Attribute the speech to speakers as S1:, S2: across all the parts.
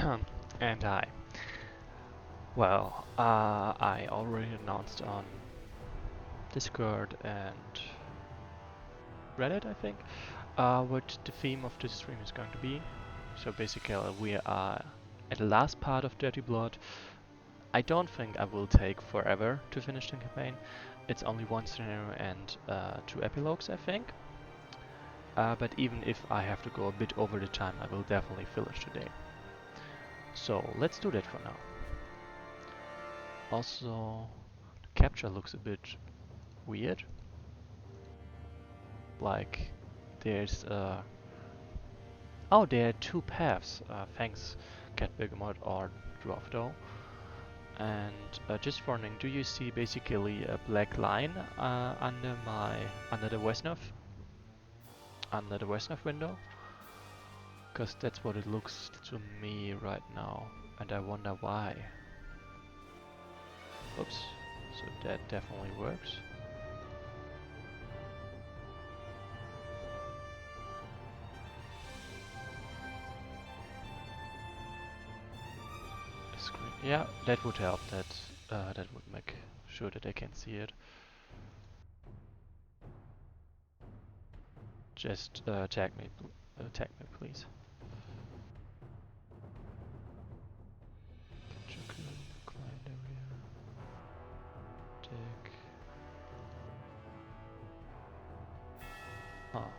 S1: And hi. Well, I already announced on Discord and Reddit, I think, what the theme of this stream is going to be. So basically, we are at the last part of Dirty Blood. I don't think I will take forever to finish the campaign. It's only one scenario and two epilogues, I think. But even if I have to go a bit over the time, I will definitely finish today. So let's do that for now. Also, the capture looks a bit weird. Like, there's oh, there are two paths. Thanks, Cat Bergamot or Dwarfdo. And just warning, do you see basically a black line under the Wesnoth window? Because that's what it looks to me right now, and I wonder why. Oops. So that definitely works. Screen. Yeah, that would help. That would make sure that I can see it. Just tag me, please. Client area. Tag. Huh.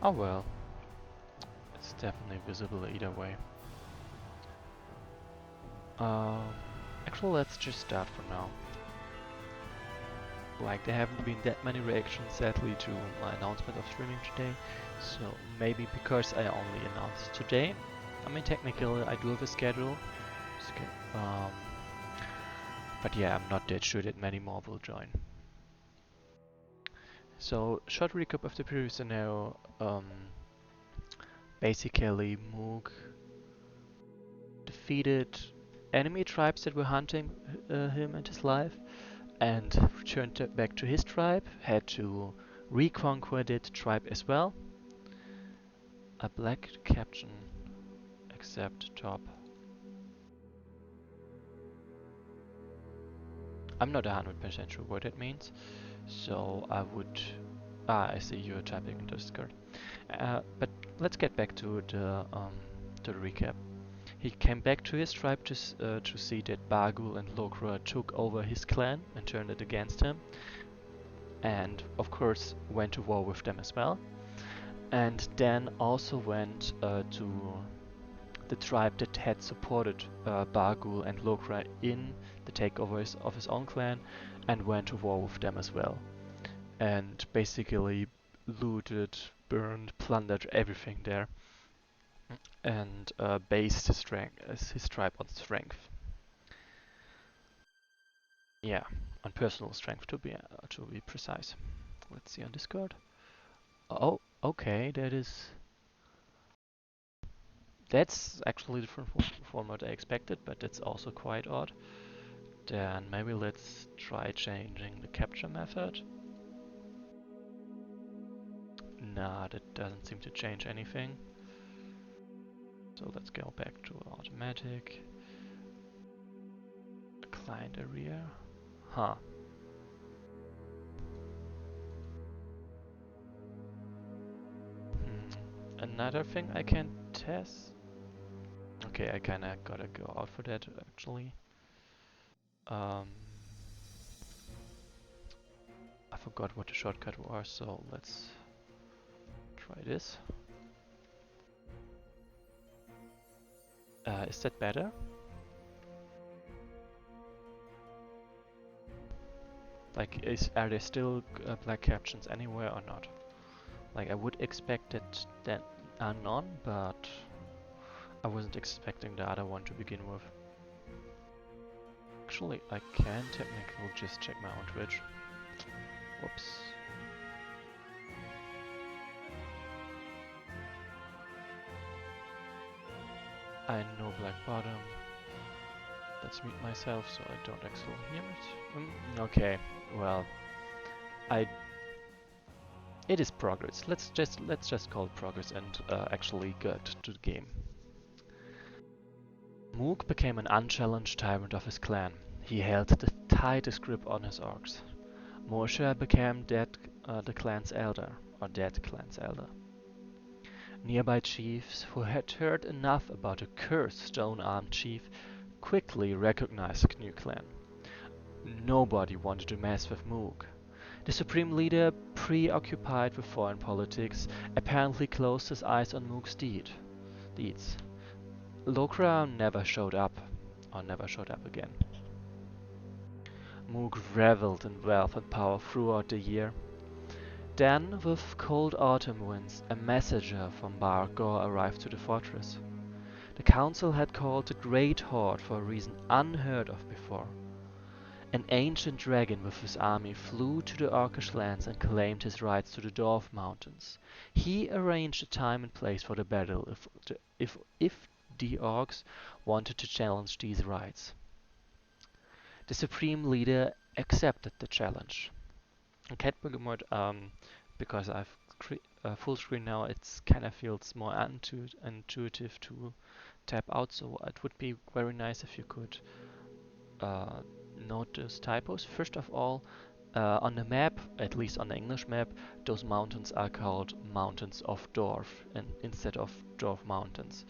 S1: Oh well. It's definitely visible either way. Actually, let's just start for now. Like, there haven't been that many reactions, sadly, to my announcement of streaming today. So maybe because I only announced today. I mean, technically, I do have a schedule. But yeah, I'm not that sure that many more will join. So, short recap of the previous scenario. Basically, Moog defeated enemy tribes that were hunting him and his life, and returned back to his tribe, had to reconquer that tribe as well. A black caption, except top. I'm not 100% sure what that means, so I would... I see you're typing in Discord. But let's get back to the recap. He came back to his tribe to see that Bargul and Lokra took over his clan and turned it against him, and of course went to war with them as well. And then also went to the tribe that had supported Bargul and Lokra in the takeover of his own clan, and went to war with them as well. And basically looted, burned, plundered everything there, and based his tribe on strength. Yeah, on personal strength to be precise. Let's see on Discord. Oh, okay, that's actually different from what I expected, but that's also quite odd. Then maybe let's try changing the capture method. Nah, that doesn't seem to change anything. So let's go back to automatic. Client area. Huh. Another thing I can test. Okay, I kinda gotta go out for that actually. I forgot what the shortcut was, so let's try this. Is that better? Like, are there still black captions anywhere or not? Like, I would expect it that are none, but I wasn't expecting the other one to begin with. Actually, I can technically just check my own Twitch. Whoops. I know black bottom. Let's mute myself so I don't actually hear it. Okay, well, it is progress. Let's just call it progress and actually get to the game. Moog became an unchallenged tyrant of his clan. He held the tightest grip on his orcs. Moshe became the clan's elder, or dead clan's elder. Nearby chiefs, who had heard enough about a cursed stone-armed chief, quickly recognized the new clan. Nobody wanted to mess with Moog. The supreme leader, preoccupied with foreign politics, apparently closed his eyes on Moog's deeds. Lokra never showed up, or never showed up again. Moog reveled in wealth and power throughout the year. Then, with cold autumn winds, a messenger from Bar Gor arrived to the fortress. The council had called the Great Horde for a reason unheard of before. An ancient dragon with his army flew to the Orcish lands and claimed his rights to the Dwarf Mountains. He arranged a time and place for the battle if the Orcs wanted to challenge these rights. The supreme leader accepted the challenge. In Catburg mode, because I've full screen now, it kind of feels more intuitive to tap out, so it would be very nice if you could uh, note those typos. First of all, on the map, at least on the English map, those mountains are called Mountains of Dwarf instead of Dwarf Mountains.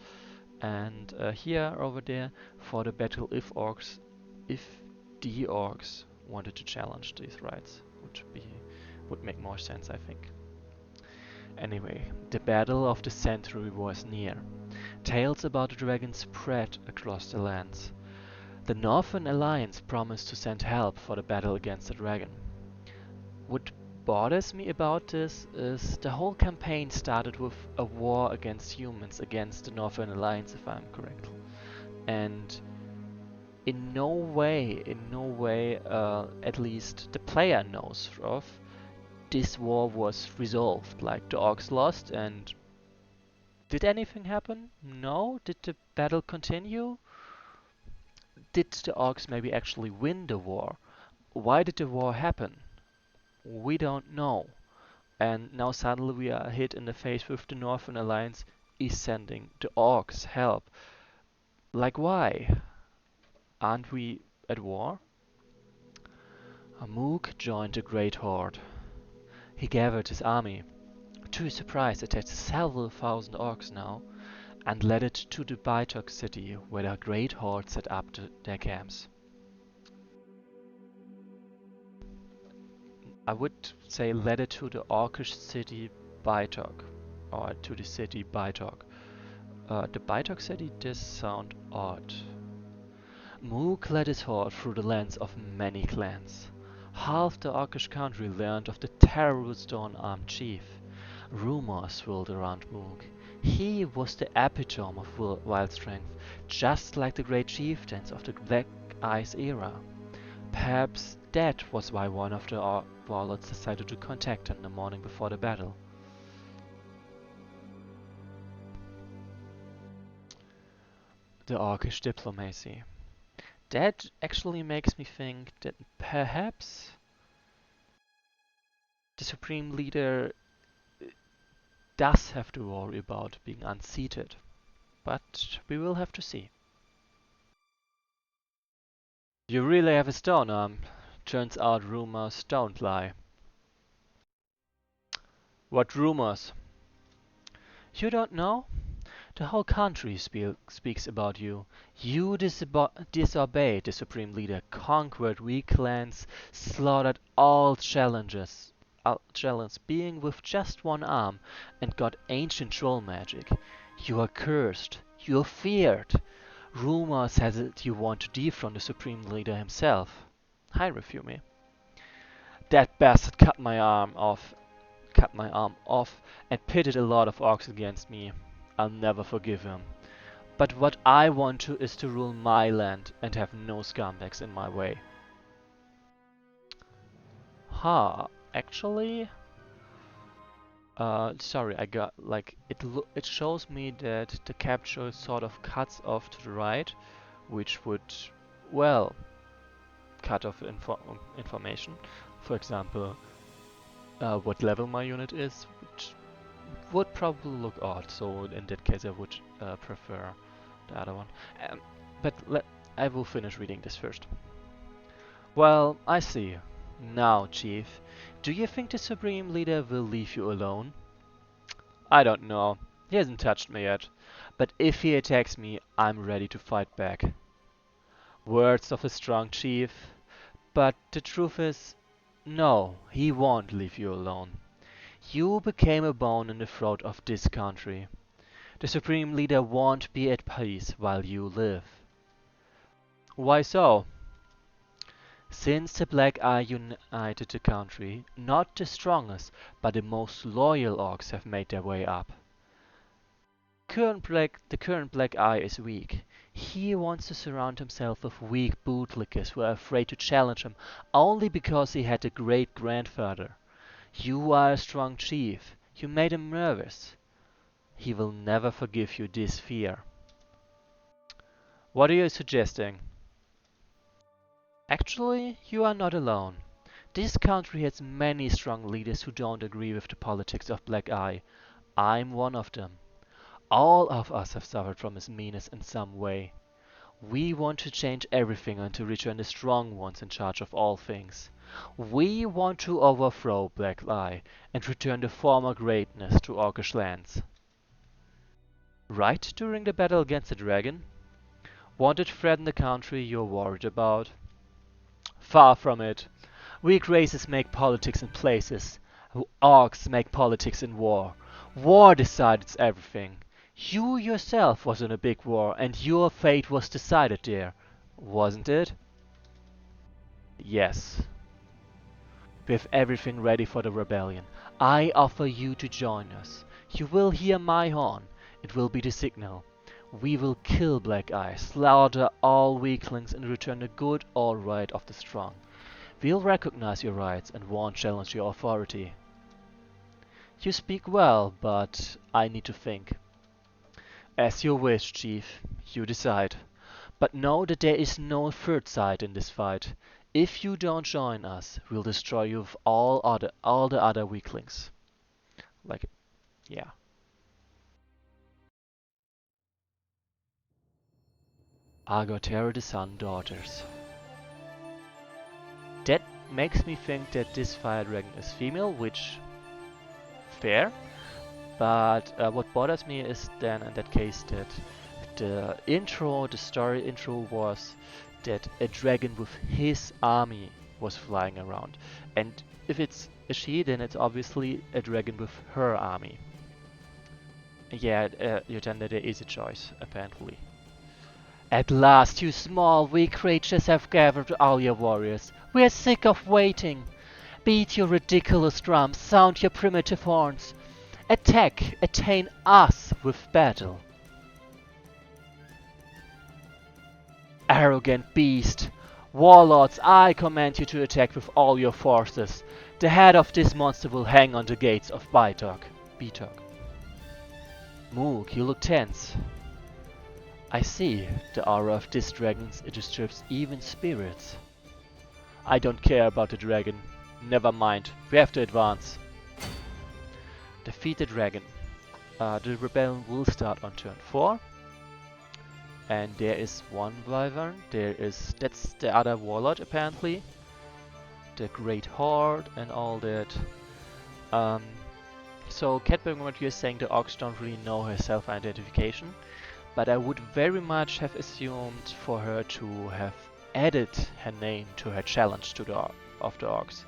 S1: And here over there, for the battle, if the orcs wanted to challenge these rights, would make more sense, I think. Anyway, the battle of the century was near. Tales about the dragon spread across the lands. The Northern Alliance promised to send help for the battle against the dragon. What bothers me about this is the whole campaign started with a war against humans, against the Northern Alliance, if I'm correct. And in no way, at least the player knows of, this war was resolved. Like, the orcs lost, and did anything happen? No? Did the battle continue? Did the orcs maybe actually win the war? Why did the war happen? We don't know. And now suddenly we are hit in the face with the Northern Alliance is sending the orcs help. Like, why? Aren't we at war? Moog joined the Great Horde. He gathered his army. To his surprise, it had several thousand orcs now, and led it to the Baitok city, where the Great Horde set up their camps. I would say led it to the Orcish city Baitok, or to the city Baitok. The Baitok city does sound odd. Moog led his horde through the lands of many clans. Half the Orcish country learned of the terrible stone-armed chief. Rumors swirled around Moog. He was the epitome of wild strength, just like the great chieftains of the Black Ice era. Perhaps that was why one of the warlords decided to contact him the morning before the battle. The Orcish diplomacy. That actually makes me think that perhaps the Supreme Leader does have to worry about being unseated. But we will have to see. You really have a stone arm. Turns out rumors don't lie. What rumors? You don't know? The whole country speaks about you. You disobeyed the Supreme Leader, conquered weak clans, slaughtered all challenges, being with just one arm, and got ancient troll magic. You are cursed. You are feared. Rumors has it you want to dethrone the Supreme Leader himself. I refute me. That bastard cut my arm off, and pitted a lot of orcs against me. I'll never forgive him. But what I want to is to rule my land and have no scumbags in my way. Actually, sorry, I got like it shows me that the capture sort of cuts off to the right, which would, well, cut off information. For example, what level my unit is, which would probably look odd. So in that case, I would prefer the other one. But I will finish reading this first. Well, I see. Now, Chief, do you think the Supreme Leader will leave you alone? I don't know. He hasn't touched me yet. But if he attacks me, I'm ready to fight back. Words of a strong chief. But the truth is, no, he won't leave you alone. You became a bone in the throat of this country. The Supreme Leader won't be at peace while you live. Why so? Since the Black Eye united the country, not the strongest, but the most loyal orcs have made their way up. The current Black Eye is weak. He wants to surround himself with weak bootlickers who are afraid to challenge him only because he had a great grandfather. You are a strong chief. You made him nervous. He will never forgive you this fear. What are you suggesting? Actually, you are not alone. This country has many strong leaders who don't agree with the politics of Black Eye. I'm one of them. All of us have suffered from his meanness in some way. We want to change everything and to return the strong ones in charge of all things. We want to overthrow Black Eye and return the former greatness to Orcish lands. Right during the battle against the dragon? Won't it threaten the country you're worried about? Far from it. Weak races make politics in places. Orcs make politics in war. War decides everything. You yourself was in a big war and your fate was decided there, wasn't it? Yes. We have everything ready for the rebellion. I offer you to join us. You will hear my horn. It will be the signal. We will kill Black Eye, slaughter all weaklings and return the good or right of the strong. We'll recognize your rights and won't challenge your authority. You speak well, but I need to think. As you wish, Chief. You decide. But know that there is no third side in this fight. If you don't join us, we'll destroy you with all the other weaklings. Like, yeah. Agotera the Sun Daughters. That makes me think that this fire dragon is female, which fair. But what bothers me is then in that case that the story intro was that a dragon with his army was flying around. And if it's a she, then it's obviously a dragon with her army. Yeah, Yotanda, there is a choice, apparently. At last, you small, weak creatures have gathered all your warriors. We are sick of waiting. Beat your ridiculous drums, sound your primitive horns. Attack, attain us with battle. Arrogant beast! Warlords, I command you to attack with all your forces. The head of this monster will hang on the gates of Bitok. Moog, you look tense. I see. The aura of this dragon, it disturbs even spirits. I don't care about the dragon. Never mind. We have to advance. Defeat the dragon. The rebellion will start on turn 4. And there is one wyvern. That's the other warlord apparently. The Great Horde and all that. So Catbird, what you're saying, the orcs don't really know her self-identification. But I would very much have assumed for her to have added her name to her challenge to of the orcs.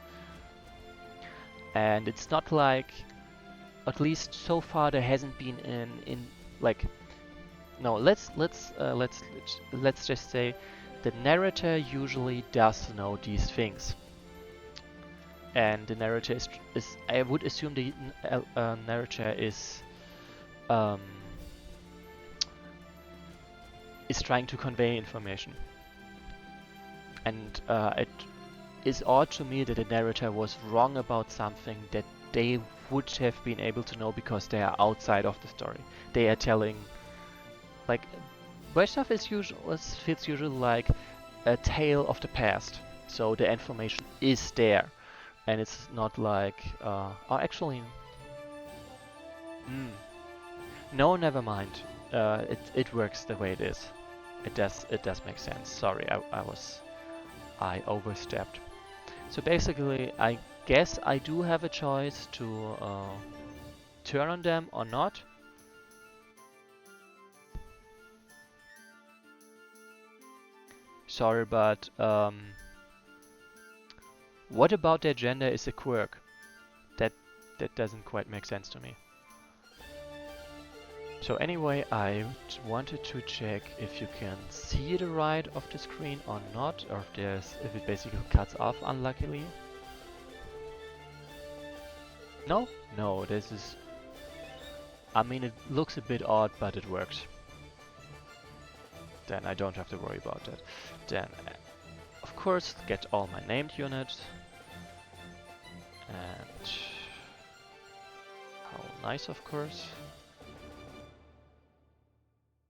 S1: And it's not like, at least so far, there hasn't been like. No, let's just say the narrator usually does know these things, and the narrator is I would assume the narrator is trying to convey information, and it is odd to me that the narrator was wrong about something that they would have been able to know because they are outside of the story. They are telling. Like, Wesnoth feels usually like a tale of the past, so the information is there, and it's not like, oh, actually, no, never mind. It works the way it is. it does make sense. Sorry, I overstepped. So basically, I guess I do have a choice to turn on them or not. Sorry, but what about their gender is a quirk? That that doesn't quite make sense to me. So anyway, I wanted to check if you can see the right of the screen or not, or if it basically cuts off unluckily. No? No, this is... I mean, it looks a bit odd, but it works. Then I don't have to worry about that. Then, of course, get all my named units. And... how nice, of course.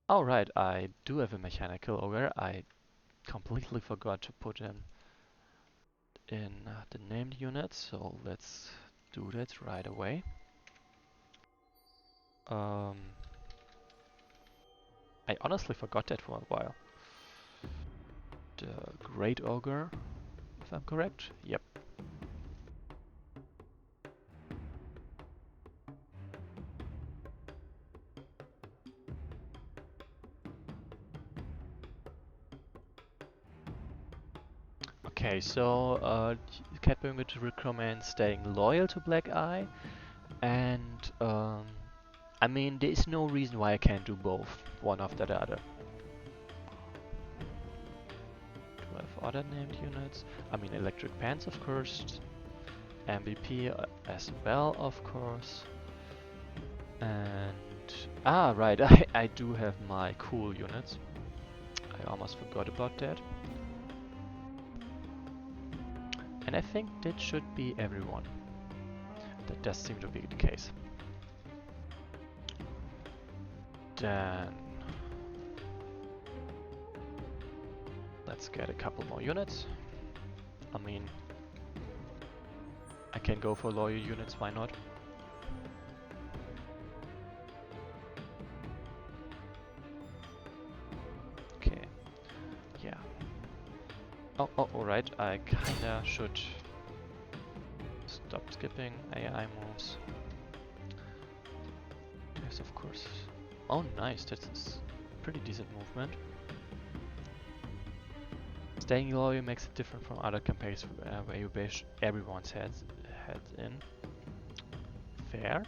S1: Oh right, I do have a mechanical ogre. I completely forgot to put him in the named units, so let's do that right away. I honestly forgot that for a while. The Great Ogre, if I'm correct. Yep. Okay, so Catburn would recommend staying loyal to Black Eye, and I mean, there is no reason why I can't do both, one after the other. Do I have other named units? I mean, Electric Pants, of course, MVP as well, of course, and right, I do have my cool units. I almost forgot about that. And I think that should be everyone. That does seem to be the case. Then let's get a couple more units. I mean, I can go for loyal units, why not? Okay, yeah. Oh, alright, I kinda should stop skipping AI moves. Yes, of course. Oh, nice, that's pretty decent movement. Staying loyal makes it different from other campaigns where you bash everyone's heads in. Fair.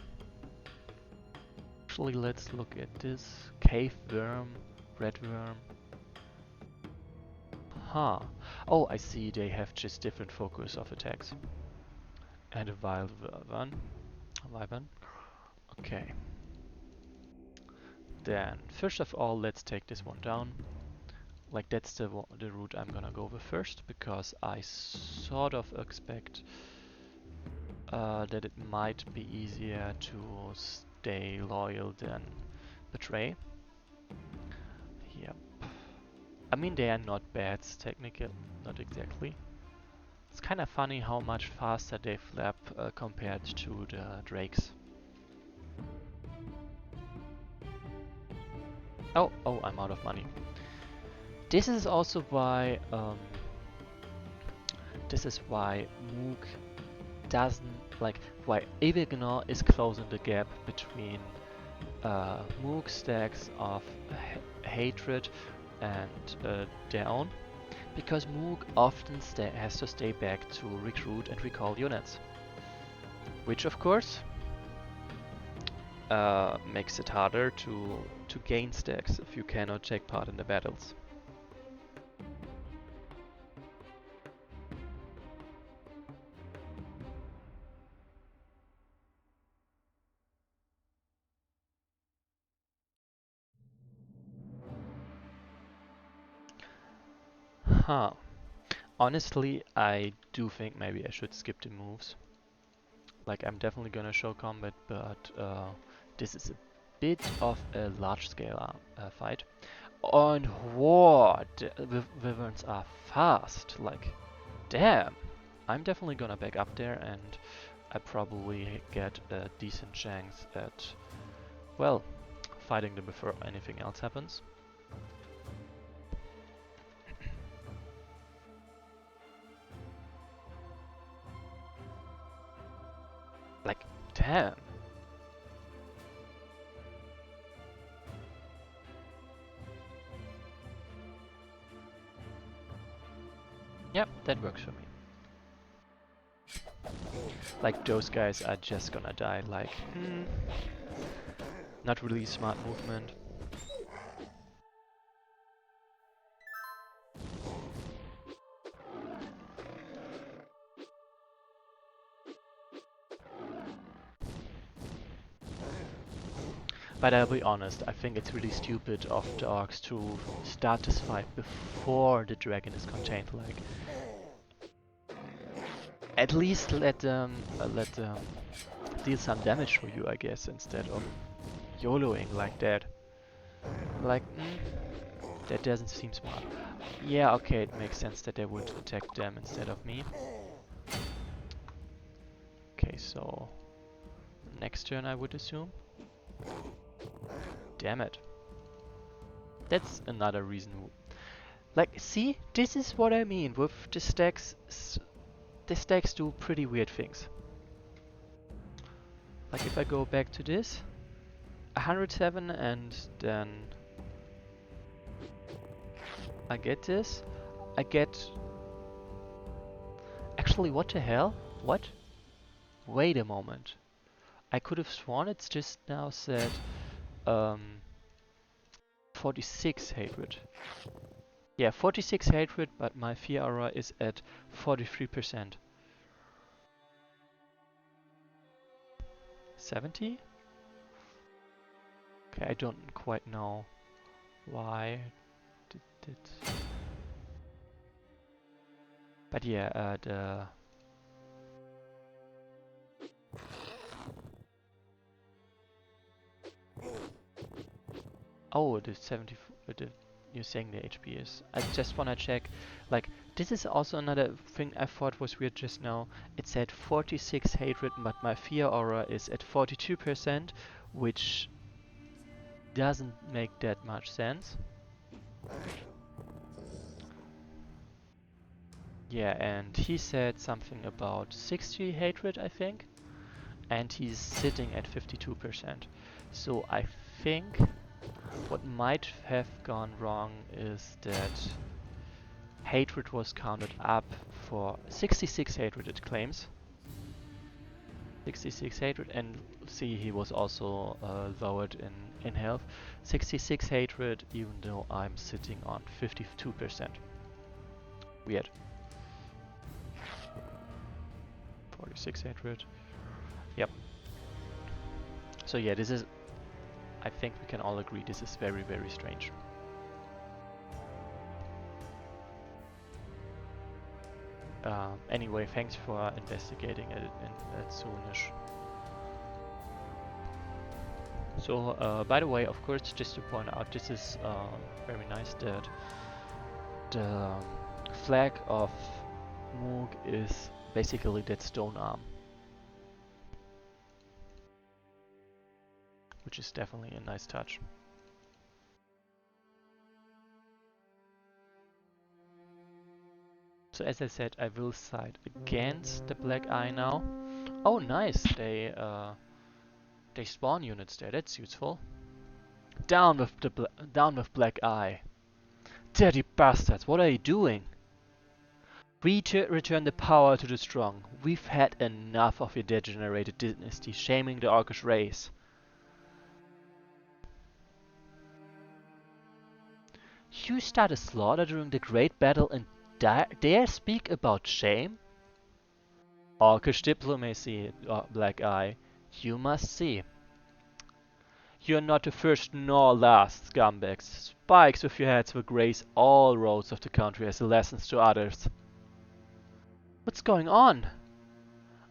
S1: Actually, let's look at this. Cave worm, red worm. Huh. Oh, I see, they have just different focus of attacks. And a wild wyvern. Okay. Then, first of all, let's take this one down. Like, that's the route I'm gonna go with first, because I sort of expect that it might be easier to stay loyal than betray. Yep. I mean, they are not bats, technically, not exactly. It's kind of funny how much faster they flap compared to the drakes. Oh, I'm out of money. This is also why Moog doesn't like why Evignor is closing the gap between Moog stacks of hatred and their own, because Moog often has to stay back to recruit and recall units, which of course makes it harder to gain stacks if you cannot take part in the battles. Huh. Honestly, I do think maybe I should skip the moves. Like, I'm definitely gonna show combat, but this is a bit of a large-scale fight. And what? The wyverns are fast. Like, damn. I'm definitely gonna back up there, and I probably get a decent chance at, well, fighting them before anything else happens. Damn. Yep, that works for me. Like, those guys are just gonna die, like, not really smart movement. But I'll be honest, I think it's really stupid of the orcs to start this fight before the dragon is contained. Like, at least let them deal some damage for you, I guess, instead of YOLOing like that. Like, that doesn't seem smart. Yeah, okay, it makes sense that they would attack them instead of me. Okay, so next turn I would assume. Damn it. That's another reason. Like, see, this is what I mean with the stacks. The stacks do pretty weird things. Like, if I go back to this, 107, and then I get this. I get... Actually, what the hell? What? Wait a moment. I could have sworn it's just now said 46 hatred. Yeah, 46 hatred, but my fear aura is at 43%. 70? Okay, I don't quite know why did it. But yeah, the oh, the 70. You're saying the HP is. I just wanna check. Like, this is also another thing I thought was weird just now. It said 46 hatred, but my fear aura is at 42%, which doesn't make that much sense. Yeah, and he said something about 60 hatred, I think, and he's sitting at 52%. So I think what might have gone wrong is that hatred was counted up for 66 hatred, it claims. 66 hatred, and see, he was also lowered in health. 66 hatred, even though I'm sitting on 52%. Weird. 46 hatred. Yep. So yeah, this is... I think we can all agree this is very, very strange. Anyway, thanks for investigating it at soonish. So, by the way, of course, just to point out, this is very nice that the flag of Moog is basically that stone arm, which is definitely a nice touch. So as I said, I will side against the black eye now. Oh, nice! They spawn units there. That's useful. Down with black eye. Dirty bastards! What are you doing? Return the power to the strong. We've had enough of your degenerated dynasty shaming the Orcish race. You start a slaughter during the great battle and dare speak about shame? Orcish diplomacy, Black Eye. You must see. You're not the first nor last, scumbags. Spikes with your heads will graze all roads of the country as lessons to others. What's going on?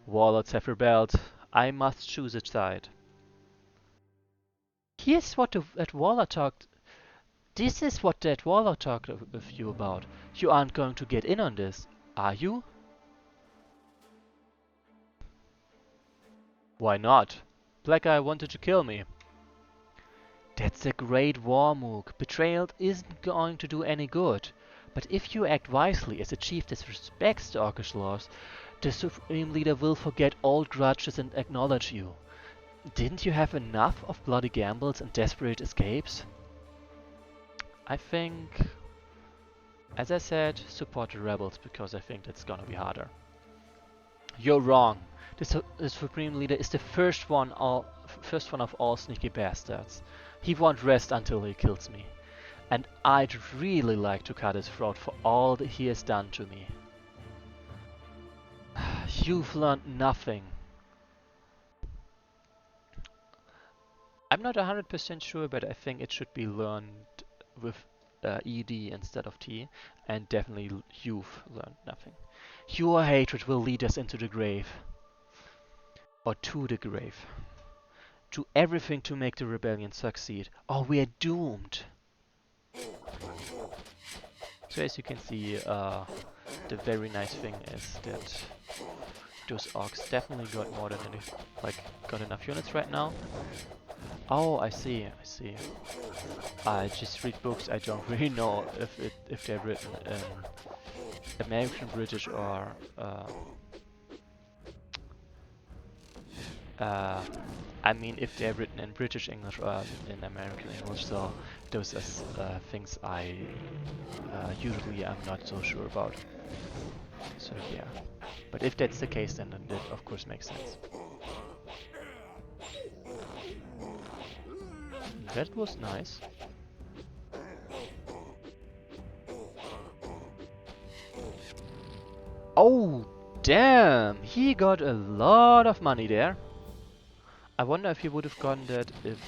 S1: Warlords have rebelled. I must choose a side. Here's what that warlord talked. This is what that warlord talked with you about. You aren't going to get in on this, are you? Why not? Black Eye wanted to kill me. That's a great war, Moog. Betrayal isn't going to do any good. But if you act wisely as a chief that respects the Orcish laws, the Supreme Leader will forget old grudges and acknowledge you. Didn't you have enough of bloody gambles and desperate escapes? I think, as I said, support the rebels because I think that's gonna be harder. You're wrong. The Supreme Leader is the first one of all sneaky bastards. He won't rest until he kills me. And I'd really like to cut his throat for all that he has done to me. You've learned nothing. I'm not 100% sure, but I think it should be learned with ED instead of T, and definitely you've learned nothing. Your hatred will lead us into the grave. Or to the grave. Do everything to make the rebellion succeed, or we're doomed. So as you can see, the very nice thing is that those orcs definitely got more than got enough units right now. Oh, I see. I just read books. I don't really know if they're written in American, British, or I mean, if they're written in British English or in American English. So those are things I usually I'm not so sure about. So yeah, but if that's the case, then that of course makes sense. That was nice. Oh, damn! He got a lot of money there. I wonder if he would have gotten that if...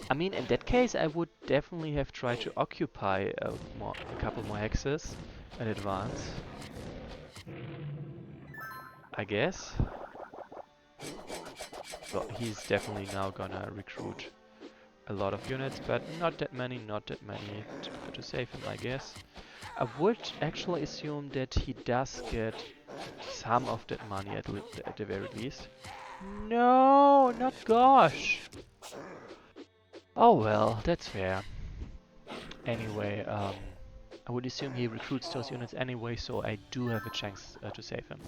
S1: I mean, in that case, I would definitely have tried to occupy a couple more hexes in advance. I guess. Well, he's definitely now gonna recruit a lot of units, but not that many to save him, I guess. I would actually assume that he does get some of that money at the very least. No, not gosh. Oh well, that's fair. Anyway, I would assume he recruits those units anyway, so I do have a chance to save him.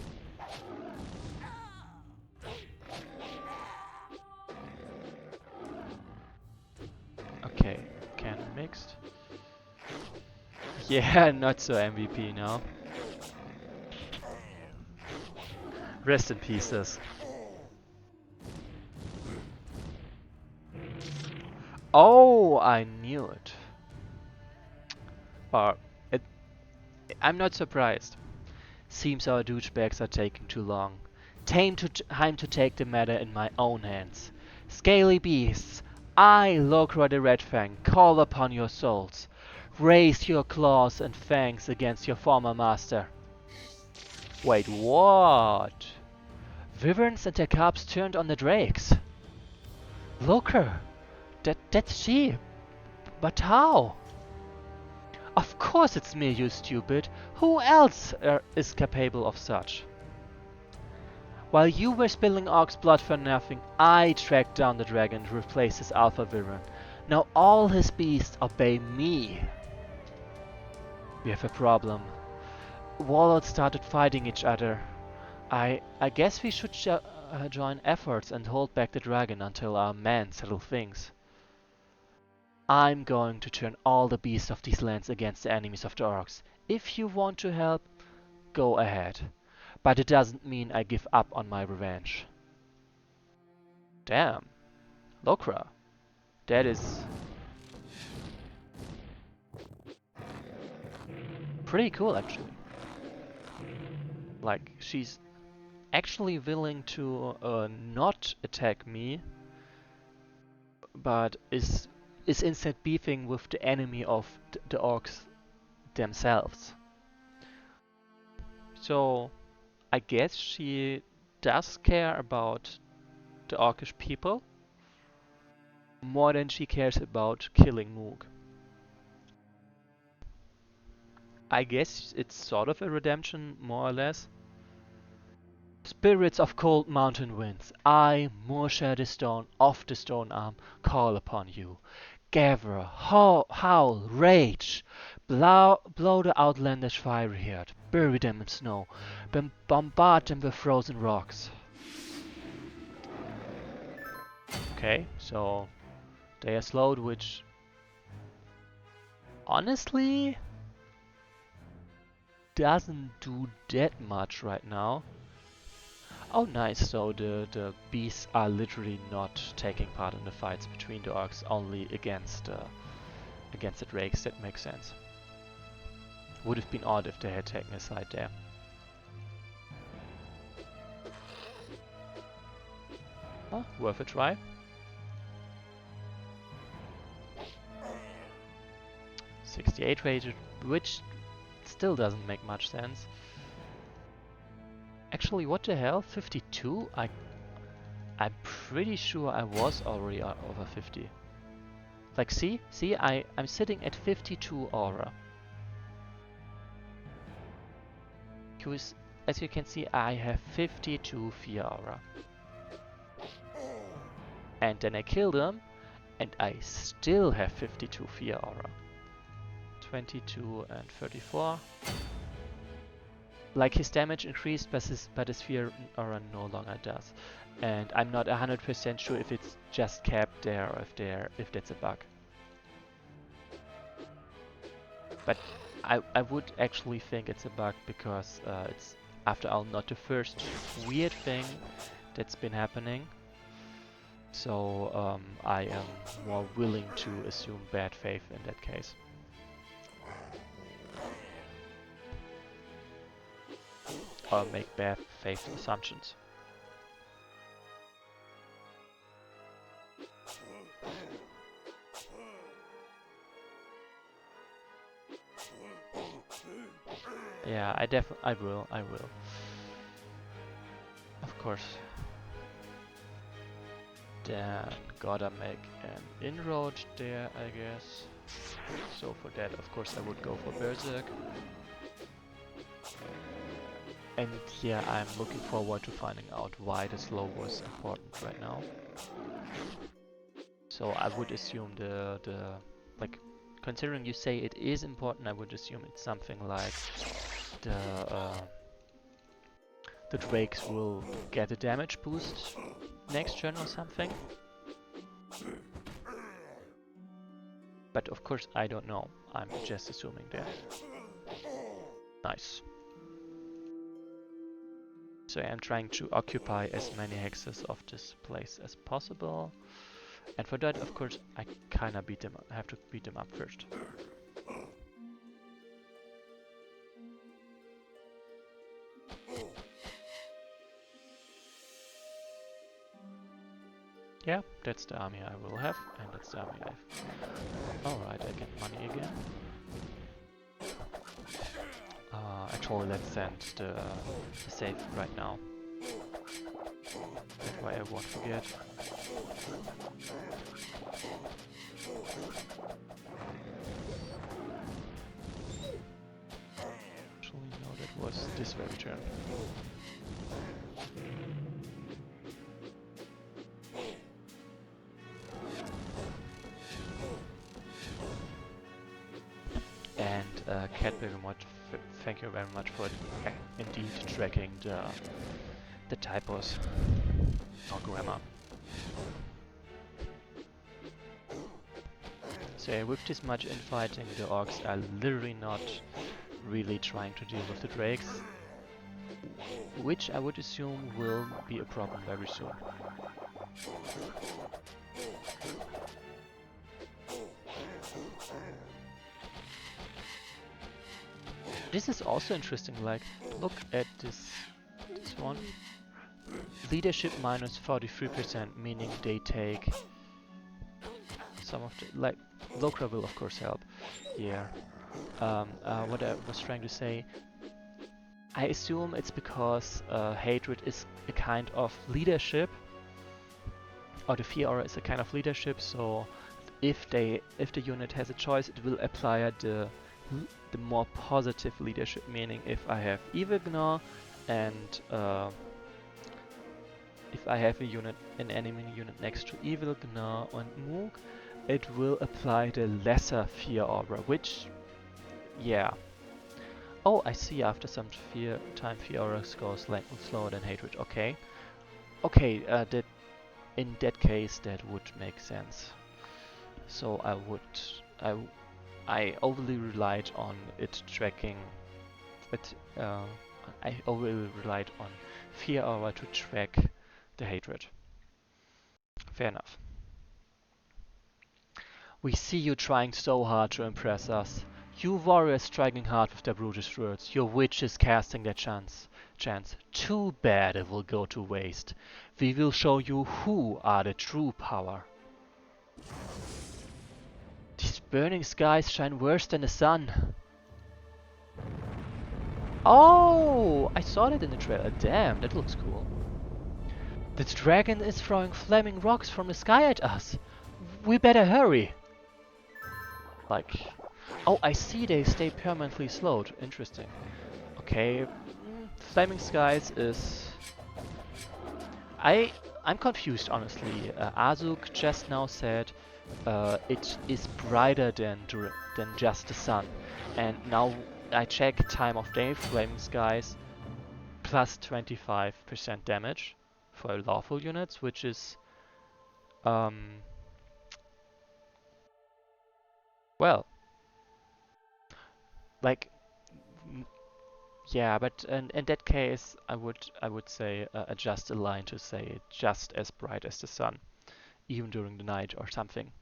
S1: Okay, cannon mixed. Yeah, not so MVP now. Rest in pieces. Oh, I knew it. Or, I'm not surprised. Seems our douchebags are taking too long. Time to take the matter in my own hands. Scaly beasts, I, Lokra the Red Fang, call upon your souls. Raise your claws and fangs against your former master. Wait, what? Wyverns and their cubs turned on the drakes. Lokra, that's she. But how? Of course it's me, you stupid. Who else is capable of such? While you were spilling Orc's blood for nothing, I tracked down the dragon and replaced his alpha Wyvern. Now all his beasts obey me. We have a problem. Warlords started fighting each other. I guess we should join efforts and hold back the dragon until our men settle things. I'm going to turn all the beasts of these lands against the enemies of the orcs. If you want to help, go ahead. But it doesn't mean I give up on my revenge. Damn. Lokra. That is... pretty cool, actually. Like, she's actually willing to not attack me, but is instead beefing with the enemy of the orcs themselves. So, I guess she does care about the orcish people more than she cares about killing Moog. I guess it's sort of a redemption, more or less. Spirits of cold mountain winds, I, Morsha the Stone of the Stone Arm, call upon you. Gather, howl, rage, blow the outlandish fiery herd, bury them in snow, bombard them with frozen rocks. Okay, so they are slowed, which honestly doesn't do that much right now. Oh nice, so the beasts are literally not taking part in the fights between the orcs, only against the drakes. That makes sense. Would have been odd if they had taken a side there. Oh, worth a try. .68 rated, which still doesn't make much sense. Actually, what the hell? 52? I'm pretty sure I was already over 50. Like, see, I'm sitting at 52 aura. Because, as you can see, I have 52 fear aura. And then I kill them, and I still have 52 fear aura. 22 and 34. Like, his damage increased, but his fear aura no longer does. And I'm not 100% sure if it's just capped there or if that's a bug. But I would actually think it's a bug because it's, after all, not the first weird thing that's been happening. So I am more willing to assume bad faith in that case. Or make bad faith assumptions. Yeah, I will. Of course. Then gotta make an inroad there, I guess. So for that, of course, I would go for Berserk. And yeah, I'm looking forward to finding out why the slow was important right now. So I would assume like, considering you say it is important, I would assume it's something like the drakes will get a damage boost next turn or something. But of course I don't know, I'm just assuming that. Nice. So I'm trying to occupy as many hexes of this place as possible. And for that, of course, I kinda have to beat them up first. Yeah, that's the army I will have, and that's the army I have. Alright, I get money again. Actually, let's send the save right now. That way I won't forget. Actually, no, that was this very turn. And Cat Bergamot, thank you very much for indeed tracking the typos or grammar. So yeah, with this much infighting, the orcs are literally not really trying to deal with the drakes, which I would assume will be a problem very soon. This is also interesting, like, look at this one. Leadership minus 43%, meaning they take some of the, like, Lokra will of course help here. What I was trying to say, I assume it's because hatred is a kind of leadership, or the fear aura is a kind of leadership, so if the unit has a choice, it will apply the more positive leadership, meaning if I have Evil Gnaw and if I have an enemy unit next to Evil Gnaw and Moog, it will apply the lesser fear aura, which, yeah. Oh, I see, after some fear aura goes like slower than hatred. Okay. Okay, in that case, that would make sense. So I, I overly relied on it tracking, but I overly relied on Fear Aura to track the hatred. Fair enough. We see you trying so hard to impress us. You warriors striking hard with their brutish words. Your witches casting their chants. Too bad it will go to waste. We will show you who are the true power. These burning skies shine worse than the sun. Oh, I saw that in the trailer. Damn, that looks cool. The dragon is throwing flaming rocks from the sky at us. We better hurry. Like, oh, I see they stay permanently slowed. Interesting. Okay, flaming skies is. I'm confused honestly. Azuk just now said it is brighter than just the sun, and now I check time of day. Flaming skies plus 25% damage for lawful units, which is well, like yeah, but in that case, I would say adjust the line to say just as bright as the sun, even during the night or something.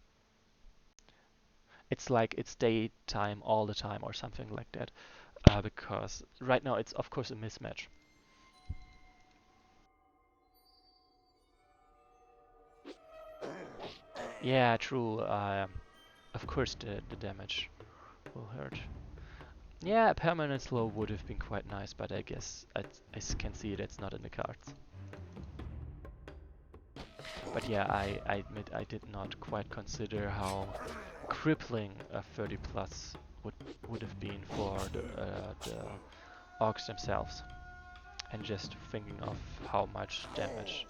S1: It's like it's daytime all the time or something like that, because right now it's of course a mismatch. Yeah, true. Of course the damage will hurt. Yeah, a permanent slow would have been quite nice, but I guess can see that's not in the cards. But yeah, I admit I did not quite consider how crippling a 30 plus would have been for the orcs themselves. And just thinking of how much damage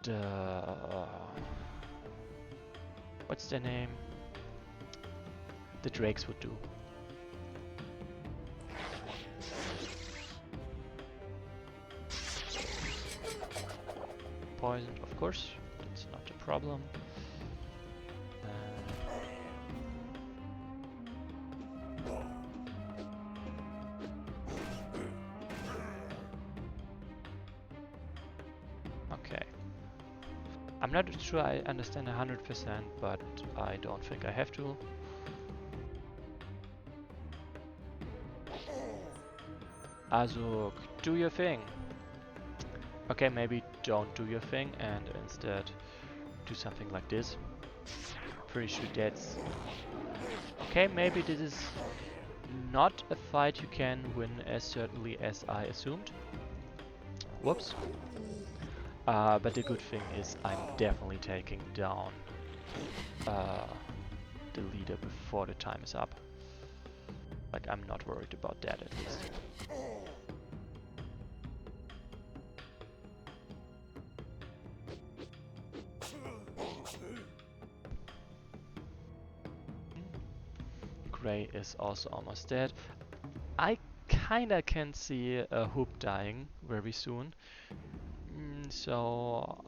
S1: the what's their name? The drakes would do. Poisoned, of course, that's not a problem. Okay. I'm not sure I understand 100%, but I don't think I have to. Azuk, do your thing. Okay, maybe don't do your thing and instead do something like this. Pretty sure that's... Okay, maybe this is not a fight you can win as certainly as I assumed. Whoops. But the good thing is I'm definitely taking down the leader before the time is up. Like, I'm not worried about that at least. Gray is also almost dead. I kinda can see a Hoop dying very soon. So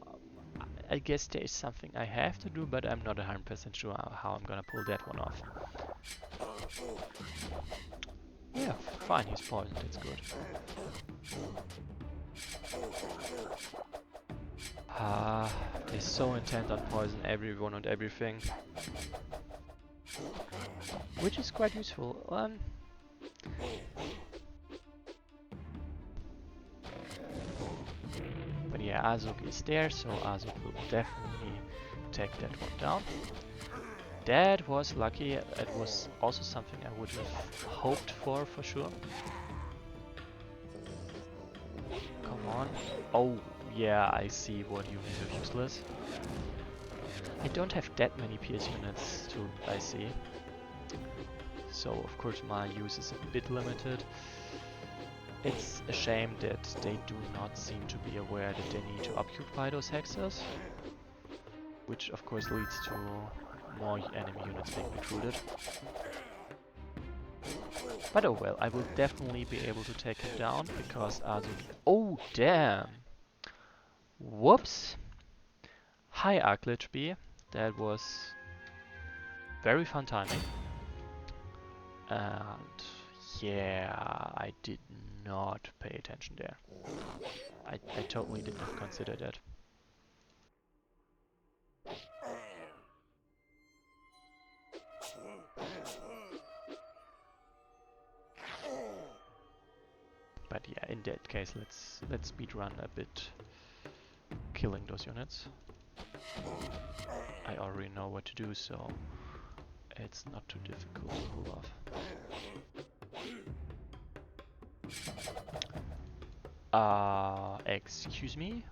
S1: I guess there is something I have to do, but I'm not 100% sure how I'm gonna pull that one off. Yeah, fine, he's poisoned, that's good. They're so intent on poison everyone and everything. Which is quite useful. But yeah, Azuk is there, so Azuk will definitely take that one down. That was lucky. It was also something I would have hoped for sure. Come on. Oh, yeah, I see what units are useless. I don't have that many PS units I see. So of course my use is a bit limited. It's a shame that they do not seem to be aware that they need to occupy those hexes. Which of course leads to more enemy units being recruited. But oh well, I will definitely be able to take him down because Azuk... Oh damn! Whoops! Hi Arclich B. That was very fun timing. And yeah, I did not pay attention there. I totally did not consider that. But yeah, in that case, let's speedrun a bit, killing those units. I already know what to do, so it's not too difficult to pull off. Excuse me?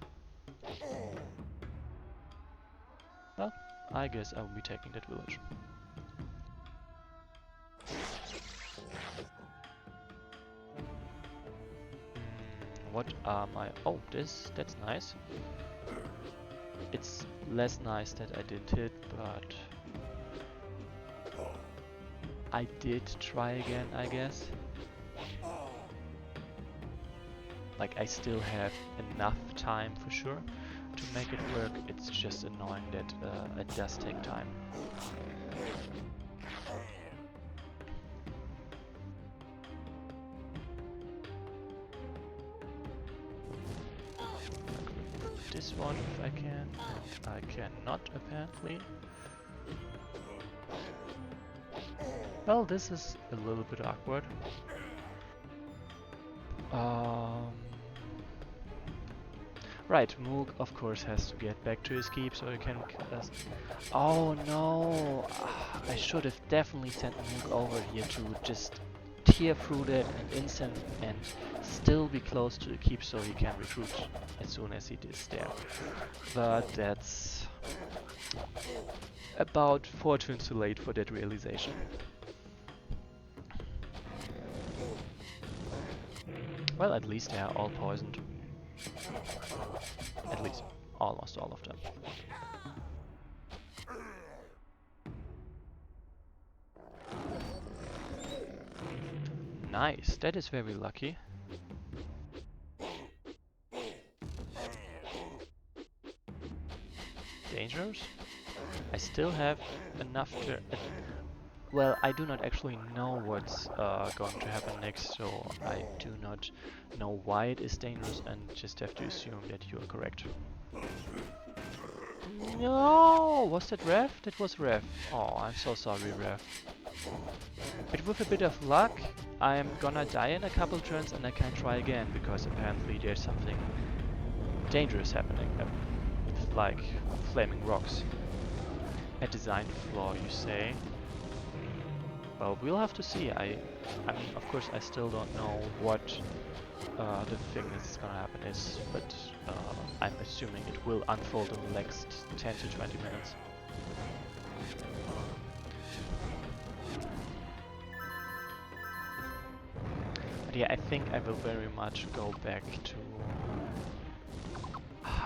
S1: Well, I guess I will be taking that village. What are my... Oh, that's nice. It's less nice that I didn't hit, but... I did try again, I guess. Like, I still have enough time for sure to make it work. It's just annoying that it does take time. This one if I can. I cannot apparently. Well, this is a little bit awkward. Right, Moog of course has to get back to his keep so he can... oh no! I should have definitely sent Moog over here to just tear through that and instant and still be close to the keep so he can recruit as soon as he is there. But that's about 4 turns too late for that realization. Well, at least they are all poisoned. At least almost all of them. Nice, that is very lucky. Dangerous? I still have enough to... well, I do not actually know what's going to happen next, so I do not know why it is dangerous and just have to assume that you are correct. No! Was that Rev? That was Rev. Oh, I'm so sorry, Rev. But with a bit of luck, I'm gonna die in a couple turns and I can try again, because apparently there's something dangerous happening. Like flaming rocks. A design flaw, you say? Well, we'll have to see. I mean, of course, I still don't know what the thing that's gonna happen is, but I'm assuming it will unfold in the next 10 to 20 minutes. But yeah, I think I will very much go back to...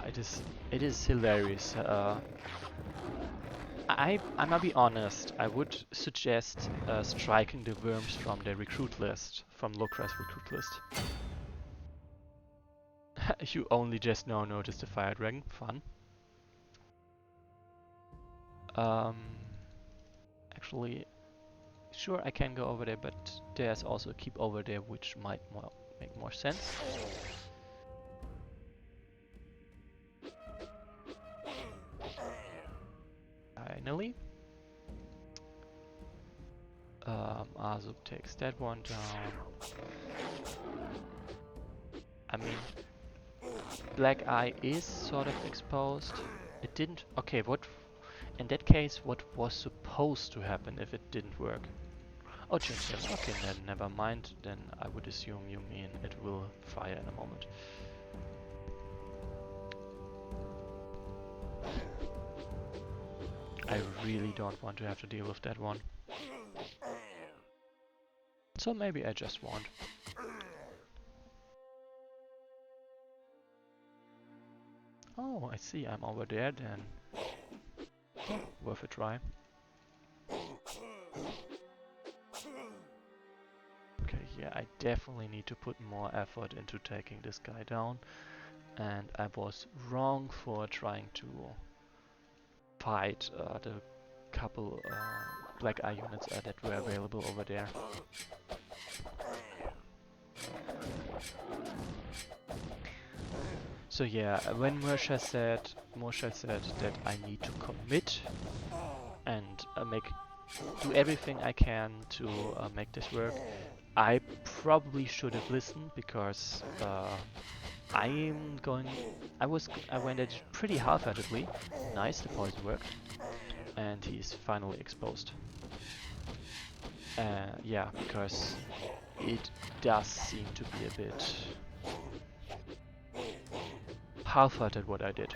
S1: it is hilarious. I'm gonna be honest, I would suggest striking the worms from the recruit list, from Lokra's recruit list. You only just now noticed the fire dragon, fun. Actually, sure I can go over there, but there's also a keep over there which might make more sense. Finally. Azub takes that one down. I mean, Black Eye is sort of exposed. It didn't... okay, what... in that case, what was supposed to happen if it didn't work? Oh, change them. Okay, then never mind. Then I would assume you mean it will fire in a moment. I really don't want to have to deal with that one. So maybe I just won't. Oh, I see. I'm over there then. Oh, worth a try. Okay, yeah, I definitely need to put more effort into taking this guy down. And I was wrong for trying to fight the couple black eye units that were available over there. So yeah, when Morsha said that I need to commit and do everything I can to make this work, I probably should have listened, because I went at it pretty half-heartedly. Nice, the poison worked, and he's finally exposed. Yeah, because it does seem to be a bit half-hearted what I did.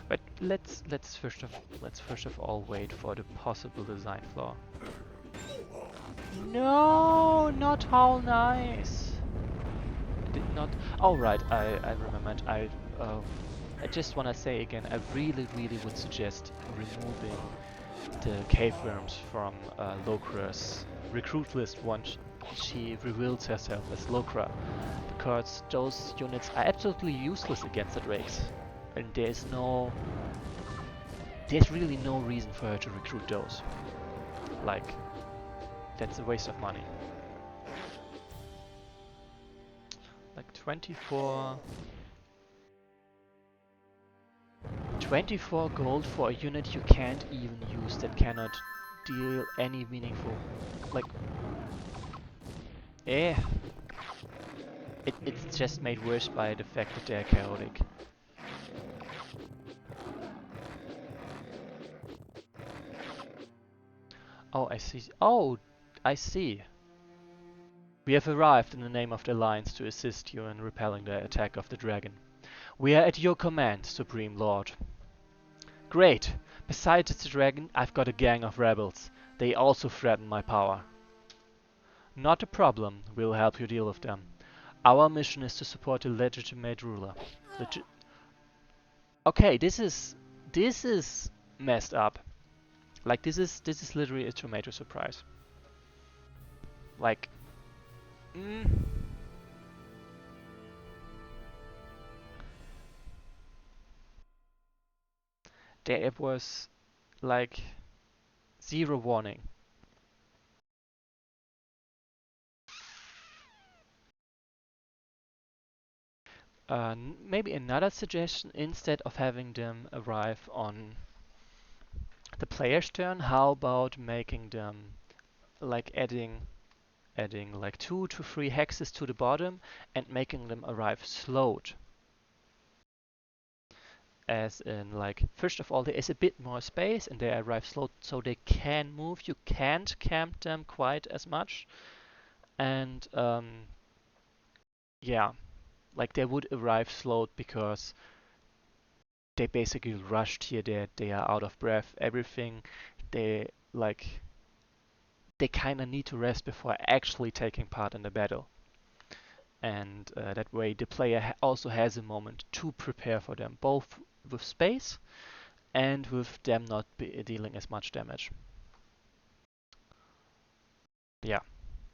S1: But let's first of all wait for the possible design flaw. No, not how nice. I did not. Oh right, I remembered. I just wanna say again, I really would suggest removing the cave worms from Lokra's recruit list once she reveals herself as Lokra, because those units are absolutely useless against the drakes, and there's really no reason for her to recruit those. Like, that's a waste of money. Like 24 gold for a unit you can't even use, that cannot deal any meaningful, like, it's just made worse by the fact that they're chaotic. Oh, I see. Oh, I see. We have arrived in the name of the Alliance to assist you in repelling the attack of the dragon. We are at your command, Supreme Lord. Great! Besides the dragon, I've got a gang of rebels. They also threaten my power. Not a problem. We'll help you deal with them. Our mission is to support a legitimate ruler. Okay, this is messed up. Like, this is literally a tomato surprise. Like, there was like zero warning. Maybe another suggestion, instead of having them arrive on the player's turn, how about making them, like, adding like 2 to 3 hexes to the bottom and making them arrive slowed. As in, like, first of all, there is a bit more space and they arrive slowed, so they can move. You can't camp them quite as much. And yeah, like, they would arrive slowed because they basically rushed here. They are out of breath, everything. They kind of need to rest before actually taking part in the battle. And that way the player also has a moment to prepare for them, both with space and with them not dealing as much damage. Yeah,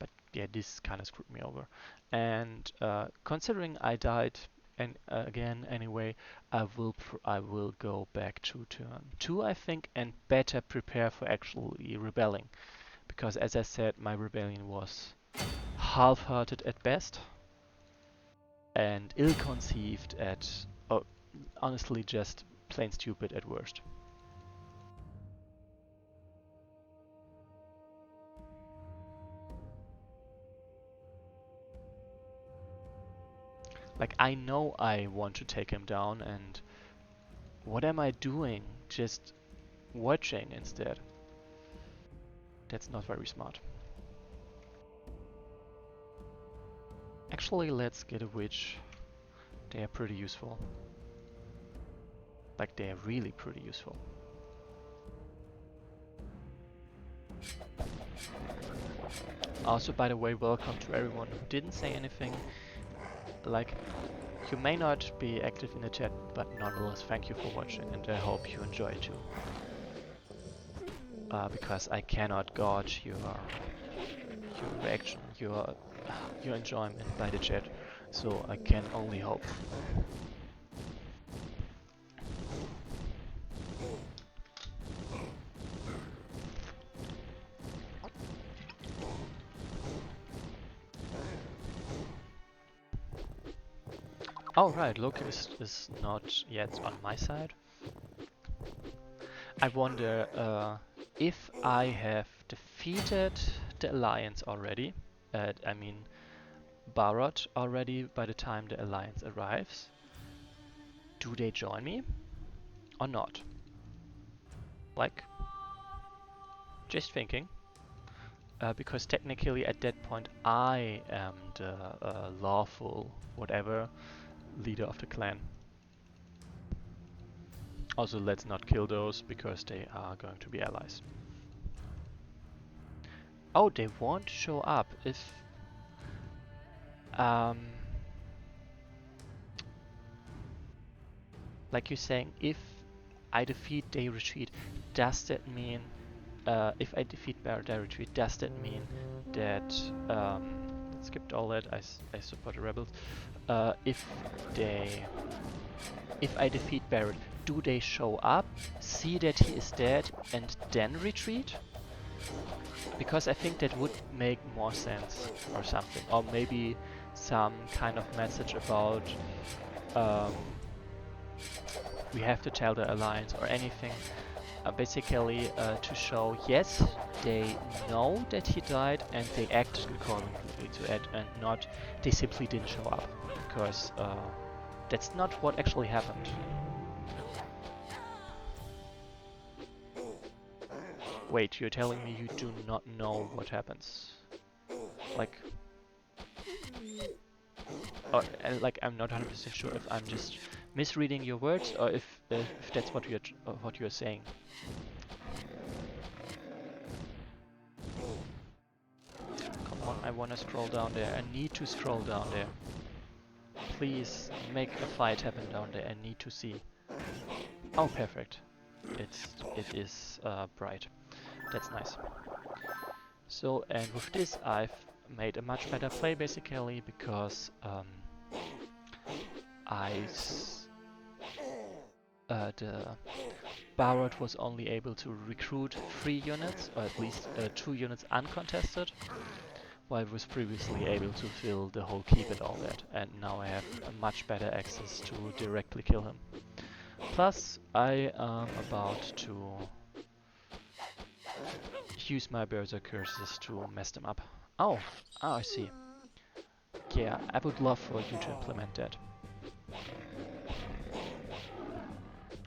S1: but yeah, this kind of screwed me over. And considering I died again anyway, I will go back to turn 2, I think, and better prepare for actually rebelling. Because as I said, my rebellion was half-hearted at best and ill-conceived at, oh, honestly, just plain stupid at worst. Like, I know I want to take him down, and what am I doing? Just watching instead. That's not very smart. Actually, let's get a witch. They are pretty useful. Like, they are really pretty useful. Also, by the way, welcome to everyone who didn't say anything. Like, you may not be active in the chat, but nonetheless, thank you for watching, and I hope you enjoy too. Because I cannot gauge your reactions your enjoyment by the chat, so I can only hope. Oh right, Locust is not yet on my side. I wonder if I have defeated the Alliance already, I mean Barot already by the time the Alliance arrives. Do they join me or not? Like, just thinking. Because technically at that point I am the lawful whatever leader of the clan. Also, let's not kill those because they are going to be allies. Oh, they won't show up if like you're saying, if I defeat, they retreat. Does that mean if I defeat Barrett, they retreat? Does that mean that let's skip all that. I support the rebels. If I defeat Barrett, do they show up, see that he is dead, and then retreat? Because I think that would make more sense, or something. Or maybe some kind of message about we have to tell the Alliance or anything. Basically to show, yes, they know that he died and they acted accordingly to it, and not they simply didn't show up. Because that's not what actually happened. Wait, you're telling me you do not know what happens? Like, or, like I'm not 100% sure if I'm just misreading your words or if that's what you're saying. Come on, I want to scroll down there. I need to scroll down there. Please make a fight happen down there. I need to see. Oh, perfect. It is bright. That's nice. So, and with this I've made a much better play basically because the Barrett was only able to recruit 3 units, or at least 2 units uncontested, while I was previously able to fill the whole keep and all that, and now I have a much better access to directly kill him. Plus, I am about to use my berserk curses to mess them up. Oh, I see. Yeah, I would love for you to implement that.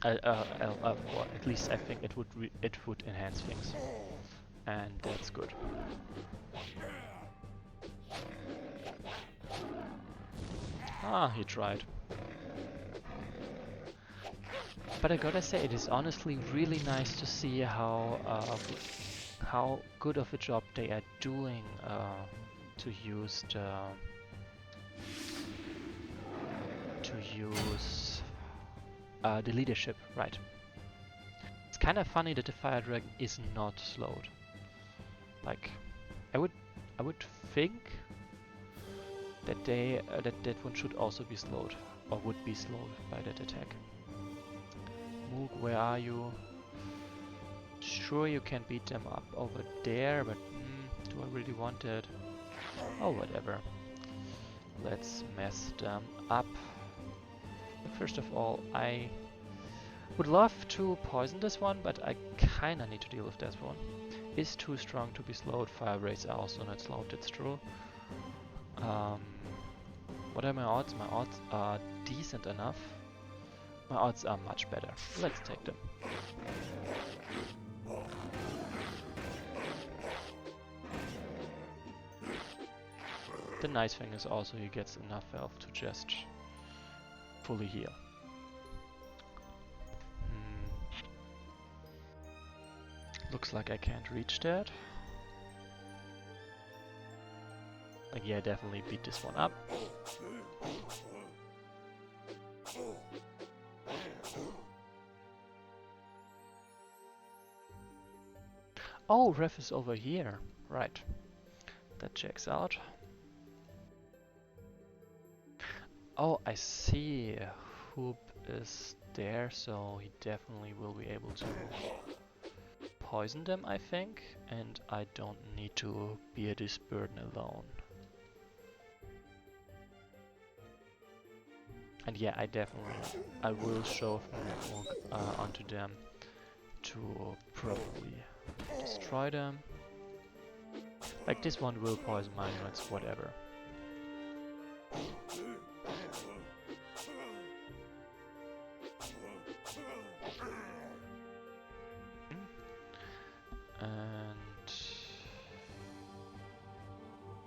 S1: Or at least I think it would enhance things, and that's good. Ah, he tried. But I gotta say, it is honestly really nice to see how good of a job they are doing to use the leadership, right? It's kind of funny that the Fire Dragon is not slowed. Like, I would think that that one should also be slowed, or would be slowed by that attack. Moog, where are you? Sure, you can beat them up over there, but do I really want it? Oh, whatever. Let's mess them up. First of all, I would love to poison this one, but I kinda need to deal with this one. Is too strong to be slowed. Fire rays are also not slowed, that's true. What are my odds? My odds are decent enough. My odds are much better. Let's take them. The nice thing is also he gets enough health to just fully heal. Looks like I can't reach that. Like, yeah, definitely beat this one up. Oh, ref is over here. Right. That checks out. Oh, I see. Hoop is there, so he definitely will be able to poison them, I think. And I don't need to bear this burden alone. And yeah, I will shove Moog onto them to probably destroy them. Like this one will poison my units, whatever. And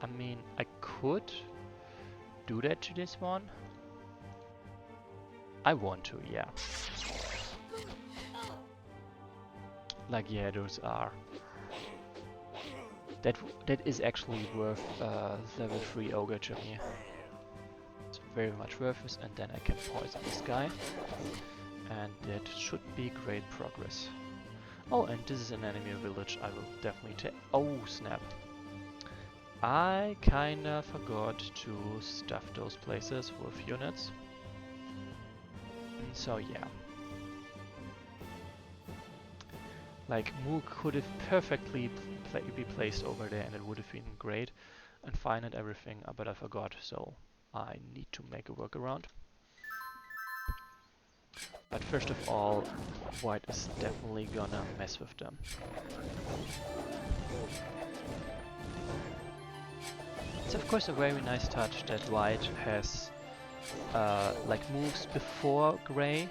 S1: I mean, I could do that to this one. I want to, yeah. Like, yeah, those are. That is actually worth level 3 ogre to me. It's very much worth it, and then I can poison this guy. And that should be great progress. Oh, and this is an enemy village I will definitely take. Oh, snap. I kinda forgot to stuff those places with units. So yeah. Like, Moog could have perfectly be placed over there and it would have been great and fine and everything, but I forgot, so I need to make a workaround. But first of all, White is definitely gonna mess with them. It's of course a very nice touch that White has like moves before Grey,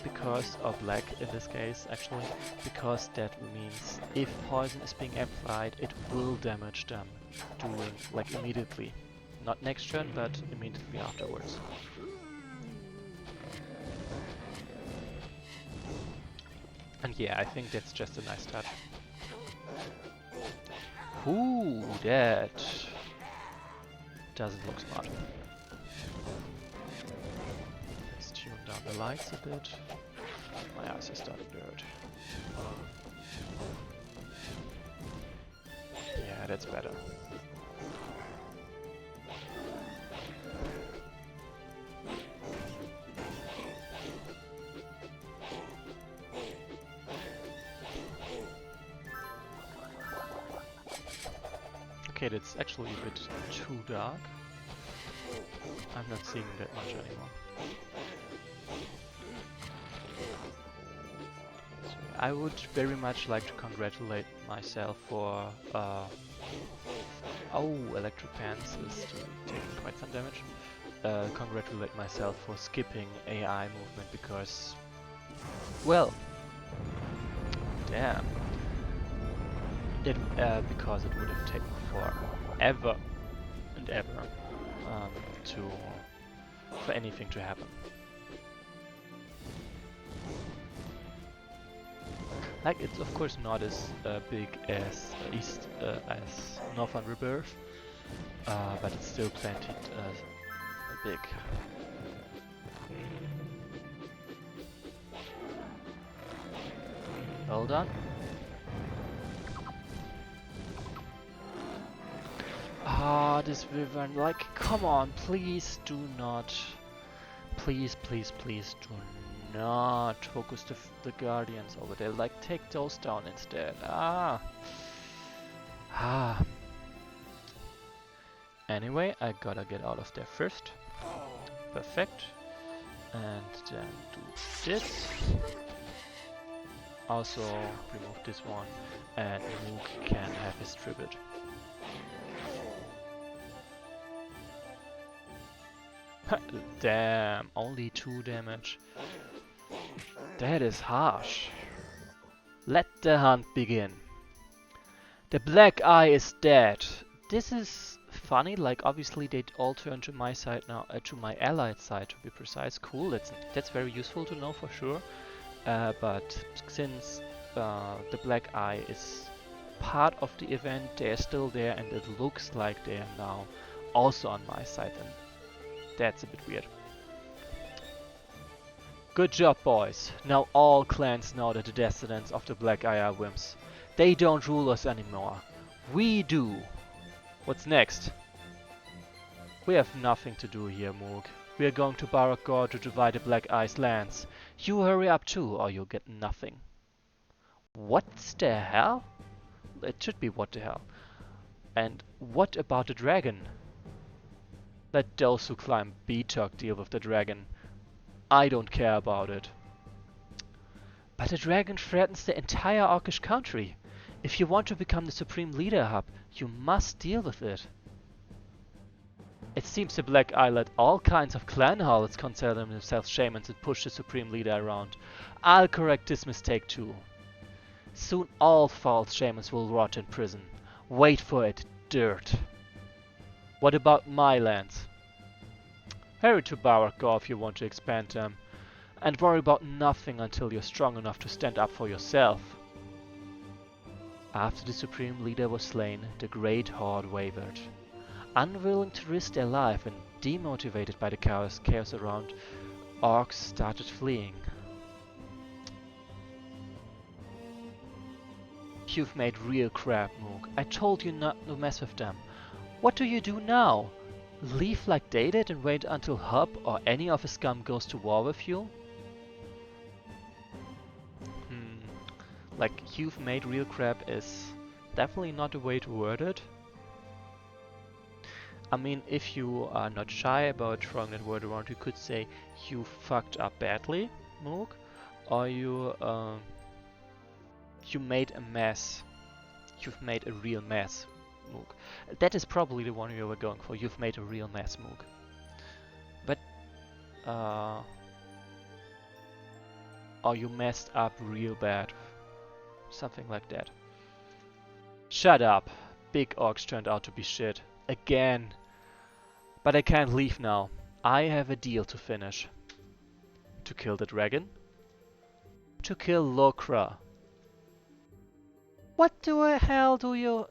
S1: because of Black in this case actually, because that means if poison is being applied it will damage them doing like immediately. Not next turn, but immediately afterwards. And yeah, I think that's just a nice touch. Ooh, that doesn't look smart. Let's tune down the lights a bit. My eyes are starting to hurt. Yeah, that's better. Okay, that's actually a bit too dark. I'm not seeing that much anymore. So I would very much like to congratulate myself for oh, Electric Pants is taking quite some damage. Congratulate myself for skipping AI movement because, well, damn. Because it would have taken forever and ever for anything to happen. Like, it's of course not as big as as Northern Rebirth, but it's still plenty big. Well done. Ah, this Wyvern, like, come on, please do not, please do not focus the Guardians over there, like, take those down instead. Ah. Anyway, I gotta get out of there first. Perfect. And then do this. Also remove this one, and Moog can have his tribute. Damn, only 2 damage. That is harsh. Let the hunt begin. The Black Eye is dead. This is funny, like obviously they all turn to my side now, to my allied side to be precise. Cool, that's very useful to know for sure. But since the Black Eye is part of the event, they're still there and it looks like they are now also on my side, and that's a bit weird. Good job, boys. Now all clans know that the descendants of the Black Eye are wimps. They don't rule us anymore. We do. What's next? We have nothing to do here, Moog. We are going to Baragor to divide the Black Ice lands. You hurry up too, or you'll get nothing. What the hell? It should be what the hell. And what about the dragon? Let those who climb Beatok deal with the dragon. I don't care about it. But the dragon threatens the entire Orcish country. If you want to become the supreme leader, Hub, you must deal with it. It seems the Black Eye let all kinds of clan harlots consider themselves shamans and push the supreme leader around. I'll correct this mistake too. Soon all false shamans will rot in prison. Wait for it, dirt. What about my lands? Hurry to Baragor if you want to expand them. And worry about nothing until you're strong enough to stand up for yourself. After the supreme leader was slain, the great horde wavered. Unwilling to risk their life and demotivated by the chaos around, orcs started fleeing. You've made real crap, Moog. I told you not to mess with them. What do you do now? Leave like they did and wait until Hub or any of his scum goes to war with you? Like, you've made real crap is definitely not the way to word it. I mean, if you are not shy about throwing that word around, you could say you fucked up badly, Moog, or you made a mess. You've made a real mess, Moog. That is probably the one you were going for. You've made a real mess, Moog. But or you messed up real bad. Something like that. Shut up. Big orcs turned out to be shit. Again. But I can't leave now. I have a deal to finish. To kill the dragon. To kill Lokra. What the hell do you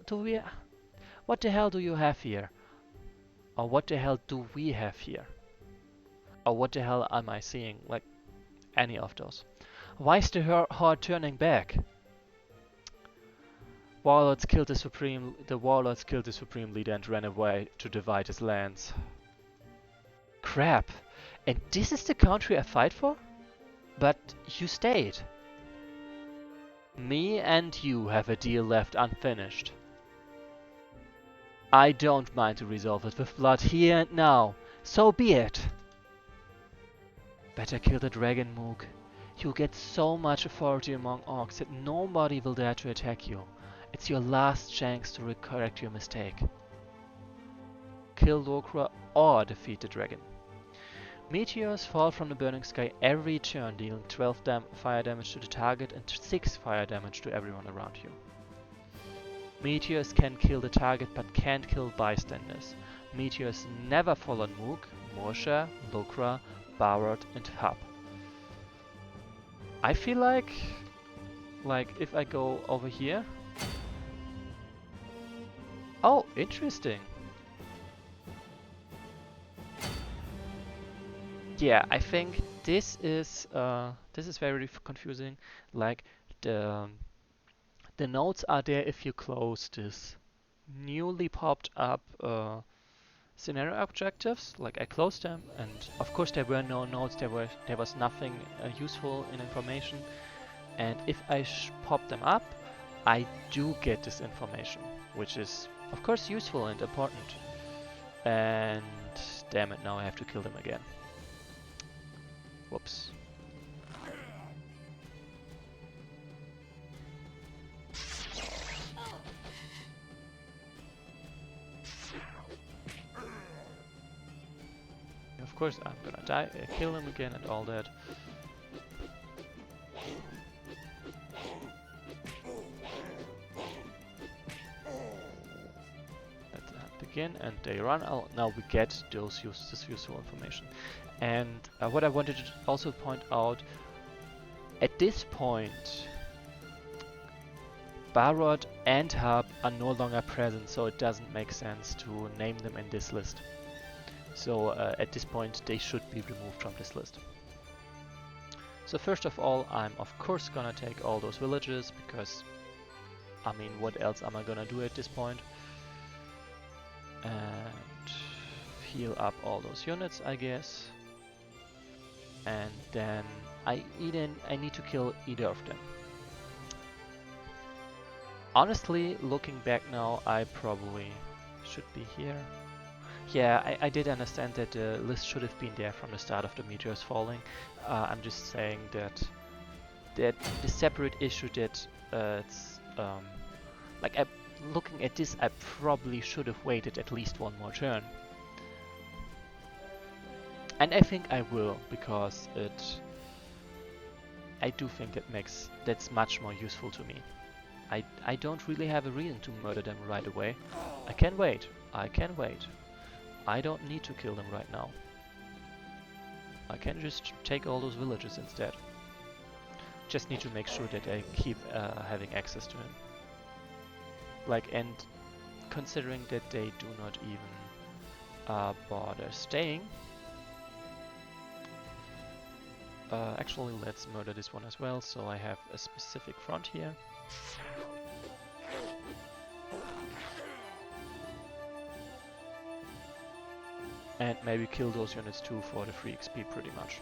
S1: have here? Or what the hell do we have here? Or what the hell am I seeing? Like any of those. Why is the horde turning back? The warlords killed the supreme leader and ran away to divide his lands. Crap! And this is the country I fight for? But you stayed. Me and you have a deal left unfinished. I don't mind to resolve it with blood here and now. So be it. Better kill the dragon, Moog. You'll get so much authority among orcs that nobody will dare to attack you. It's your last chance to correct your mistake. Kill Lokra or defeat the dragon. Meteors fall from the burning sky every turn, dealing 12 fire damage to the target and 6 fire damage to everyone around you. Meteors can kill the target but can't kill bystanders. Meteors never fall on Moog, Morsha, Lokra, Barad and Hub. I feel like if I go over here. Oh, interesting. Yeah, I think this is very confusing. Like the nodes are there if you close this newly popped up scenario objectives. Like I closed them, and of course there were no nodes. There was nothing useful in information. And if I pop them up, I do get this information, which is of course useful and important. And damn it, now I have to kill them again. Whoops. Of course I'm gonna die, kill him again and all that. Let that begin and they run. Oh, now we get this useful information. And what I wanted to also point out, at this point Barad and Hub are no longer present, so it doesn't make sense to name them in this list. So at this point they should be removed from this list. So first of all, I'm of course gonna take all those villages, because I mean, what else am I gonna do at this point? and heal up all those units, I guess. And then I need to kill either of them. Honestly, looking back now, I probably should be here. Yeah, I did understand that the list should have been there from the start of the meteors falling. I'm just saying that the separate issue that it's like looking at this, I probably should have waited at least one more turn. And I think I will, because I do think that's much more useful to me. I don't really have a reason to murder them right away. I can wait. I can wait. I don't need to kill them right now. I can just take all those villages instead. Just need to make sure that I keep having access to him. Like, and considering that they do not even bother staying. Actually, let's murder this one as well, so I have a specific front here. And maybe kill those units too for the free XP pretty much.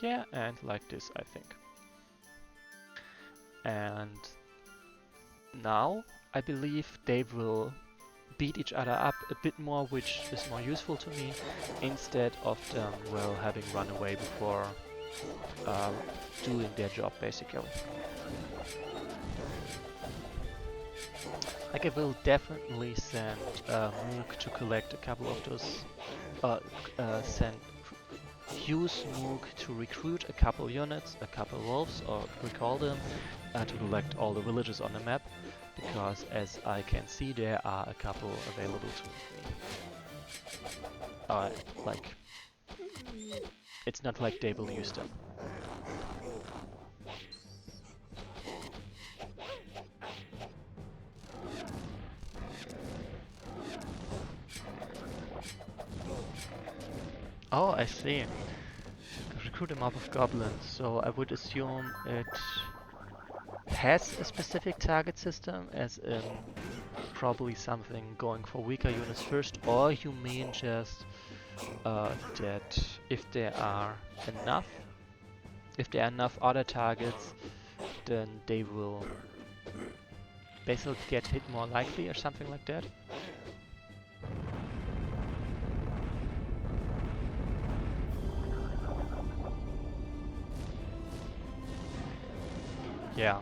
S1: Yeah, and like this, I think. And now I believe they will beat each other up a bit more, which is more useful to me, instead of them, well, having run away before doing their job, basically. Like, I will definitely send Moog to collect a couple of those, use Moog to recruit a couple units, a couple wolves, or recall them, to collect all the villages on the map, because as I can see, there are a couple available to me. Like, it's not like they will use them. Oh, I see. Recruit a mob of goblins, so I would assume it has a specific target system, as in probably something going for weaker units first, or you mean just that if there are enough other targets, then they will basically get hit more likely or something like that? Yeah.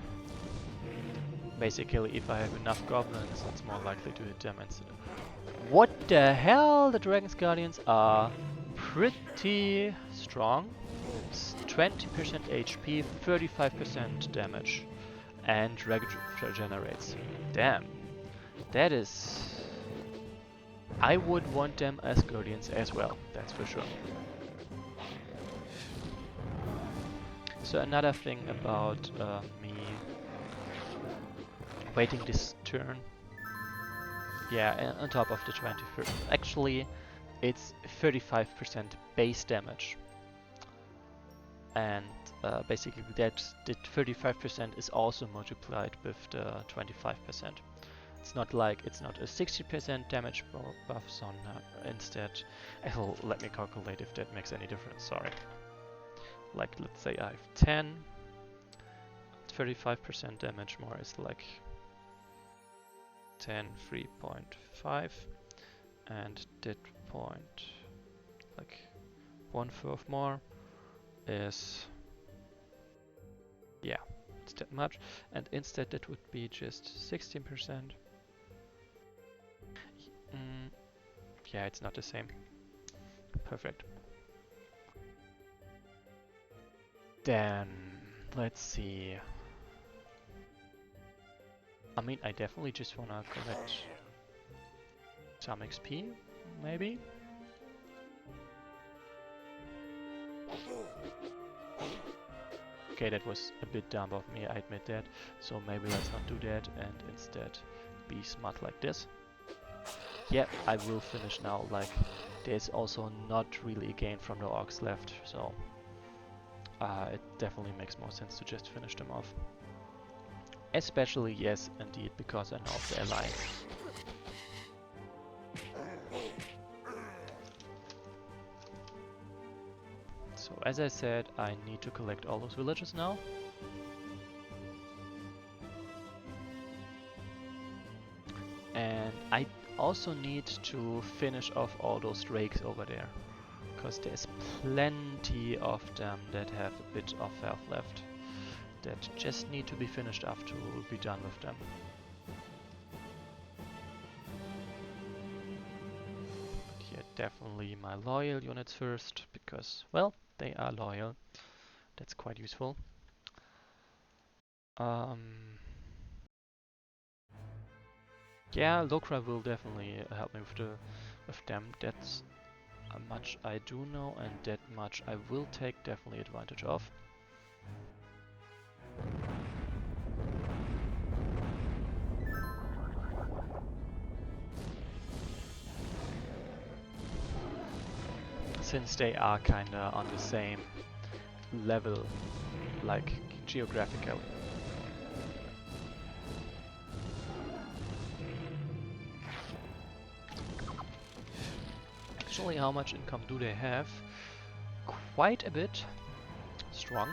S1: Basically, if I have enough goblins, it's more likely to hit them instead. What the hell? The Dragon's Guardians are pretty strong. It's 20% HP, 35% damage, and regenerates. Damn. That is... I would want them as Guardians as well, that's for sure. So another thing about me waiting this turn. Yeah, on top of the 21st. Actually, it's 35% base damage. And basically that 35% is also multiplied with the 25%. It's not like it's not a 60% damage buff, so instead, let me calculate if that makes any difference, sorry. Like, let's say I have 10, 35% damage more is like 10, 3.5, and that point, like 1/4 more is, yeah, it's that much, and instead that would be just 16%. Yeah, it's not the same. Perfect. Then, let's see. I mean, I definitely just wanna collect some XP, maybe? Okay, that was a bit dumb of me, I admit that. So maybe let's not do that and instead be smart like this. Yeah, I will finish now, like, there's also not really a gain from the orcs left, so it definitely makes more sense to just finish them off. Especially, yes, indeed, because I know of the alliance. So as I said, I need to collect all those villages now. And I also need to finish off all those drakes over there, because there's plenty of them that have a bit of health left that just need to be finished off to be done with them. But yeah, definitely my loyal units first, because, well, they are loyal. That's quite useful. Yeah, Lokra will definitely help me with them. That's much I do know, and that much I will take definitely advantage of. Since they are kinda on the same level, like geographically. Actually, how much income do they have? Quite a bit. Strong.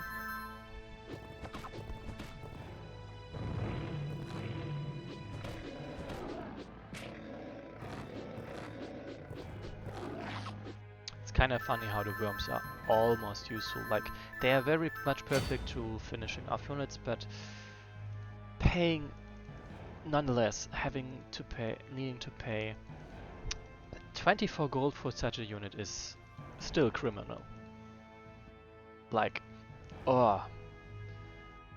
S1: It's kind of funny how the worms are almost useful. Like, they are very much perfect to finishing off units, but paying, nonetheless, needing to pay 24 gold for such a unit is still criminal. Like, oh,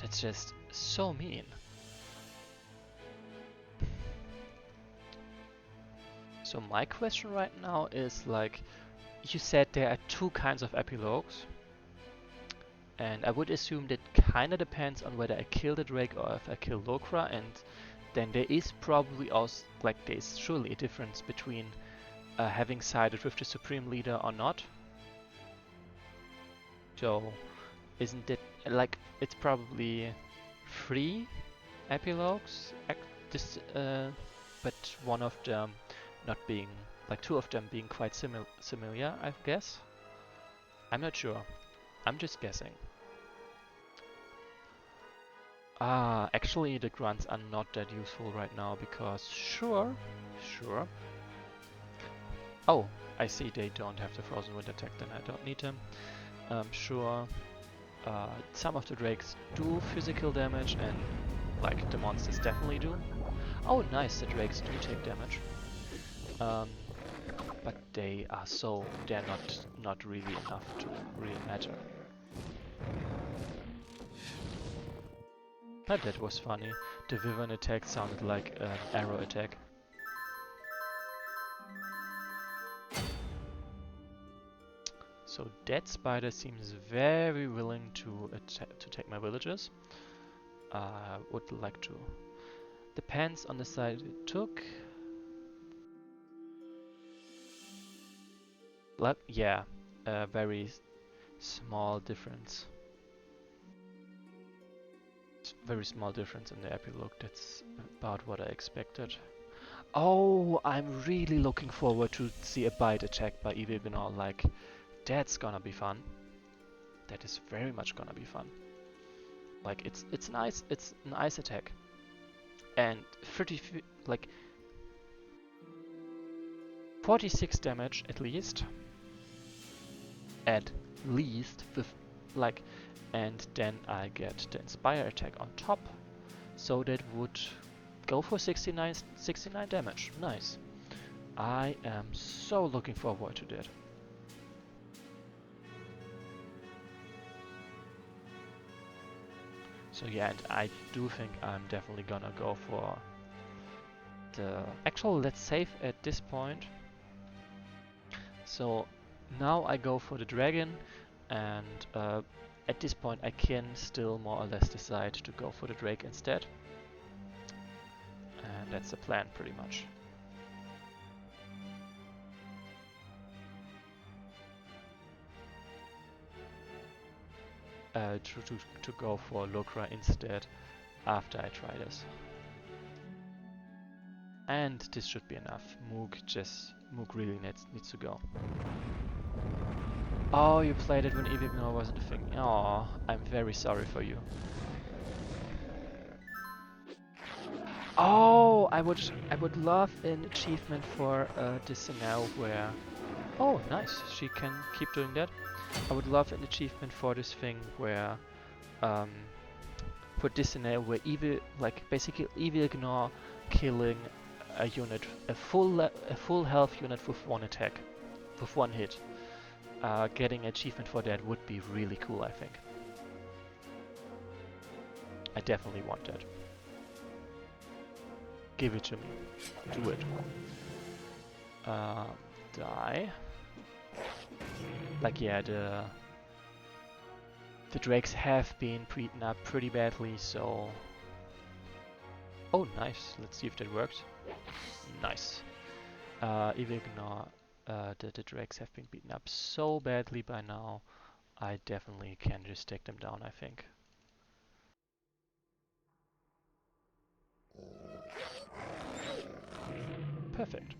S1: that's just so mean. So my question right now is, like, you said there are two kinds of epilogues, and I would assume that kinda depends on whether I kill the Drake or if I kill Lokra, and then there is probably also, like, there's surely a difference between having sided with the Supreme Leader or not. So, isn't it, like, it's probably 3 epilogues, but one of them not being, like 2 of them being quite similar, I guess? I'm not sure. I'm just guessing. Actually the grunts are not that useful right now because sure. Oh, I see they don't have the Frozen Wind attack, then I don't need them. Sure. Some of the drakes do physical damage and like the monsters definitely do. Oh nice, the drakes do take damage. But they're not really enough to really matter. But that was funny. The Wyvern attack sounded like an arrow attack. So that spider seems very willing to take my villages. Would like to. Depends on the side it took. Yeah, a very small difference. Very small difference in the epilogue. That's about what I expected. Oh, I'm really looking forward to see a bite attack by Evil Gnaw. Like, that's gonna be fun. That is very much gonna be fun. Like, it's nice. It's an ice attack, and 46 damage at least. At least with like, and then I get the Inspire attack on top, so that would go for 69 damage. Nice. I am so looking forward to that. So yeah, and I do think I'm definitely gonna go for the... Actually, let's save at this point. So now I go for the dragon, and at this point I can still more or less decide to go for the Drake instead. And that's the plan pretty much. to go for Lokra instead after I try this. And this should be enough. Moog really needs to go. Oh, you played it when Evignor wasn't a thing. Oh, I'm very sorry for you. Oh, I would love an achievement for this scenario where. Oh, nice. She can keep doing that. I would love an achievement for this thing where, for this scenario where basically Evignor killing a unit, a full health unit with one attack, with one hit. Getting achievement for that would be really cool, I think. I definitely want that. Give it to me. Do it. Die. Like, yeah, the drakes have been beaten up pretty badly, so... Oh, nice. Let's see if that works. Nice. Evignor, the drakes have been beaten up so badly by now. I definitely can just take them down, I think. Perfect.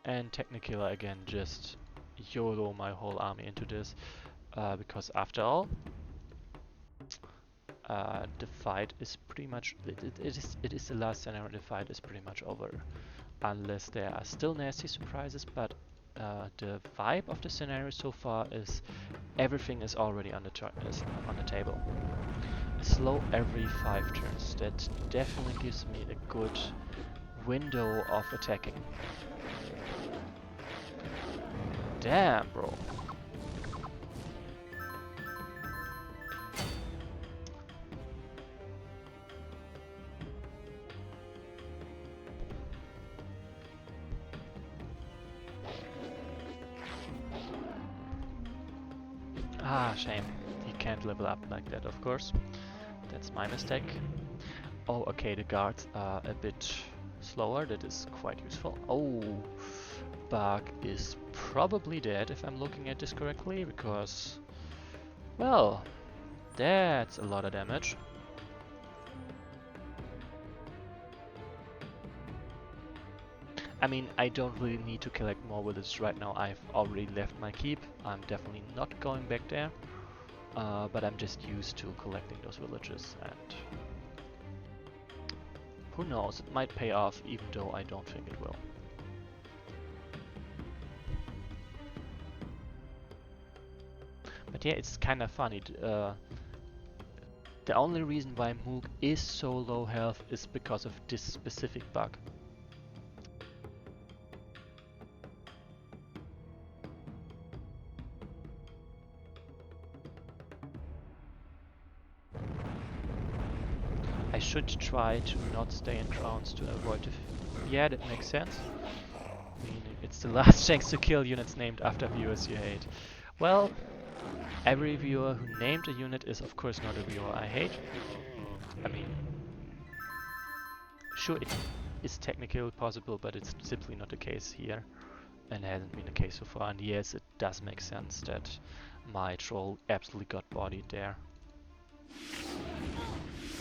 S1: And Technikiller again, just YOLO my whole army into this, because after all, the fight is pretty much, it is the last scenario, the fight is pretty much over. Unless there are still nasty surprises, but the vibe of the scenario so far is everything is already on the table. Slow every 5 turns, that definitely gives me a good window of attacking. Damn, bro. Ah, shame. He can't level up like that, of course. That's my mistake. Oh, okay, the guards are a bit slower. That is quite useful. Oh, Bug is probably dead if I'm looking at this correctly, because... Well, that's a lot of damage. I mean, I don't really need to collect more villagers right now. I've already left my keep. I'm definitely not going back there. But I'm just used to collecting those villages, and who knows, it might pay off, even though I don't think it will. But yeah, it's kind of funny. The only reason why Moog is so low health is because of this specific bug. I should try to not stay in crowns to avoid yeah, that makes sense. Meaning it's the last chance to kill units named after viewers you hate. Well, every viewer who named a unit is of course not a viewer I hate. I mean, sure, it is technically possible, but it's simply not the case here, and hasn't been the case so far. And yes, it does make sense that my troll absolutely got bodied there.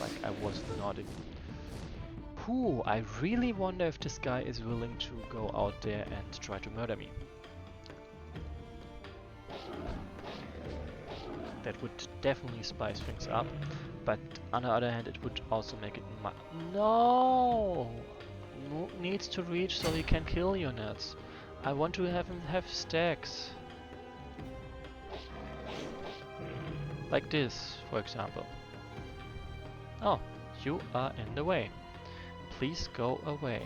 S1: Like, I was not a... Ooh, I really wonder if this guy is willing to go out there and try to murder me. That would definitely spice things up, but on the other hand it would also make it No! Moog needs to reach so he can kill units. I want to have him have stacks. Like this, for example. Oh, you are in the way. Please go away.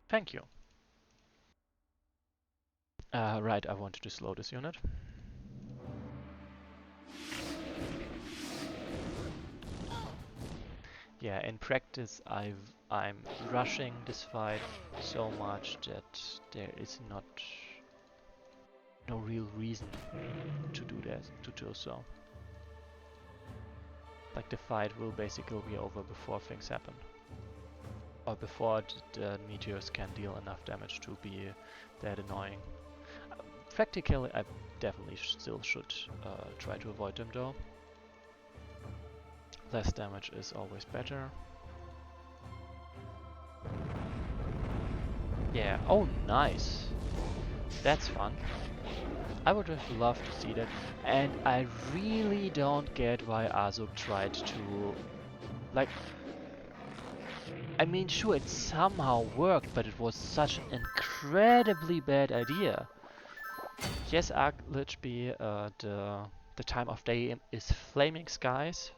S1: Thank you. Right, I wanted to slow this unit. Yeah, in practice I'm rushing this fight so much that there is not no real reason to do that, to do so. Like the fight will basically be over before things happen. Or before the meteors can deal enough damage to be that annoying. Practically, I definitely still should try to avoid them though. Less damage is always better. Yeah, oh nice! That's fun. I would have loved to see that. And I really don't get why Azuk tried to... Like... I mean, sure, it somehow worked, but it was such an incredibly bad idea. Yes, Archlichby, the time of day is flaming skies.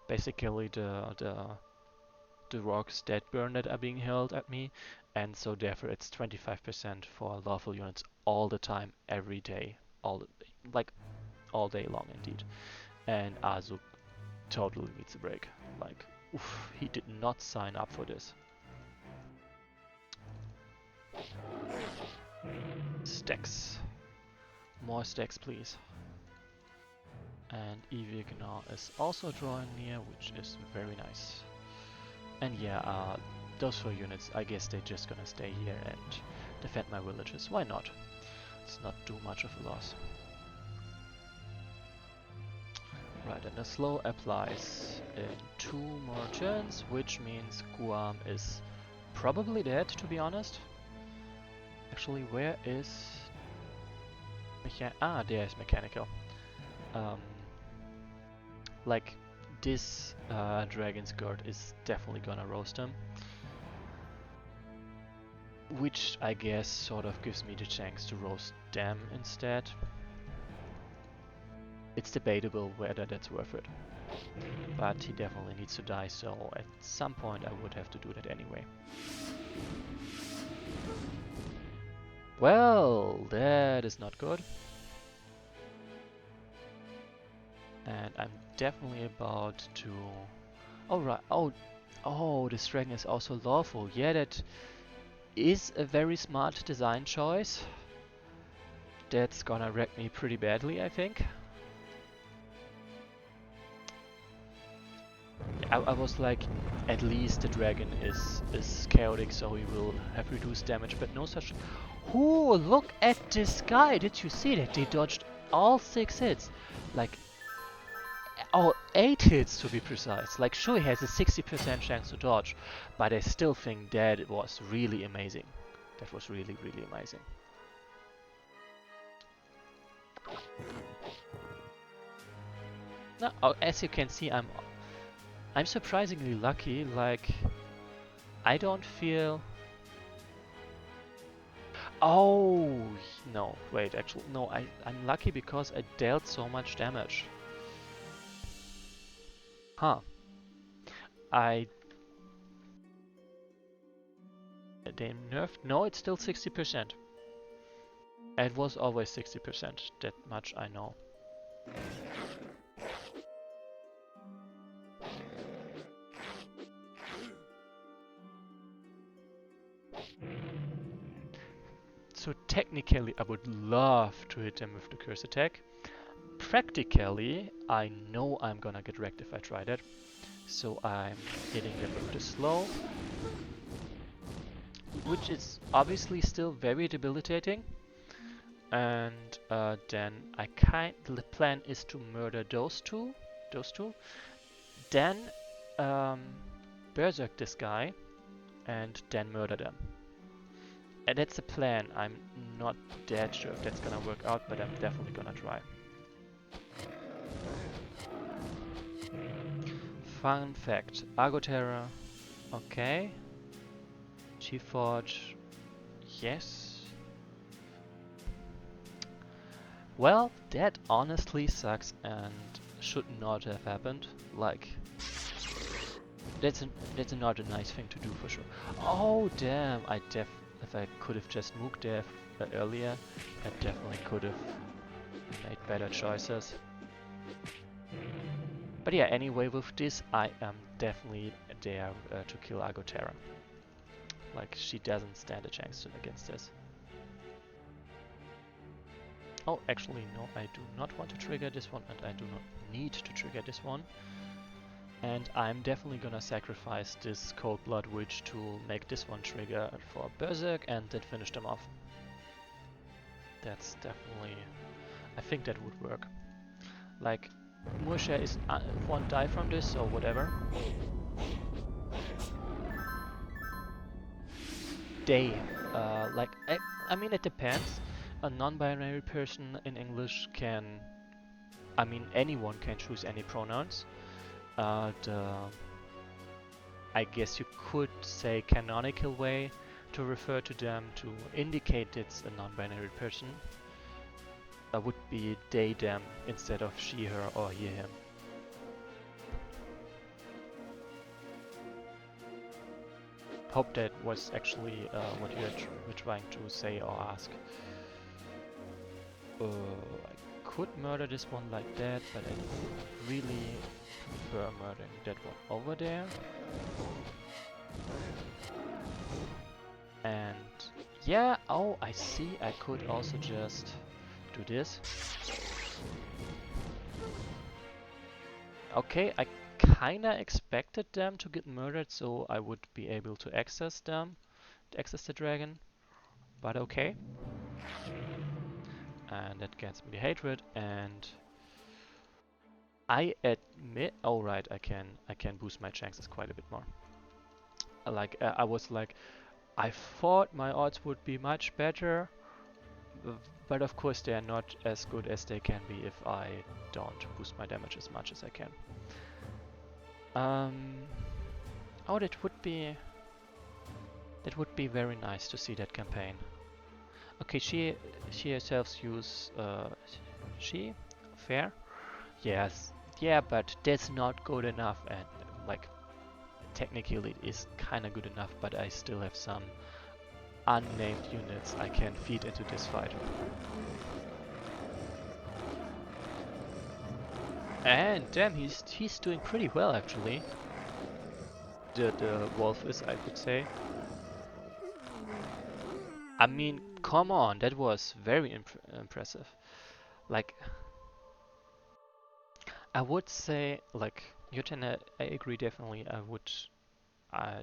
S1: Basically the rocks that burn that are being hurled at me, and so therefore it's 25% for lawful units all the time, every day, like all day long indeed. And Azuk totally needs a break. Like, oof, he did not sign up for this. Stacks. More stacks, please. And Evignar is also drawing near, which is very nice. And yeah, those 4 units, I guess they're just gonna stay here and defend my villages. Why not? It's not too much of a loss. Right, and the slow applies in 2 more turns, which means Guam is probably dead, to be honest. Actually, where is... there's Mechanical. Like, this Dragon's Guard is definitely gonna roast him. Which, I guess, sort of gives me the chance to roast them instead. It's debatable whether that's worth it. But he definitely needs to die, so at some point I would have to do that anyway. Well, that is not good. And I'm definitely about to... Oh, right. Oh, this dragon is also lawful. Yeah, that is a very smart design choice. That's gonna wreck me pretty badly, I think. I was like, at least the dragon is chaotic, so he will have reduced damage, but no such... Ooh, look at this guy! Did you see that? They dodged all 6 hits. Like, oh, 8 hits to be precise. Like, sure, he has a 60% chance to dodge, but I still think that was really amazing. That was really, really amazing. Now, oh, as you can see, I'm surprisingly lucky. Like, I don't feel... Oh, no, wait, actually, no, I'm lucky because I dealt so much damage. Huh. They nerfed? No, it's still 60%. It was always 60%, that much I know. So technically I would love to hit them with the curse attack. Practically, I know I'm gonna get wrecked if I try that. So I'm hitting them with the slow, which is obviously still very debilitating. And then the plan is to murder those two, then berserk this guy, and then murder them. And that's the plan. I'm not that sure if that's gonna work out, but I'm definitely gonna try. Fun fact, Argoterra, okay. G-Forge, yes. Well, that honestly sucks and should not have happened. Like, that's not a nice thing to do for sure. Oh damn! If I could have just moved there earlier, I definitely could have made better choices. But yeah, anyway, with this, I am definitely there to kill Argoterra. Like, she doesn't stand a chance against this. Oh, actually, no, I do not want to trigger this one, and I do not need to trigger this one. And I'm definitely gonna sacrifice this Cold Blood Witch to make this one trigger for Berserk and then finish them off. That's definitely... I think that would work. Like, Murcia is one die from this, so whatever. They, I mean, it depends. A non-binary person in English can... I mean, anyone can choose any pronouns. I guess you could say canonical way to refer to them to indicate it's a non-binary person would be they, them instead of she, her, or he, him. Hope that was actually what you were trying to say or ask. I could murder this one like that, but I really prefer murdering that one over there. And yeah, oh, I see, I could also just do this. Okay, I kinda expected them to get murdered, so I would be able to access them, to access the dragon, but okay. And that gets me the hatred, and I admit, oh right, I can boost my chances quite a bit more. I was like, I thought my odds would be much better, but of course they are not as good as they can be if I don't boost my damage as much as I can. Oh, that would be very nice to see that campaign. Okay, she herself use she fair. Yes, yeah, but that's not good enough, and like technically it is kind of good enough, but I still have some unnamed units I can feed into this fight. And damn, he's doing pretty well actually. The wolf is, I could say. I mean, come on, that was very impressive. Like, I would say, like, Yuten, I agree definitely. I would,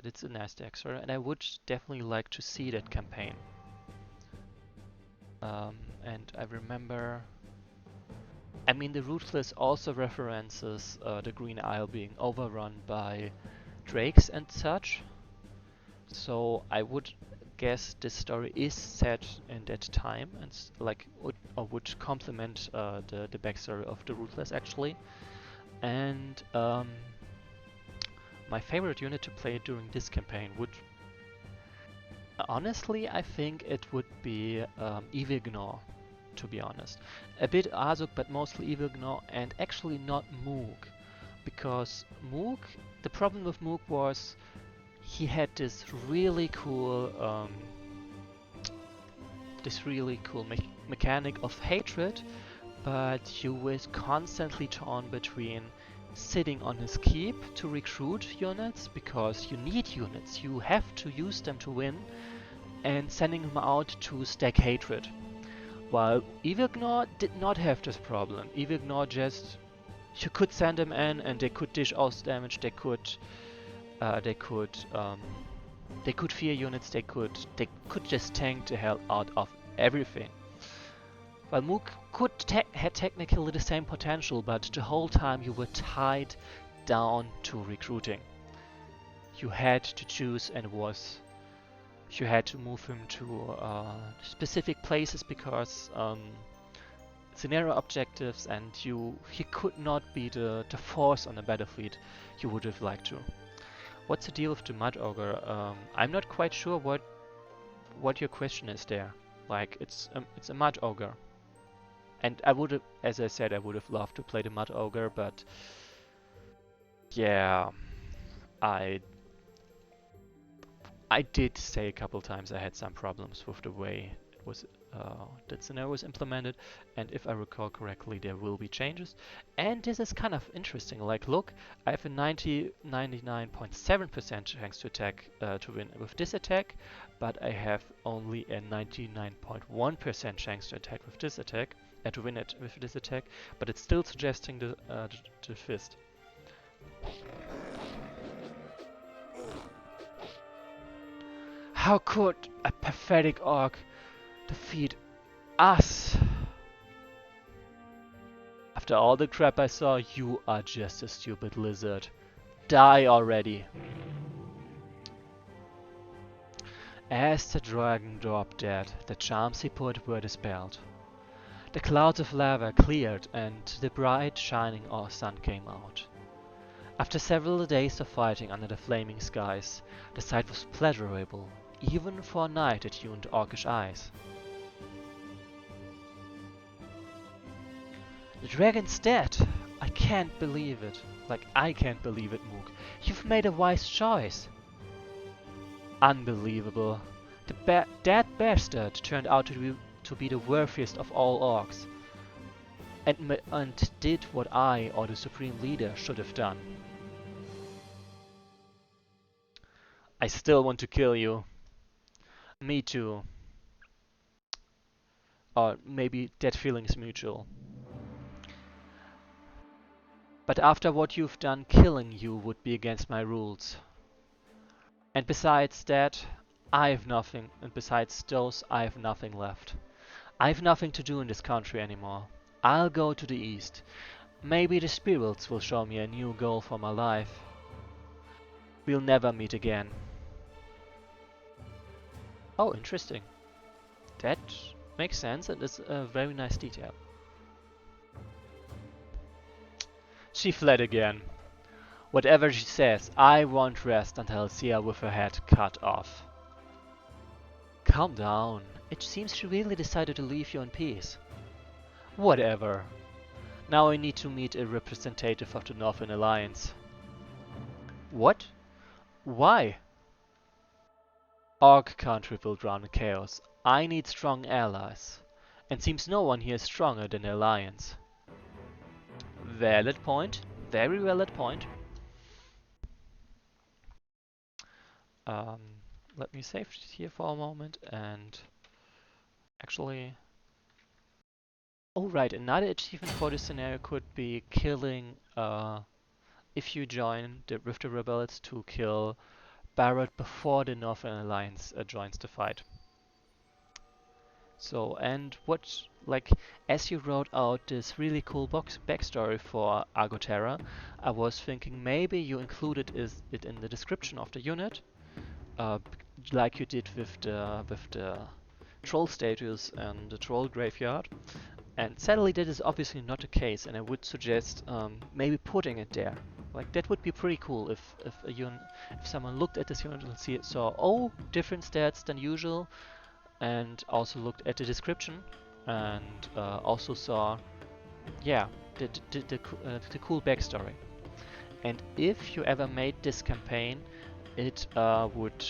S1: it's a nice extra, and I would definitely like to see that campaign. And I remember, I mean, the Ruthless also references the Green Isle being overrun by drakes and such. So I would guess this story is set in that time and would complement the backstory of the Ruthless actually. And my favorite unit to play during this campaign would honestly, I think it would be Evil, to be honest. A bit Azuk, but mostly Evil, and actually not Moog. Because Moog, the problem with Moog was he had this really cool mechanic of hatred, but he was constantly torn between sitting on his keep to recruit units, because you need units, you have to use them to win, and sending them out to stack hatred. While Evil did not have this problem. Evil just, you could send them in and they could dish out damage, they could fear units, they could just tank the hell out of everything. While Moog had technically the same potential, but the whole time you were tied down to recruiting. You had to choose, and you had to move him to specific places because scenario objectives, and he could not be the force on the battlefield you would have liked to. What's the deal with the Mud Ogre? I'm not quite sure what your question is there. Like, it's a Mud Ogre. And I would have, as I said, I would have loved to play the Mud Ogre, but yeah, I did say a couple times I had some problems with the way it was that scenario was implemented, and if I recall correctly, there will be changes. And this is kind of interesting. Like, look, I have a 99.7% chance to attack to win with this attack, but I have only a 99.1% chance to attack with this attack. to win it with this attack, but it's still suggesting the fist. How could a pathetic orc defeat us? After all the crap I saw, you are just a stupid lizard. Die already. As the dragon dropped dead, the charms he put were dispelled. The clouds of lava cleared and the bright shining sun came out. After several days of fighting under the flaming skies, the sight was pleasurable, even for a knight attuned to orcish eyes. The dragon's dead! I can't believe it. I can't believe it, Mook. You've made a wise choice. Unbelievable. That bastard turned out to be the worthiest of all orcs, and did what I, or the Supreme Leader, should have done. I still want to kill you. Me too. Or maybe that feeling's mutual. But after what you've done, killing you would be against my rules. And besides that, I have nothing, and besides those, I have nothing left. I have nothing to do in this country anymore. I'll go to the east. Maybe the spirits will show me a new goal for my life. We'll never meet again. Oh, interesting. That makes sense and is a very nice detail. She fled again. Whatever she says, I won't rest until I see her with her head cut off. Calm down. It seems she really decided to leave you in peace. Whatever. Now I need to meet a representative of the Northern Alliance. What? Why? Orc country will drown in chaos. I need strong allies. And seems no one here is stronger than the Alliance. Valid point. Very valid point. Let me save it here for a moment and actually... Oh right, another achievement for this scenario could be killing, if you join with the rebels, to kill Barrett before the Northern Alliance joins the fight. So, and what, as you wrote out this really cool backstory for Argoterra, I was thinking maybe you included it in the description of the unit, like you did with the troll statues and the troll graveyard. And sadly that is obviously not the case, and I would suggest maybe putting it there. That would be pretty cool if someone looked at this unit and saw different stats than usual, and also looked at the description and also saw the cool backstory. And if you ever made this campaign, it would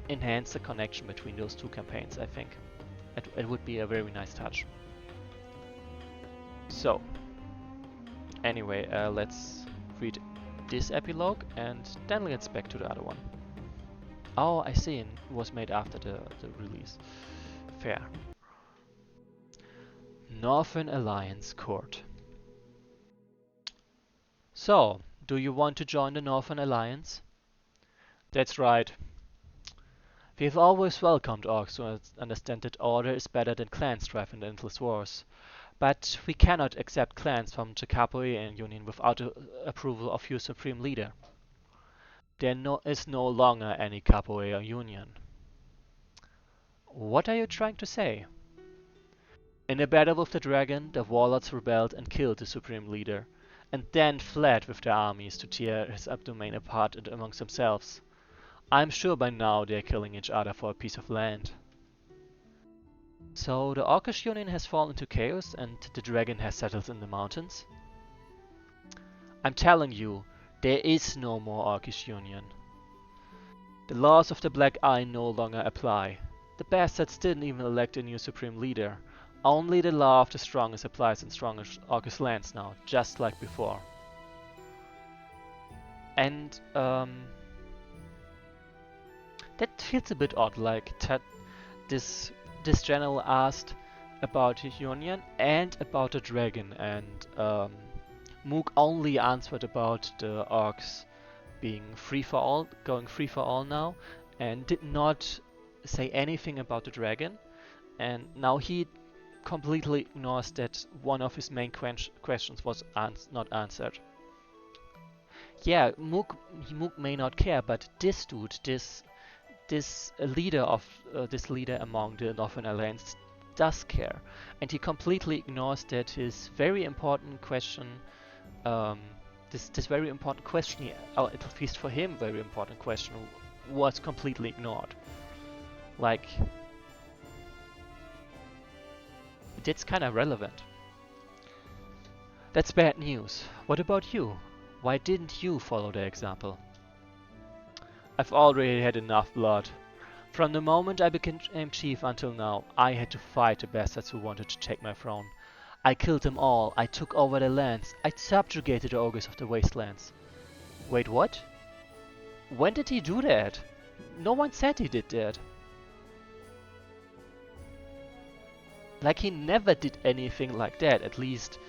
S1: enhance the connection between those two campaigns, I think. It would be a very nice touch. So, anyway, let's read this epilogue and then let's back to the other one. Oh, I see, it was made after the release. Fair. Northern Alliance Court. So, do you want to join the Northern Alliance? That's right. We've always welcomed orcs who understand that order is better than clan strife and endless wars. But we cannot accept clans from the Capoeira Union without the approval of your Supreme Leader. There is no longer any Capoeira Union. What are you trying to say? In a battle with the dragon, the warlords rebelled and killed the Supreme Leader, and then fled with their armies to tear his domain apart amongst themselves. I'm sure by now they're killing each other for a piece of land. So the Orcish Union has fallen into chaos and the dragon has settled in the mountains? I'm telling you, there is no more Orcish Union. The laws of the Black Eye no longer apply. The bastards didn't even elect a new Supreme Leader. Only the law of the strongest applies in strongest Orcish lands now, just like before. And that feels a bit odd, this general asked about his union and about the dragon, and Mook only answered about the orcs being free for all, going free for all now, and did not say anything about the dragon. And now he completely ignores that one of his main questions was not answered. Yeah, Mook may not care, but this dude, this leader of this leader among the Northern Alliance does care, and he completely ignores that his very important question, this very important question, or at least for him, very important question, was completely ignored. Like, that's kind of relevant. That's bad news. What about you? Why didn't you follow their example? I've already had enough blood. From the moment I became chief until now, I had to fight the bastards who wanted to take my throne. I killed them all, I took over their lands, I subjugated the ogres of the wastelands. Wait, what? When did he do that? No one said he did that. Like, he never did anything like that, at least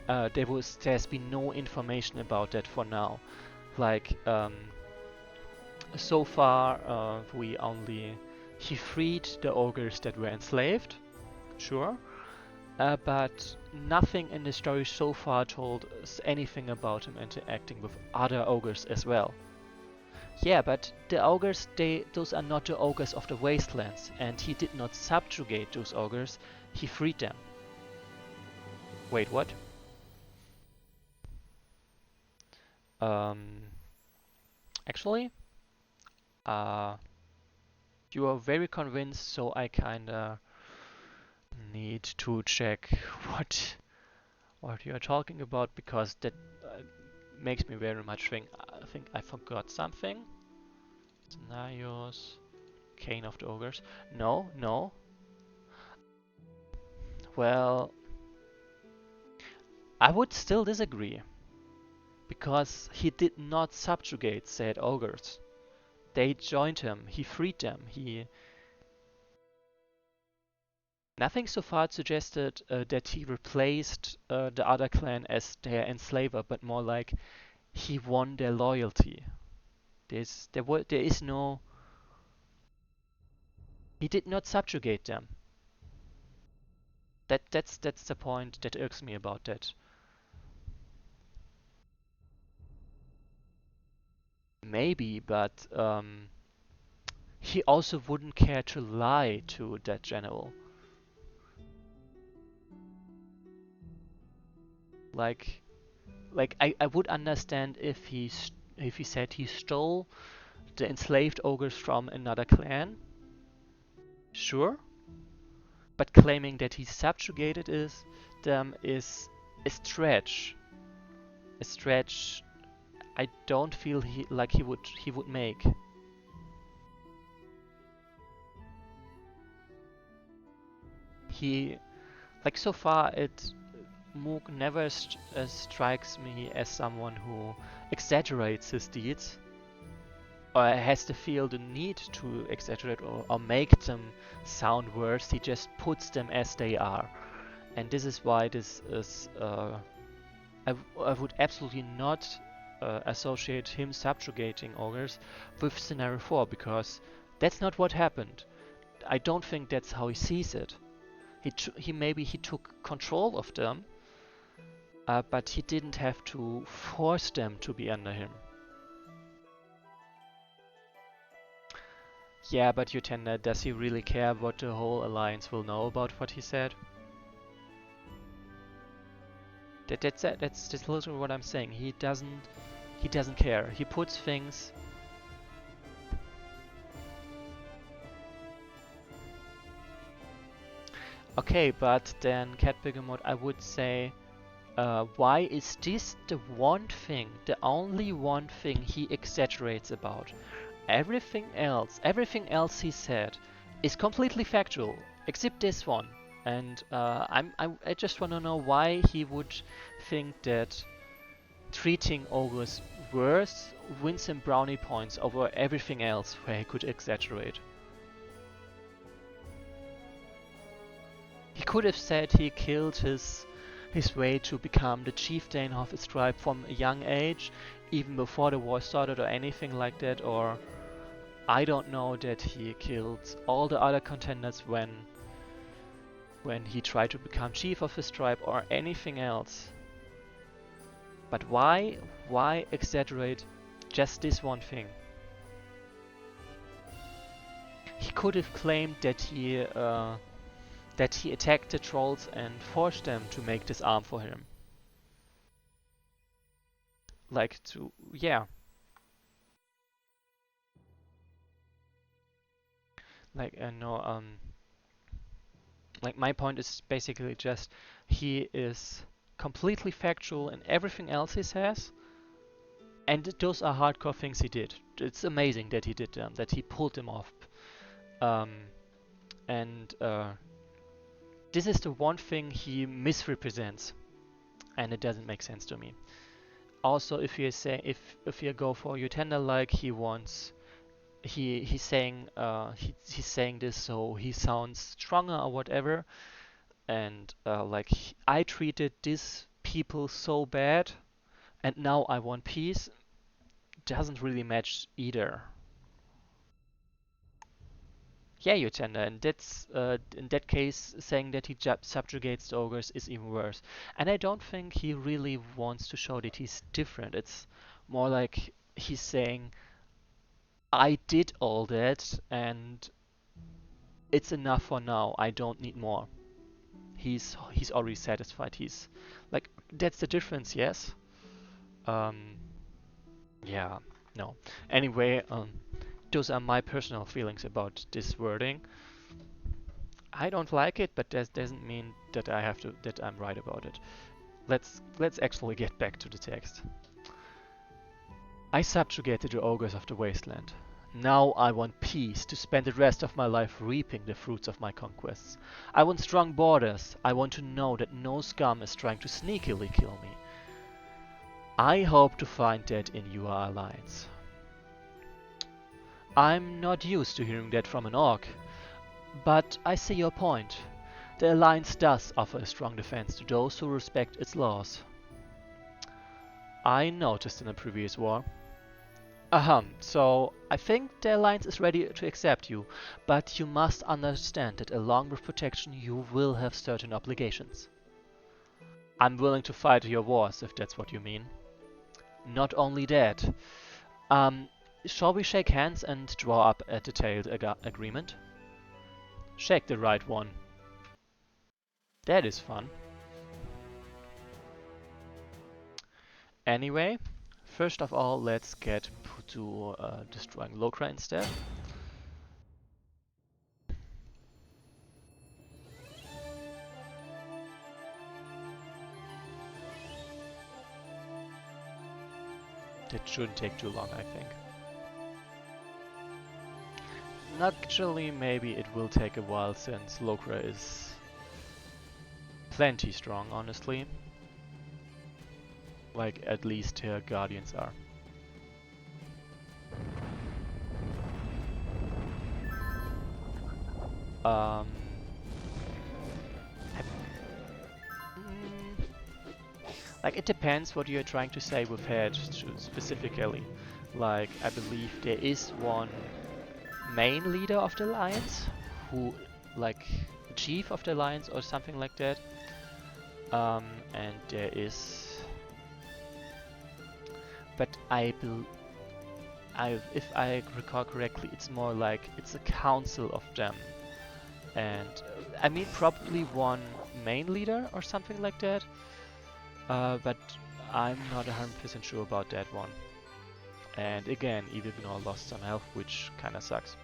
S1: there's been no information about that for now. Like, so far he freed the ogres that were enslaved, sure, but nothing in the story so far told us anything about him interacting with other ogres as well. Yeah, but the ogres, those are not the ogres of the wastelands, and he did not subjugate those ogres, he freed them. Wait, what? Actually, you are very convinced, so I kinda need to check what you are talking about, because that makes me very much think I forgot something. Scenarios, Cane of the Ogres. No. Well, I would still disagree, because he did not subjugate said ogres. They joined him, he freed them, Nothing so far suggested that he replaced the other clan as their enslaver, but more like he won their loyalty. There is no... He did not subjugate them. That's the point that irks me about that. Maybe, but he also wouldn't care to lie to that general. Like I would understand if he said he stole the enslaved ogres from another clan. Sure. But claiming that he subjugated them is a stretch. A stretch I don't feel he would make. Like, so far Mook never strikes me as someone who exaggerates his deeds, or has to feel the need to exaggerate or make them sound worse. He just puts them as they are. And this is why this is... I would absolutely not associate him subjugating ogres with Scenario 4, because that's not what happened. I don't think that's how he sees it. Maybe he took control of them, but he didn't have to force them to be under him. Yeah, but Utenda, does he really care what the whole alliance will know about what he said? That's it. That's literally what I'm saying. He doesn't care. He puts things... Okay, but then Cat Begamot, I would say, why is this the one thing, the only one thing he exaggerates about? Everything else he said is completely factual, except this one. And I just want to know why he would think that treating ogres worse wins him brownie points over everything else where he could exaggerate. He could have said he killed his way to become the chieftain of his tribe from a young age, even before the war started or anything like that, or I don't know, that he killed all the other contenders when he tried to become chief of his tribe or anything else. But why exaggerate just this one thing? He could have claimed that he attacked the trolls and forced them to make this arm for him. Like to, yeah. Like, no, like my point is basically just he is completely factual in everything else he says, and those are hardcore things he did. It's amazing that he did them, that he pulled them off. And this is the one thing he misrepresents, and it doesn't make sense to me. Also, if you say if you go for Utenda, like he wants, he's saying this so he sounds stronger or whatever, and like I treated these people so bad, and now I want peace. Doesn't really match either. Yeah, Utenda, and that's in that case, saying that he subjugates the ogres is even worse. And I don't think he really wants to show that he's different. It's more like he's saying, I did all that, and it's enough for now. I don't need more. He's already satisfied. He's like, that's the difference, yes. Yeah, no. Anyway, those are my personal feelings about this wording. I don't like it, but that doesn't mean that I'm right about it. Let's actually get back to the text. I subjugated the ogres of the wasteland. Now I want peace to spend the rest of my life reaping the fruits of my conquests. I want strong borders. I want to know that no scum is trying to sneakily kill me. I hope to find that in your alliance. I'm not used to hearing that from an orc, but I see your point. The Alliance does offer a strong defense to those who respect its laws. I noticed in a previous war. So I think the Alliance is ready to accept you, but you must understand that along with protection you will have certain obligations. I'm willing to fight your wars, if that's what you mean. Not only that. Shall we shake hands and draw up a detailed agreement? Shake the right one. That is fun. Anyway, first of all, let's get to destroying Lokra instead. It shouldn't take too long, I think. Naturally, maybe it will take a while since Lokra is plenty strong, honestly. Like, at least her guardians are. Like, it depends what you're trying to say with head specifically. Like, I believe there is one main leader of the alliance who, like, the chief of the alliance or something like that. And there is, but if I recall correctly, it's more like it's a council of them, and I mean probably one main leader or something like that. But I'm not 100% sure about that one. And again, Evilgnor lost some health, which kinda sucks.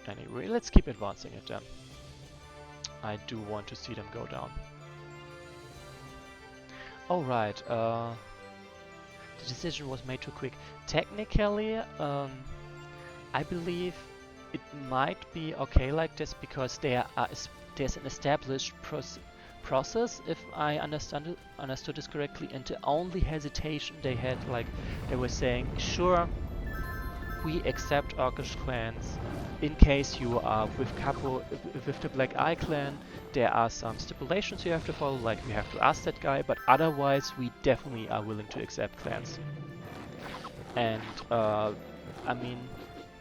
S1: Anyway, let's keep advancing it then. I do want to see them go down. Alright, the decision was made too quick. Technically, I believe it might be okay like this because there's an established process, if I understood this correctly, and the only hesitation they had, like, they were saying, sure, we accept Orcish clans in case you are with with the Black Eye clan. There are some stipulations you have to follow, like we have to ask that guy, but otherwise we definitely are willing to accept clans. And I mean,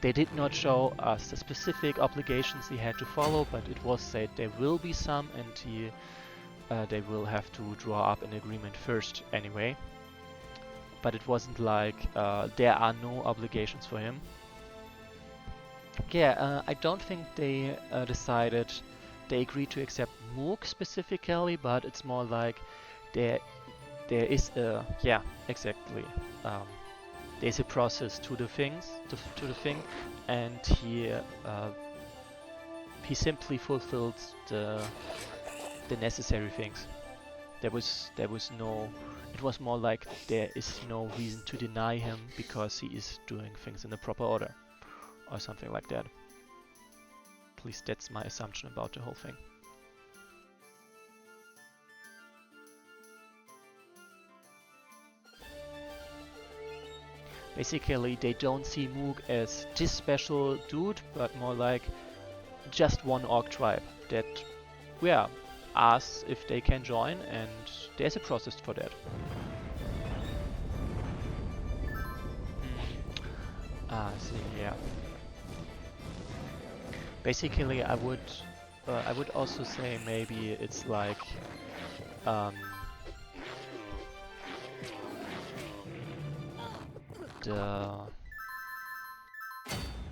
S1: they did not show us the specific obligations he had to follow, but it was said there will be some, and they will have to draw up an agreement first anyway. But it wasn't like there are no obligations for him. Yeah, I don't think they decided they agreed to accept Moog specifically, but it's more like there is a, yeah, exactly. There's a process to the things, to the thing, and he simply fulfilled the necessary things. There was no. It was more like there is no reason to deny him because he is doing things in the proper order, or something like that. At least that's my assumption about the whole thing. Basically, they don't see Moog as this special dude, but more like just one orc tribe that, yeah, asks if they can join, and there's a process for that. So yeah. Basically, I would also say maybe it's like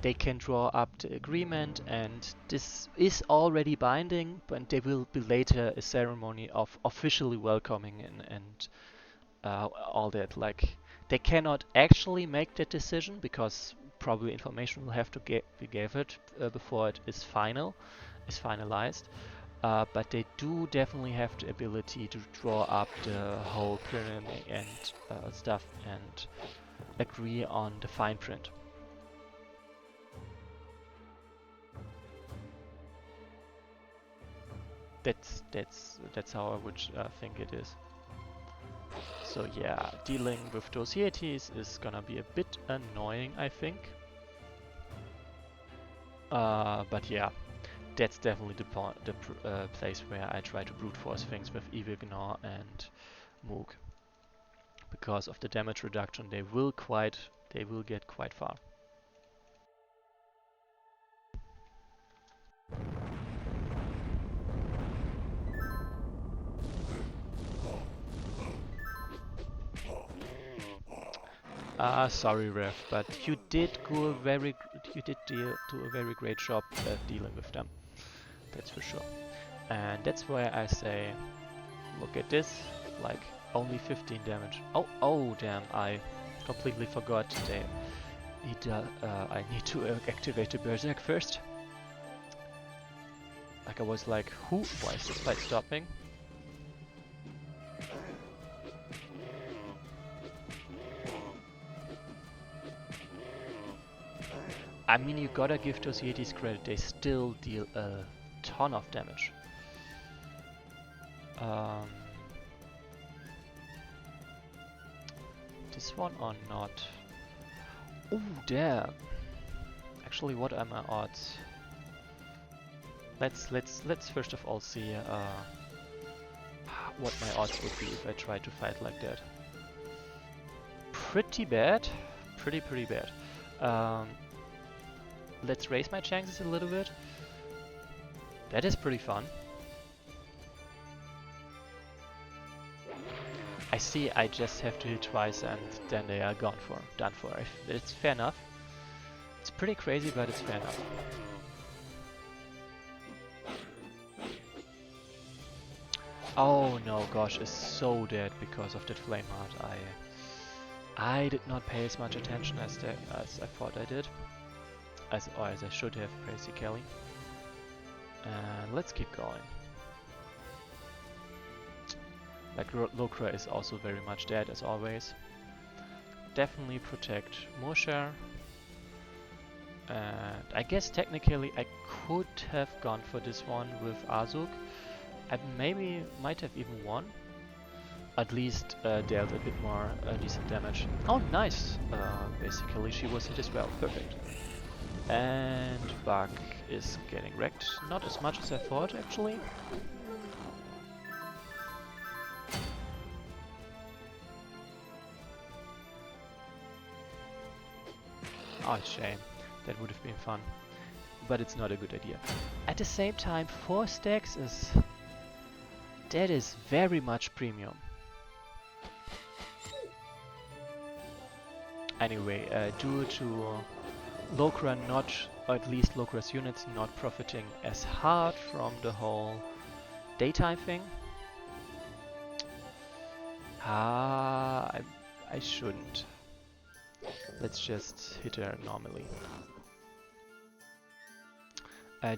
S1: they can draw up the agreement, and this is already binding, but there will be later a ceremony of officially welcoming and all that. Like, they cannot actually make that decision because probably information will have to be gathered before it is finalized. But they do definitely have the ability to draw up the whole pyramid and stuff and agree on the fine print. That's how I would think it is. So yeah, dealing with those deities is gonna be a bit annoying, I think. But yeah, that's definitely the place where I try to brute force things with Evil Gnaw and Moog. Because of the damage reduction, they will get quite far. Sorry, Rev, but you did do a very great job at dealing with them. That's for sure. And that's why I say, look at this, like only 15 damage. Oh, damn! I completely forgot that I need to activate the Berserk first. Like I was like, why is this fight stopping? I mean, you gotta give those Yetis credit, they still deal a ton of damage. This one or not? Oh, damn! Actually, what are my odds? Let's first of all see what my odds would be if I try to fight like that. Pretty bad, pretty bad. Let's raise my chances a little bit. That is pretty fun. I see, I just have to hit twice and then they are done for. It's fair enough. It's pretty crazy, but it's fair enough. Oh no, gosh, is so dead because of that flame heart. I did not pay as much attention as I thought I did. As I should have, basically. And let's keep going. Like, Lokra is also very much dead, as always. Definitely protect Mosher. And I guess technically I could have gone for this one with Azuk. I maybe might have even won. at least dealt a bit more decent damage. Oh, nice! Basically, she was hit as well. Perfect. And Buck is getting wrecked. Not as much as I thought, actually. Oh, shame. That would have been fun. But it's not a good idea. At the same time, 4 stacks is... that is very much premium. Anyway, due to Lokra not, or at least Lokra's units not profiting as hard from the whole daytime thing. I shouldn't. Let's just hit her normally.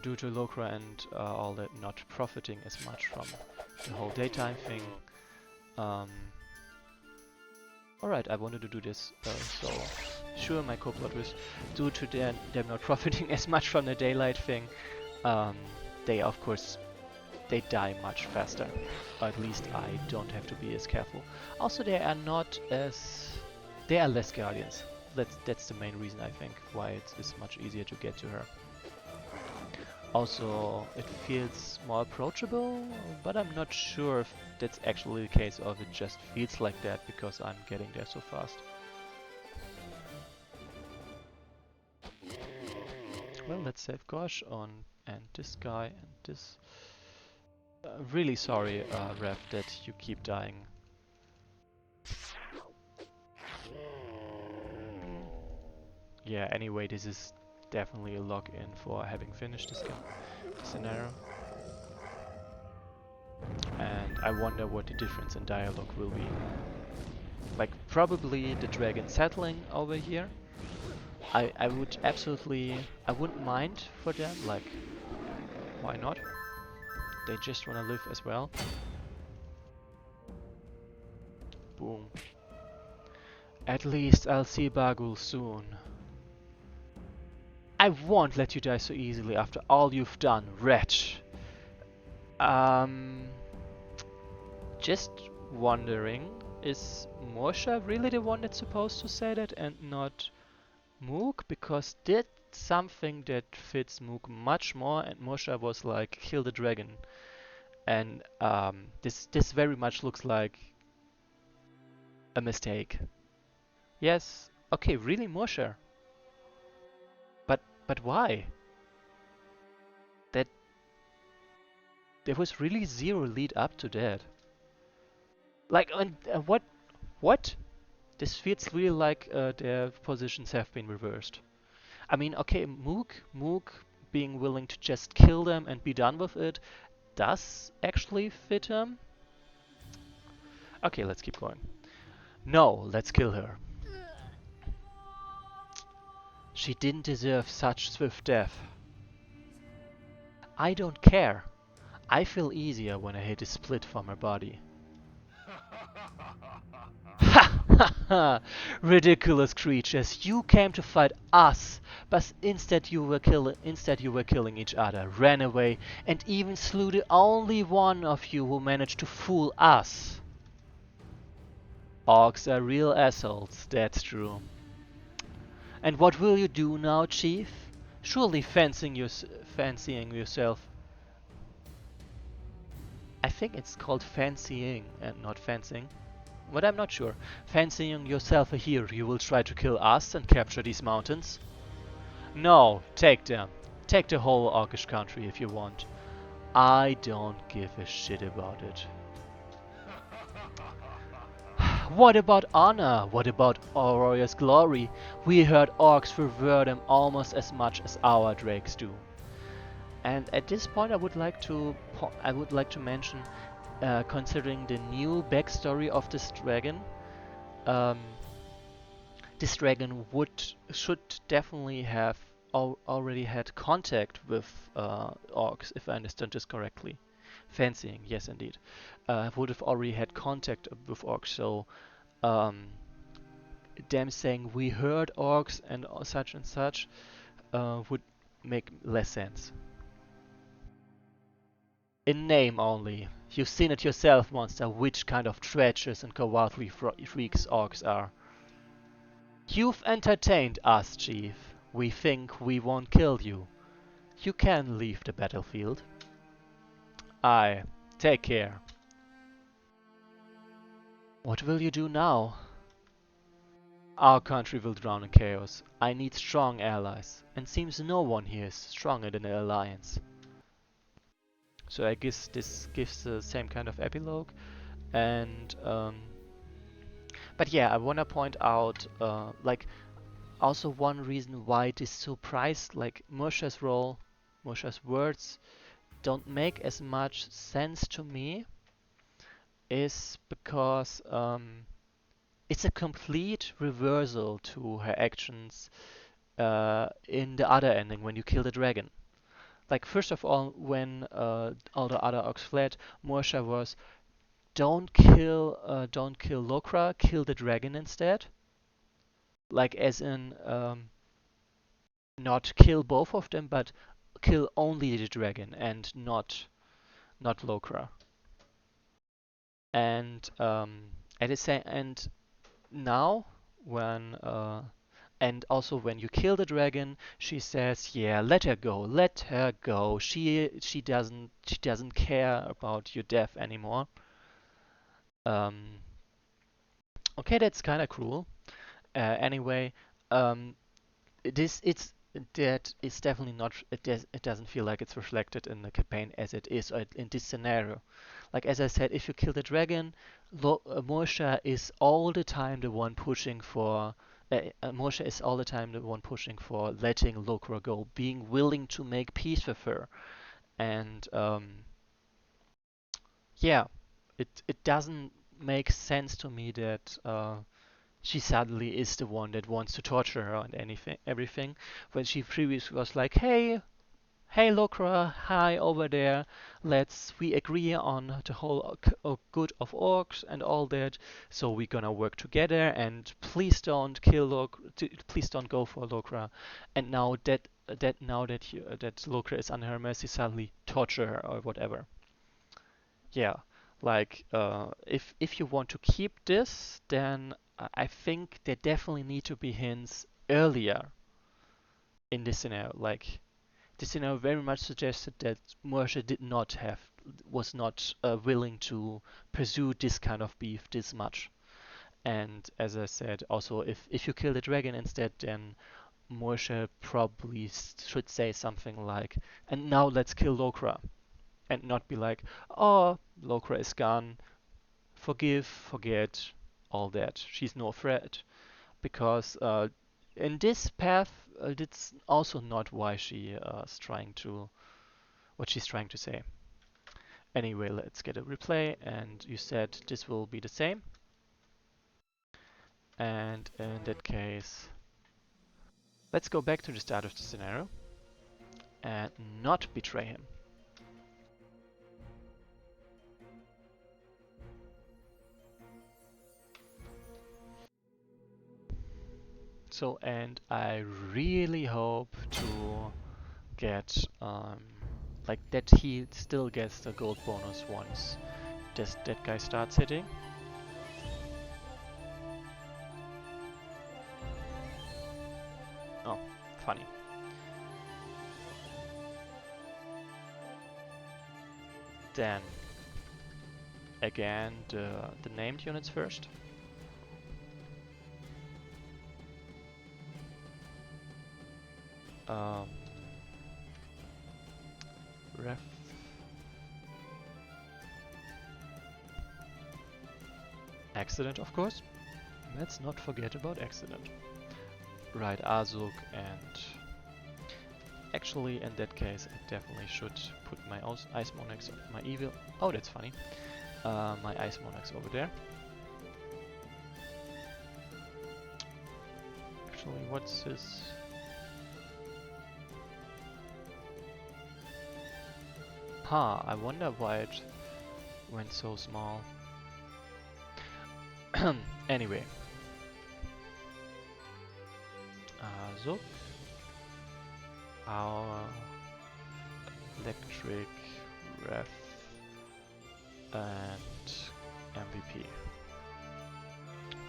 S1: Due to Lokra and all that not profiting as much from the whole daytime thing. Alright, I wanted to do this, so sure, my co-plot was due to them not profiting as much from the daylight thing. They of course they die much faster, or at least I don't have to be as careful. Also, they are not as... they are less guardians. That's the main reason, I think, why it's much easier to get to her. Also, it feels more approachable, but I'm not sure if that's actually the case or if it just feels like that because I'm getting there so fast. Well, let's save Gosh on and this guy and this. Really sorry, Rev, that you keep dying. Yeah, anyway, this is definitely a lock-in for having finished this scenario. And I wonder what the difference in dialogue will be. Like, probably the dragon settling over here. I would absolutely... I wouldn't mind for them, like, why not? They just wanna live as well. Boom. At least I'll see Bagul soon. I won't let you die so easily after all you've done, wretch. Just wondering, is Morsha really the one that's supposed to say that and not Mook? Because that's something that fits Mook much more, and Morsha was like, kill the dragon. And this very much looks like a mistake. Yes, okay, really Morsha. But why? There was really zero lead up to that. Like, and what? What? This feels really like their positions have been reversed. I mean, okay, Mook being willing to just kill them and be done with it does actually fit him. Okay, let's keep going. No, let's kill her. She didn't deserve such swift death. I don't care. I feel easier when a hit is split from her body. Ha ha ha! Ridiculous creatures! You came to fight us, but instead you were killing each other, ran away, and even slew the only one of you who managed to fool us. Orcs are real assholes, that's true. And what will you do now, Chief? Surely fancying yourself. I think it's called fancying and not fencing. But I'm not sure. Fancying yourself a hero, you will try to kill us and capture these mountains? No, take them. Take the whole Orcish country if you want. I don't give a shit about it. What about honor? What about Aurora's glory? We heard orcs revere them almost as much as our drakes do. And at this point, I would like to mention, considering the new backstory of this dragon, this dragon should definitely have already had contact with orcs, if I understand this correctly. Fancying, yes, indeed. Would have already had contact with orcs, so them saying we heard orcs and such would make less sense. In name only. You've seen it yourself, monster, which kind of treacherous and cowardly freaks orcs are. You've entertained us, chief. We think we won't kill you. You can leave the battlefield. Aye, take care. What will you do now? Our country will drown in chaos. I need strong allies, and seems no one here is stronger than the Alliance. So I guess this gives the same kind of epilogue, and but yeah, I wanna point out like also one reason why this surprised like Mursha's role, Mursha's words don't make as much sense to me is because it's a complete reversal to her actions in the other ending when you kill the dragon. Like first of all, when all the other orcs fled, Morsha was don't kill Lokra, kill the dragon instead. Like as in not kill both of them, but kill only the dragon and not Lokra. And at the same and now when and also when you kill the dragon, she says, "Yeah, let her go, let her go. She doesn't care about your death anymore." Um, okay, that's kind of cruel. Anyway, um, it's that is definitely not. It doesn't feel like it's reflected in the campaign as it is in this scenario. Like as I said, if you kill the dragon, Morsha is all the time the one pushing for. Morsha is all the time the one pushing for letting Lokra go, being willing to make peace with her, and yeah, it doesn't make sense to me that she suddenly is the one that wants to torture her and everything, when she previously was like, hey Lokra, hi over there, we agree on the whole good of orcs and all that, so we're gonna work together and please don't please don't go for Lokra. And now that Lokra is under her mercy, suddenly torture her or whatever. Yeah, like if you want to keep this, then I think there definitely need to be hints earlier in this scenario. Like this scenario very much suggested that Morsha was not willing to pursue this kind of beef this much. And as I said, also if you kill the dragon instead, then Morsha probably should say something like, "And now let's kill Lokra," and not be like, "Oh, Lokra is gone. Forgive, forget, all that. She's no threat." Because in this path, it's also not why she is trying to what she's trying to say. Anyway, let's get a replay, and you said this will be the same. And in that case, let's go back to the start of the scenario and not betray him. So, and I really hope to get like that he still gets the gold bonus once that guy starts hitting. Oh, funny. Then again the named units first. Ref accident, of course. Let's not forget about accident. Right, Azuk, and actually in that case I definitely should put my ice monarchs, my evil. Oh, that's funny. My ice monarchs over there. Actually, what's his? I wonder why it went so small. Anyway. So. Our electric ref and MVP.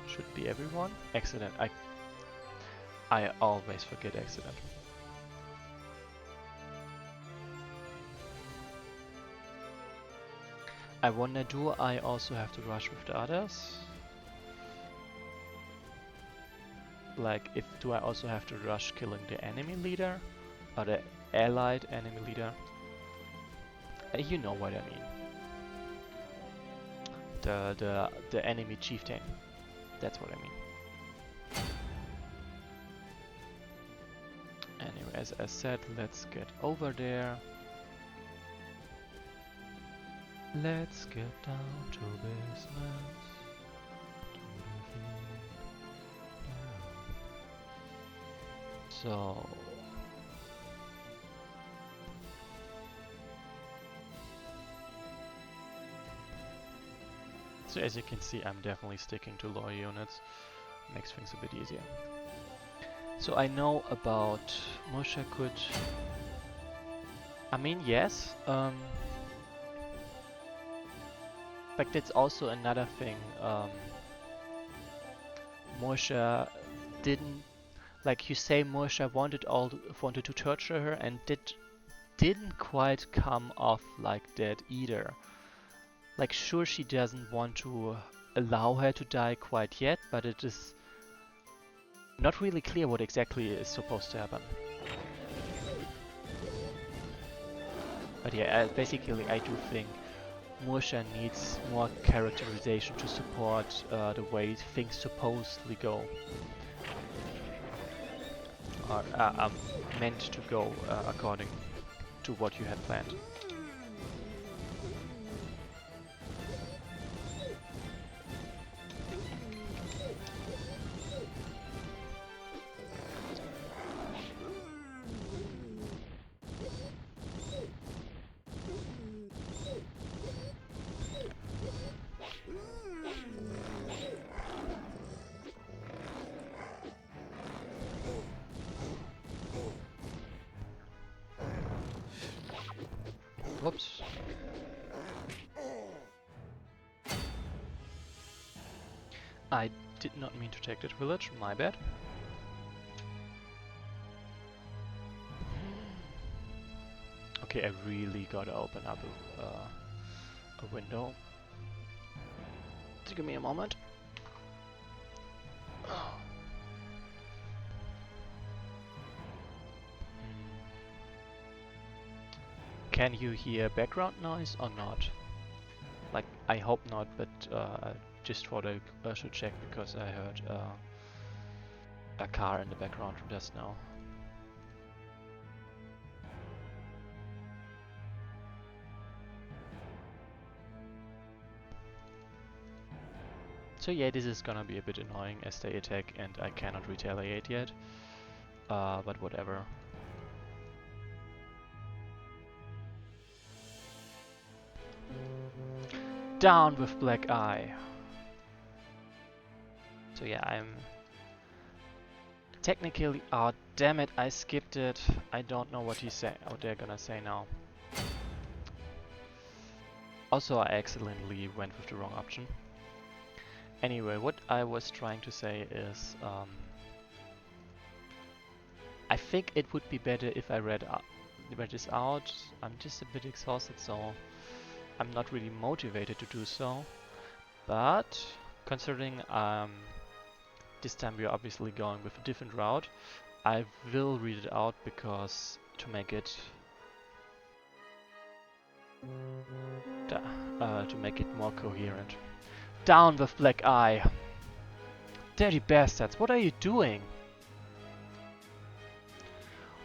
S1: Should be everyone. Excellent. I always forget excellent. I wonder, do I also have to rush with the others? Like, do I also have to rush killing the enemy leader? Or the allied enemy leader? You know what I mean. The enemy chieftain. That's what I mean. Anyway, as I said, let's get over there. Let's get down to business. So as you can see, I'm definitely sticking to lower units. Makes things a bit easier. So I know about Mushakut. I mean, yes. But that's also another thing. Morsha didn't, like you say, Morsha wanted to torture her and didn't quite come off like that either. Like, sure, she doesn't want to allow her to die quite yet, but it is not really clear what exactly is supposed to happen. But yeah, basically I do think Morsha needs more characterization to support the way things supposedly go. Or are meant to go according to what you had planned. Whoops. I did not mean to take that village, my bad. Okay, I really gotta open up a window. Just give me a moment. Can you hear background noise or not? Like, I hope not, but just thought I should check because I heard a car in the background just now. So yeah, this is gonna be a bit annoying as they attack and I cannot retaliate yet. But whatever. Down with Black Eye. So yeah, I'm technically. Oh damn it! I skipped it. I don't know what they're gonna say now. Also, I accidentally went with the wrong option. Anyway, what I was trying to say is, I think it would be better if I read this out. I'm just a bit exhausted, so I'm not really motivated to do so. But considering this time we are obviously going with a different route, I will read it out because to make it more coherent. Down with Black Eye! Dirty bastards, what are you doing?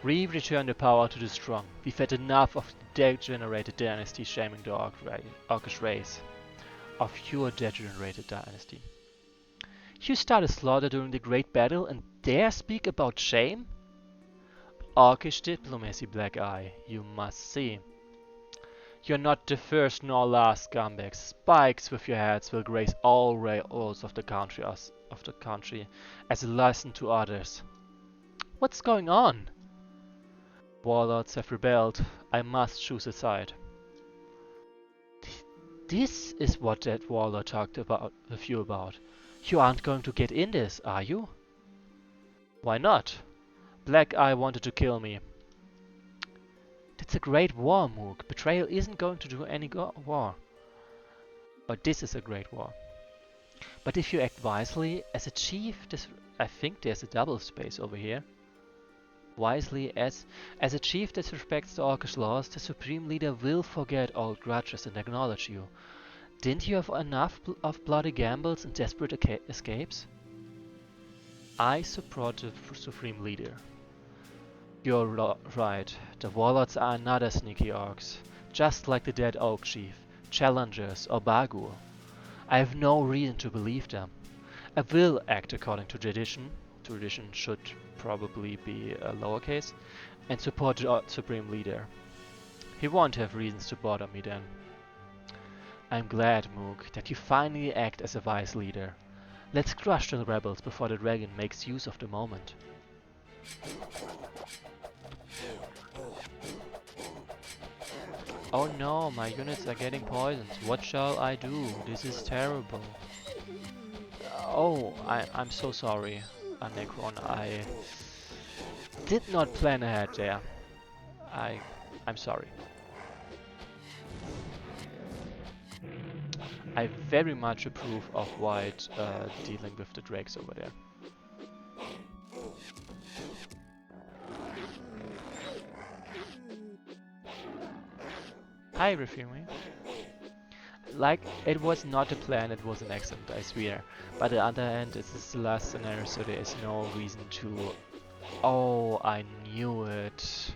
S1: We return the power to the strong. We've had enough of the degenerated dynasty shaming the Orcish race. Of your degenerated dynasty. You start a slaughter during the Great Battle and dare speak about shame? Orcish diplomacy, Black Eye, you must see. You're not the first nor last scumbags. Spikes with your heads will graze all railroads of the country as a lesson to others. What's going on? Warlords have rebelled. I must choose a side. This is what that warlord talked about with you about. You aren't going to get in this, are you? Why not? Black Eye wanted to kill me. That's a great war, Mook. Betrayal isn't going to do any war. But this is a great war. But if you act wisely, as a chief, I think there's a double space over here. Wisely, as a chief that respects the Orcish laws, the Supreme Leader will forget old grudges and acknowledge you. Didn't you have enough of bloody gambles and desperate escapes? I support the Supreme Leader. You're right, the Warlords are another sneaky orcs, just like the Dead Oak Chief, Challengers or Bagur. I have no reason to believe them. I will act according to tradition. Tradition should probably be a lowercase, and support the Supreme Leader. He won't have reasons to bother me then. I'm glad, Mook, that you finally act as a wise leader. Let's crush the rebels before the dragon makes use of the moment. Oh no, my units are getting poisoned. What shall I do? This is terrible. Oh, I'm so sorry, Necron. I did not plan ahead there. I'm sorry. I very much approve of White dealing with the drakes over there. Hi, Refumi. Like, it was not a plan, it was an accident, I swear. But on the other hand, this is the last scenario, so there is no reason to... Oh, I knew it.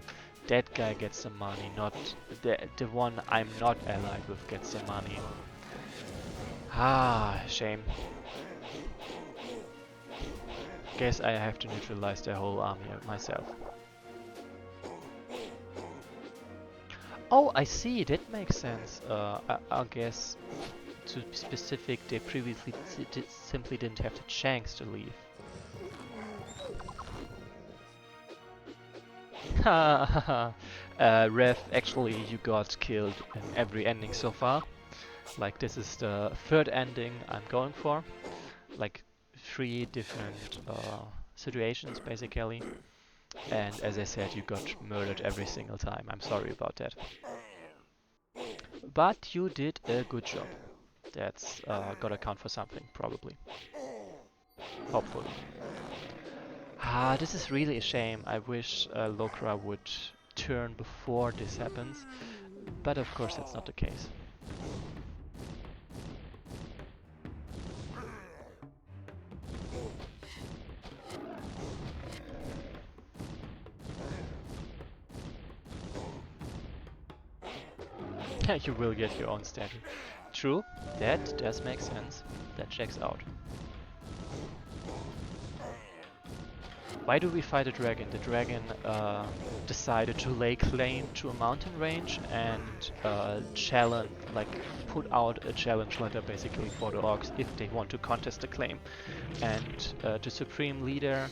S1: That guy gets the money, not... The one I'm not allied with gets the money. Ah, shame. Guess I have to neutralize their whole army myself. Oh, I see, that makes sense. I guess, to be specific, they previously simply didn't have the chance to leave. Rev, actually you got killed in every ending so far. Like, this is the third ending I'm going for. Like, 3 different situations, basically. And as I said, you got murdered every single time. I'm sorry about that. But you did a good job. That's gotta count for something, probably. Hopefully. Ah, this is really a shame. I wish Lokra would turn before this happens. But of course that's not the case. You will get your own statue. True, that does make sense. That checks out. Why do we fight a dragon? The dragon decided to lay claim to a mountain range and challenge, like put out a challenge letter basically for the orcs if they want to contest the claim. And the Supreme Leader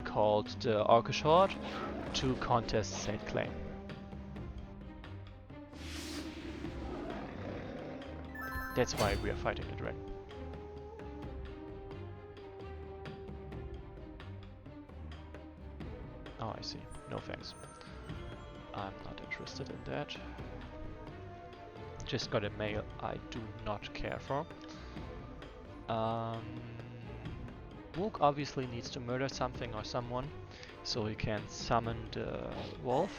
S1: called the Orcish Horde to contest said claim. That's why we are fighting the dragon. Oh, I see. No thanks. I'm not interested in that. Just got a mail I do not care for. Mook obviously needs to murder something or someone, so he can summon the wolf.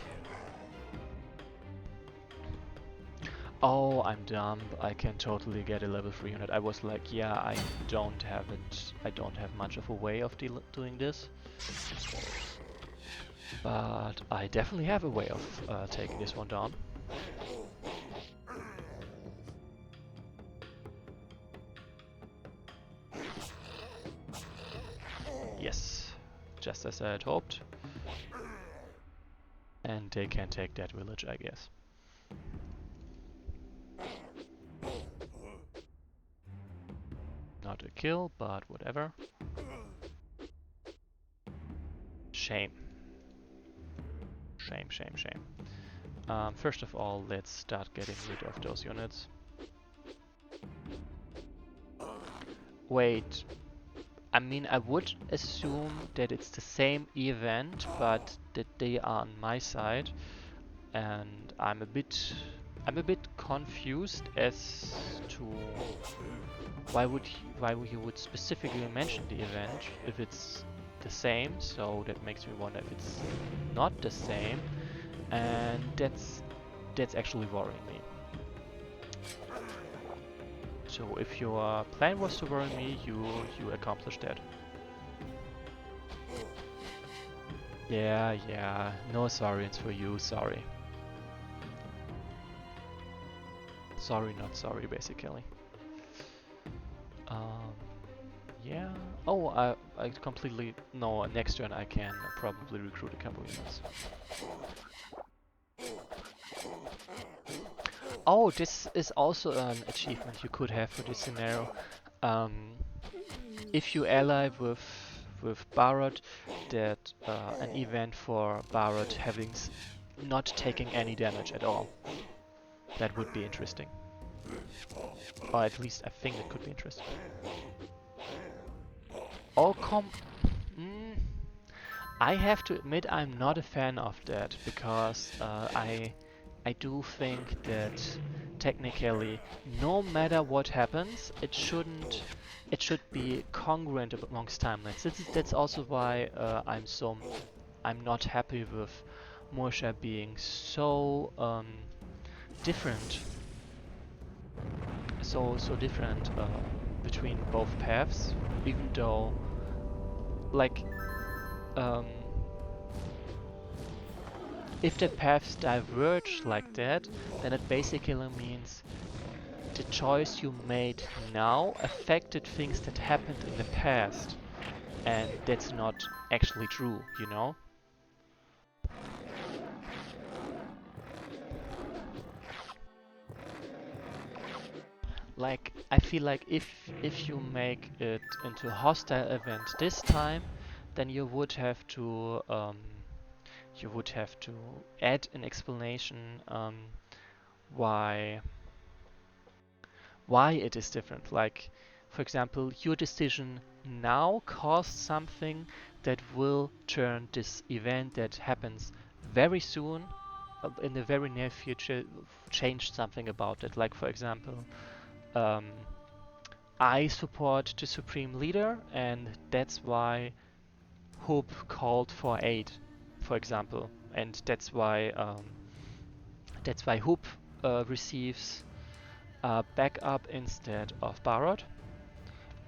S1: Oh, I'm dumb. I can totally get a level 3 unit. I was like, yeah, I don't have much of a way of doing this. But I definitely have a way of taking this one down. Yes, just as I had hoped. And they can take that village, I guess. Not a kill, but whatever. Shame. shame, shame, shame. First of all, let's start getting rid of those units. Wait, I mean, I would assume that it's the same event, but that they are on my side, and I'm a bit confused as to why he would specifically mention the event if it's the same. So that makes me wonder if it's not the same, and that's actually worrying me. So if your plan was to worry me, you accomplished that. Yeah, no Saurians for you, sorry. Sorry, not sorry, basically. Yeah. Oh, I completely... No, next turn I can probably recruit a couple units. Oh, this is also an achievement you could have for this scenario. If you ally with Barot, that an event for Barot having not taking any damage at all. That would be interesting. Or at least I think it could be interesting. Oh, I have to admit I'm not a fan of that, because I do think that technically, no matter what happens, it should be congruent amongst timelines. That's also why I'm not happy with Morsha being so different, so different between both paths, even though like if the paths diverge like that, then it basically means the choice you made now affected things that happened in the past, and that's not actually true, you know? Like, I feel like if you make it into a hostile event this time, then you would have to add an explanation why it is different. Like, for example, your decision now caused something that will turn this event that happens very soon, in the very near future, change something about it. Like, for example, um, I support the Supreme Leader, and that's why Hope called for aid, for example, and that's why Hope receives backup instead of Barot,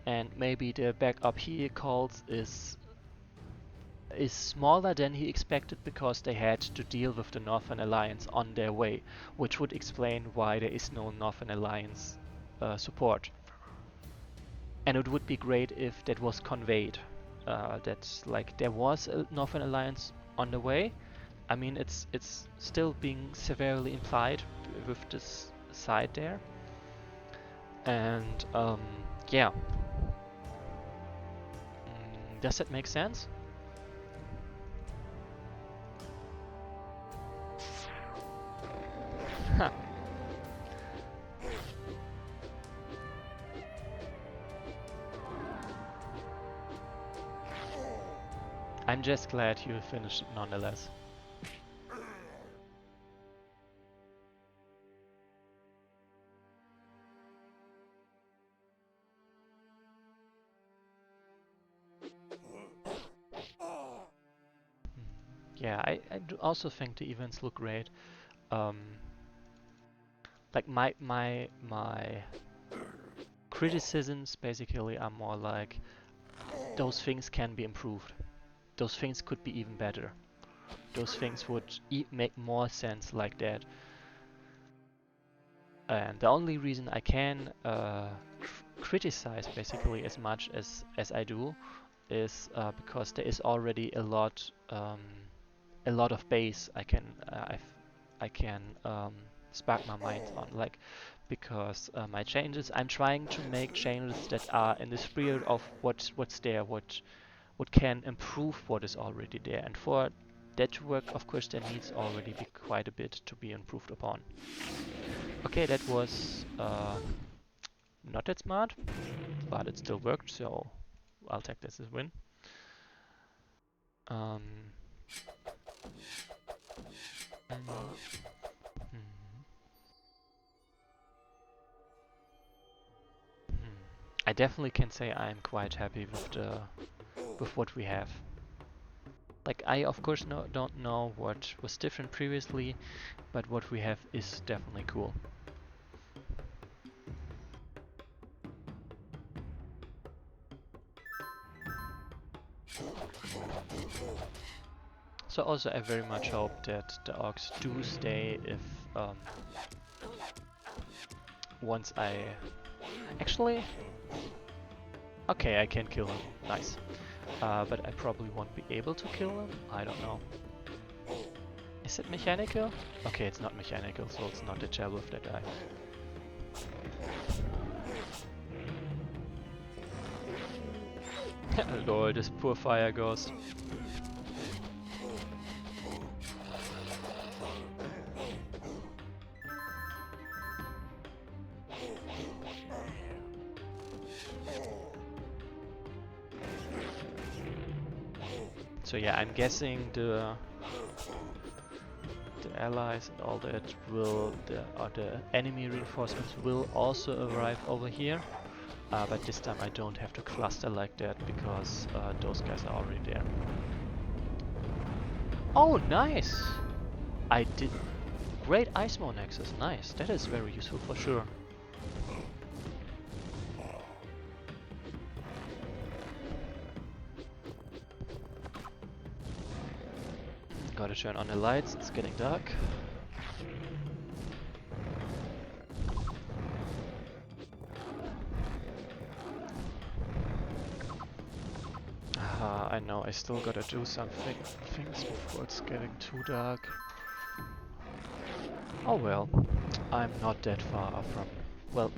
S1: and maybe the backup he calls is smaller than he expected because they had to deal with the Northern Alliance on their way, which would explain why there is no Northern Alliance support. And it would be great if that was conveyed, that like there was a Northern Alliance on the way. I mean, it's still being severely implied with this side there. And yeah. Does that make sense? I'm just glad you finished it nonetheless. Yeah, I do also think the events look great. Like my criticisms basically are more like those things can be improved. Those things could be even better. Those things would make more sense like that. And the only reason I can criticize basically as much as I do is because there is already a lot of base I can spark my mind on, like, because my changes, I'm trying to make changes that are in the spirit of what's there, what can improve what is already there. And for that work, of course, there needs already be quite a bit to be improved upon. Okay, that was not that smart, but it still worked, so I'll take this as a win. Um, I definitely can say I'm quite happy with what we have. Like, I of course don't know what was different previously, but what we have is definitely cool. So also I very much hope that the orcs do stay if once I... Actually... Okay, I can kill him. Nice. But I probably won't be able to kill him? I don't know. Is it mechanical? Okay, it's not mechanical, so it's not the Chabluff that I... Lol, this poor fire ghost. So yeah, I'm guessing the allies and all that will, the enemy reinforcements will also arrive over here. But this time I don't have to cluster like that because those guys are already there. Oh, nice! I did... Great Ice Mode Nexus, nice. That is very useful for sure. Gotta turn on the lights, it's getting dark. I know, I still gotta do some things before it's getting too dark. Oh well, I'm not that far from... Well,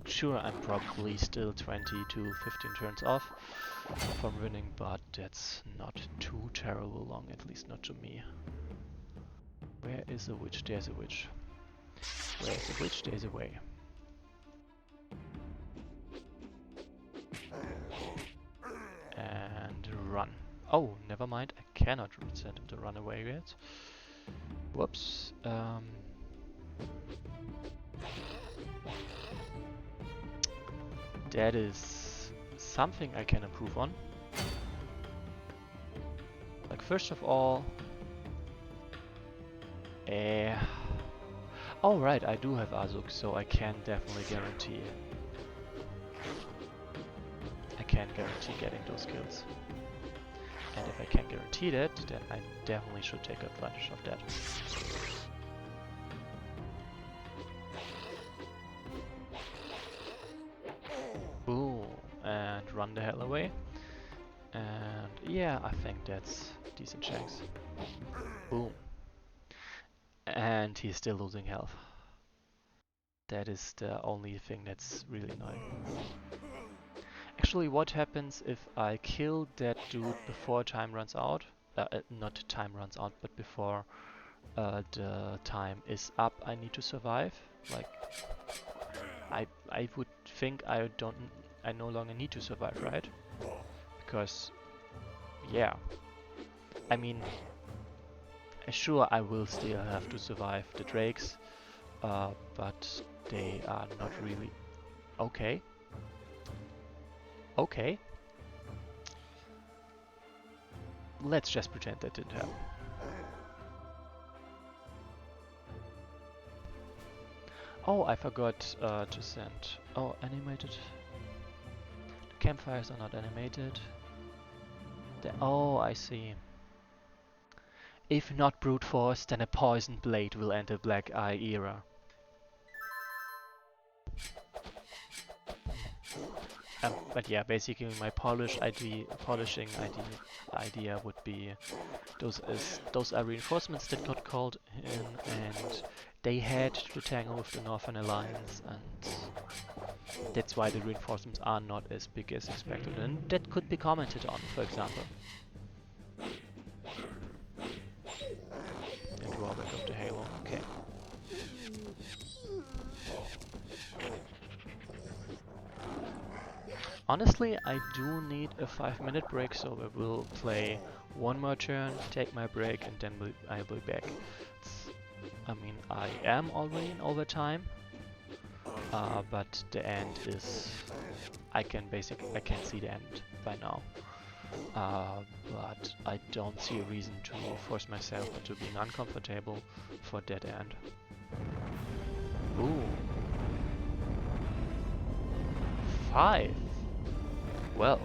S1: sure, I'm probably still 20 to 15 turns off from winning, but that's not too terrible long, at least not to me. Where is a witch? There's a witch. Where's a witch? There's a way. And run. Oh, never mind. I cannot send him to run away yet. Whoops. That is something I can improve on. Like, first of all... Oh right, I do have Azuk, so I can definitely guarantee... I can guarantee getting those kills. And if I can guarantee that, then I definitely should take advantage of that. Boom, and run the hell away. And yeah, I think that's decent chance. Boom. And he's still losing health. That is the only thing that's really annoying. Actually, what happens if I kill that dude before time runs out? Not time runs out, but before the time is up I need to survive? Like, I would think I no longer need to survive, right? Because, yeah. I mean, sure, I will still have to survive the drakes, but they are not really... Okay. Okay. Let's just pretend that didn't happen. Oh, I forgot to send... Oh, animated. The campfires are not animated. Oh, I see. If not brute force, then a poison blade will enter Black Eye era. But yeah, basically my polishing idea would be those are reinforcements that got called in, and they had to tangle with the Northern Alliance, and that's why the reinforcements are not as big as expected, and that could be commented on, for example. Honestly, I do need a 5-minute break, so I will play one more turn, take my break, and then I'll be back. I mean, I am already in overtime, but the end is... I can see the end by now. But I don't see a reason to force myself into being uncomfortable for that end. Ooh. 5. Well.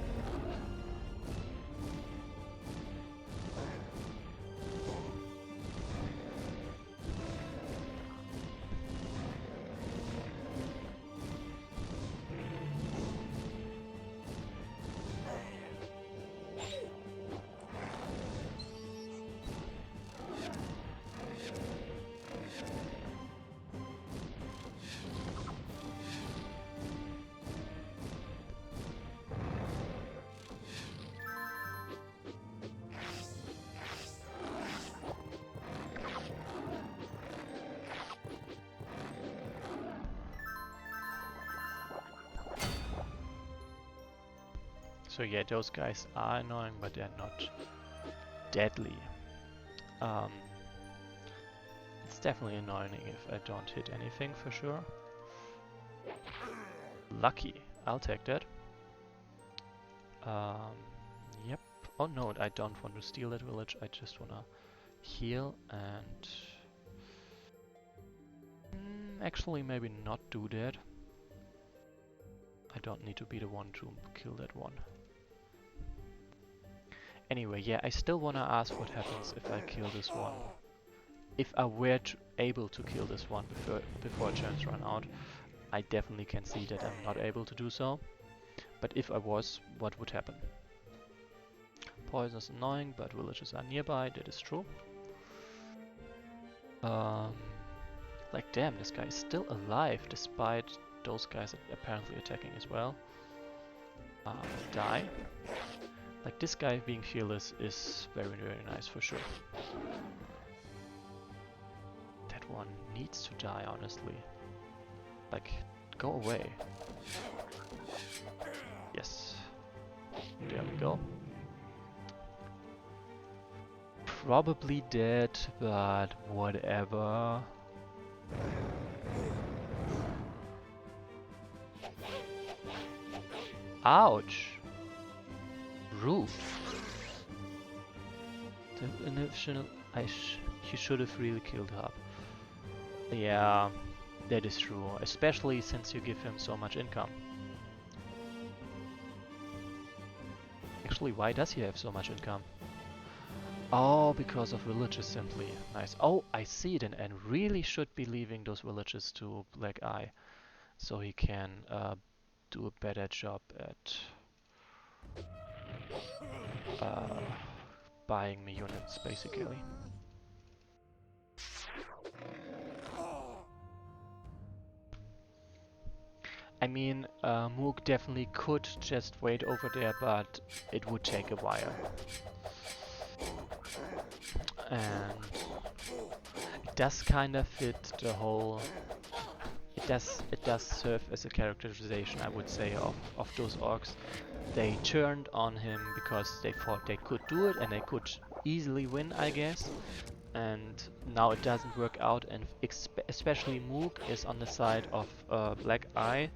S1: So yeah, those guys are annoying, but they're not deadly. It's definitely annoying if I don't hit anything for sure. Lucky, I'll take that. Yep. Oh no, I don't want to steal that village, I just wanna heal and... actually maybe not do that. I don't need to be the one to kill that one. Anyway, yeah, I still wanna ask what happens if I kill this one. If I were able to kill this one before turns run out. I definitely can see that I'm not able to do so. But if I was, what would happen? Poison is annoying, but villages are nearby, that is true. Like damn, this guy is still alive despite those guys apparently attacking as well. Die. Like this guy being fearless is very, very nice for sure. That one needs to die, honestly. Like, go away. Yes. There we go. Probably dead, but whatever. Ouch! Rude. The initial... he should have really killed Hub. Yeah, that is true, especially since you give him so much income. Actually, why does he have so much income? Oh, because of villages simply. Nice. Oh, I see it, and really should be leaving those villages to Black Eye, so he can do a better job at buying me units, basically. I mean, Moog definitely could just wait over there, but it would take a while. And it does kind of fit the whole... It does serve as a characterization, I would say, of those orcs. They turned on him because they thought they could do it and they could easily win, I guess. And now it doesn't work out, and especially Moog is on the side of Black Eye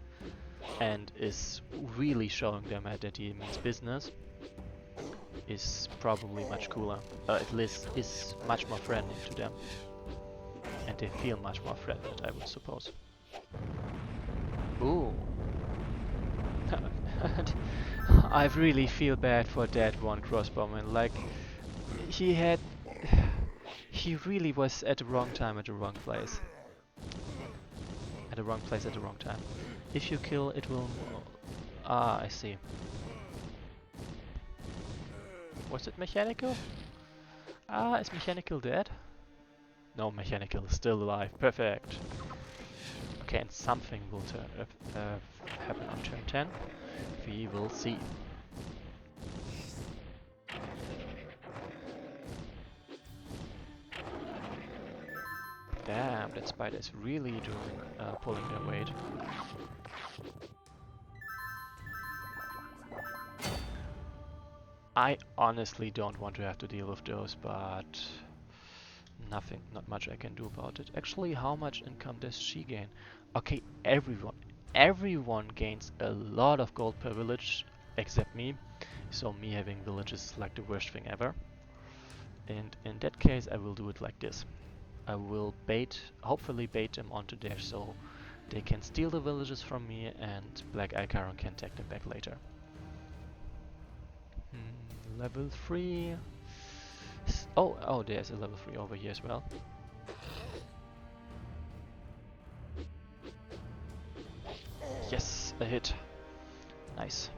S1: and is really showing them that he means business. Is probably much cooler. At least is much more friendly to them. And they feel much more threatened, I would suppose. Ooh. I really feel bad for that one crossbowman. Like, he really was at the wrong time at the wrong place. At the wrong place at the wrong time. If you kill, it will... Ah, I see. Was it Mechanical? Ah, is Mechanical dead? No, Mechanical is still alive. Perfect. Okay, and something will happen on turn 10. We will see. Damn, that spider is really doing pulling their weight. I honestly don't want to have to deal with those, but not much I can do about it. Actually, how much income does she gain? Okay, everyone gains a lot of gold per village, except me. So me having villages is like the worst thing ever. And in that case, I will do it like this. I will hopefully bait them onto there so they can steal the villages from me and Black Icaron can take them back later. Level 3. Oh, there's a level 3 over here as well. Yes, a hit. Nice.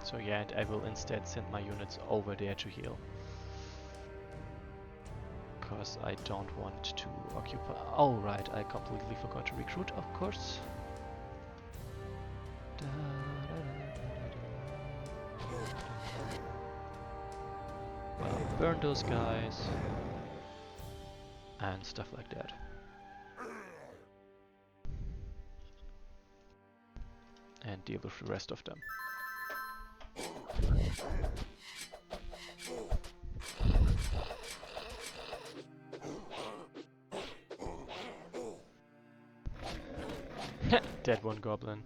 S1: So yeah, and I will instead send my units over there to heal. Because I don't want to occupy... Oh right, I completely forgot to recruit, of course. Well, burn those guys. And stuff like that. And deal with the rest of them. Dead one goblin.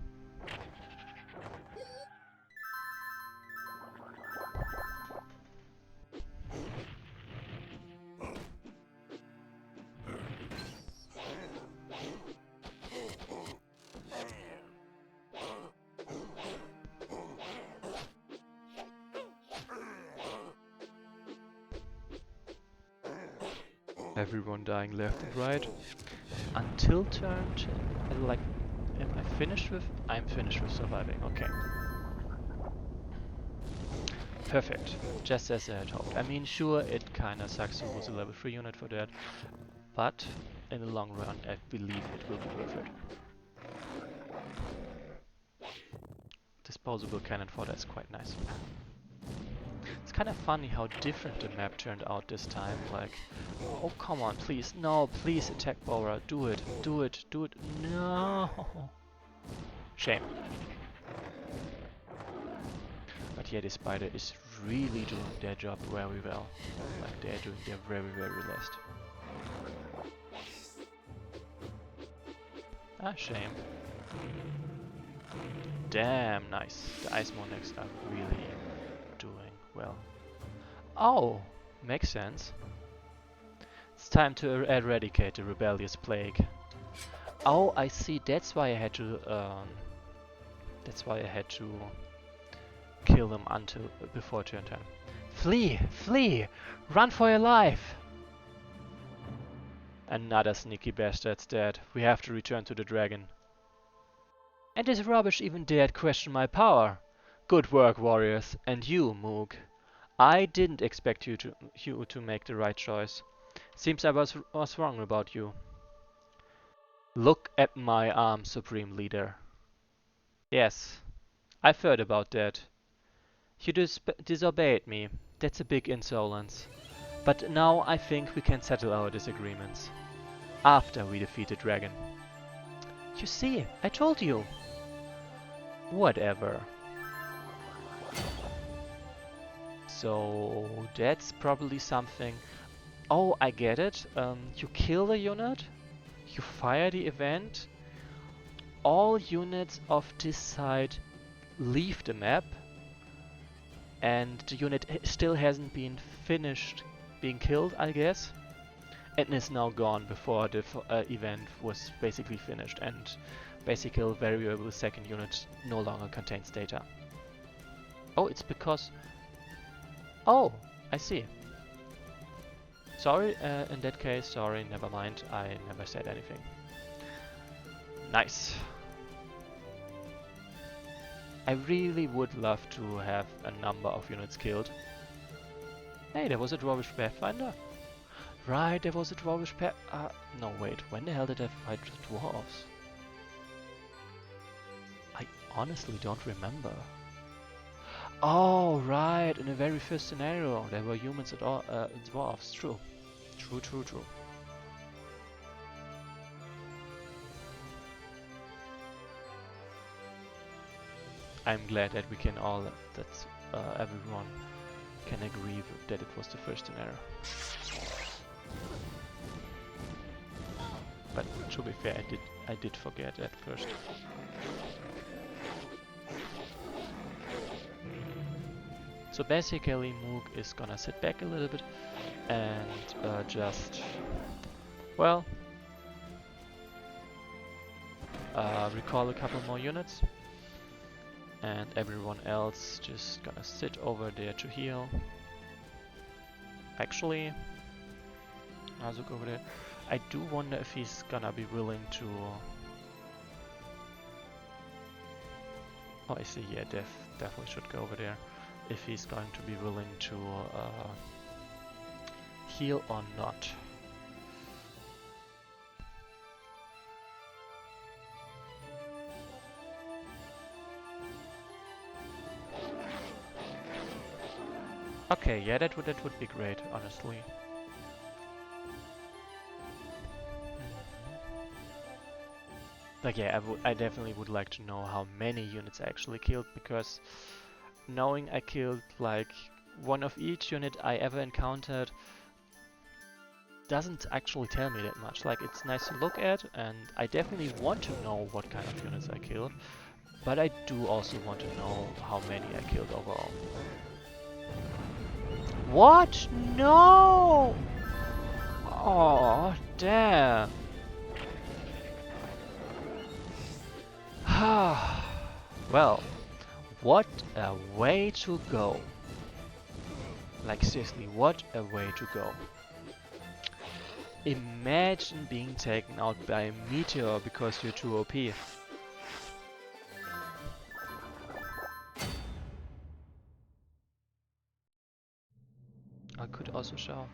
S1: Everyone dying left and right. Until turn 10, like, am I finished with? I'm finished with surviving, okay. Perfect, just as I had hoped. I mean, sure, it kinda sucks to lose a level 3 unit for that, but in the long run, I believe it will be worth it. Disposable cannon fodder is quite nice. It's kind of funny how different the map turned out this time. Like, oh come on, please, no, please attack Bora, do it, do it, do it, no. Shame. But yeah, the spider is really doing their job very well. Like they're doing their very, very best. Ah, shame. Damn, nice. The ice monarchs are really doing well. Oh, makes sense. It's time to eradicate the rebellious plague. Oh, I see. That's why I had to. Kill them until before turn time. Flee! Flee! Run for your life! Another sneaky bastard's dead. We have to return to the dragon. And this rubbish even dared question my power. Good work, warriors. And you, Moog. I didn't expect you to make the right choice. Seems I was wrong about you. Look at my arm, Supreme Leader. Yes, I've heard about that. You disobeyed me. That's a big insolence. But now I think we can settle our disagreements. After we defeat the dragon. You see, I told you. Whatever. So that's probably something. Oh, I get it. You kill the unit, you fire the event, all units of this side leave the map, and the unit still hasn't been finished being killed, I guess, and is now gone before the event was basically finished, and basically variable second unit no longer contains data. Oh, it's because... Oh, I see. Sorry, in that case, sorry, never mind, I never said anything. Nice. I really would love to have a number of units killed. Hey, there was a Dwarvish Pathfinder. Right, there was a Dwarvish no, wait, when the hell did I fight dwarves? I honestly don't remember. Oh, right, in the very first scenario, there were humans and dwarves, true. True. I'm glad that we can all, that everyone can agree that it was the first in error. But to be fair, I did forget at first. So basically Moog is gonna sit back a little bit and just, well, recall a couple more units, and everyone else just gonna sit over there to heal. Actually, Azuk over there. I do wonder if he's gonna be willing to... Oh, I see, yeah, definitely should go over there. If he's going to be willing to heal or not. Okay, yeah, that would be great, honestly. Like, yeah, I definitely would like to know how many units I actually killed, because knowing I killed like one of each unit I ever encountered doesn't actually tell me that much. Like, it's nice to look at, and I definitely want to know what kind of units I killed, but I do also want to know how many I killed overall. What? No! Oh, damn. Well, what a way to go. Like, seriously, what a way to go. Imagine being taken out by a meteor because you're too OP. I could also show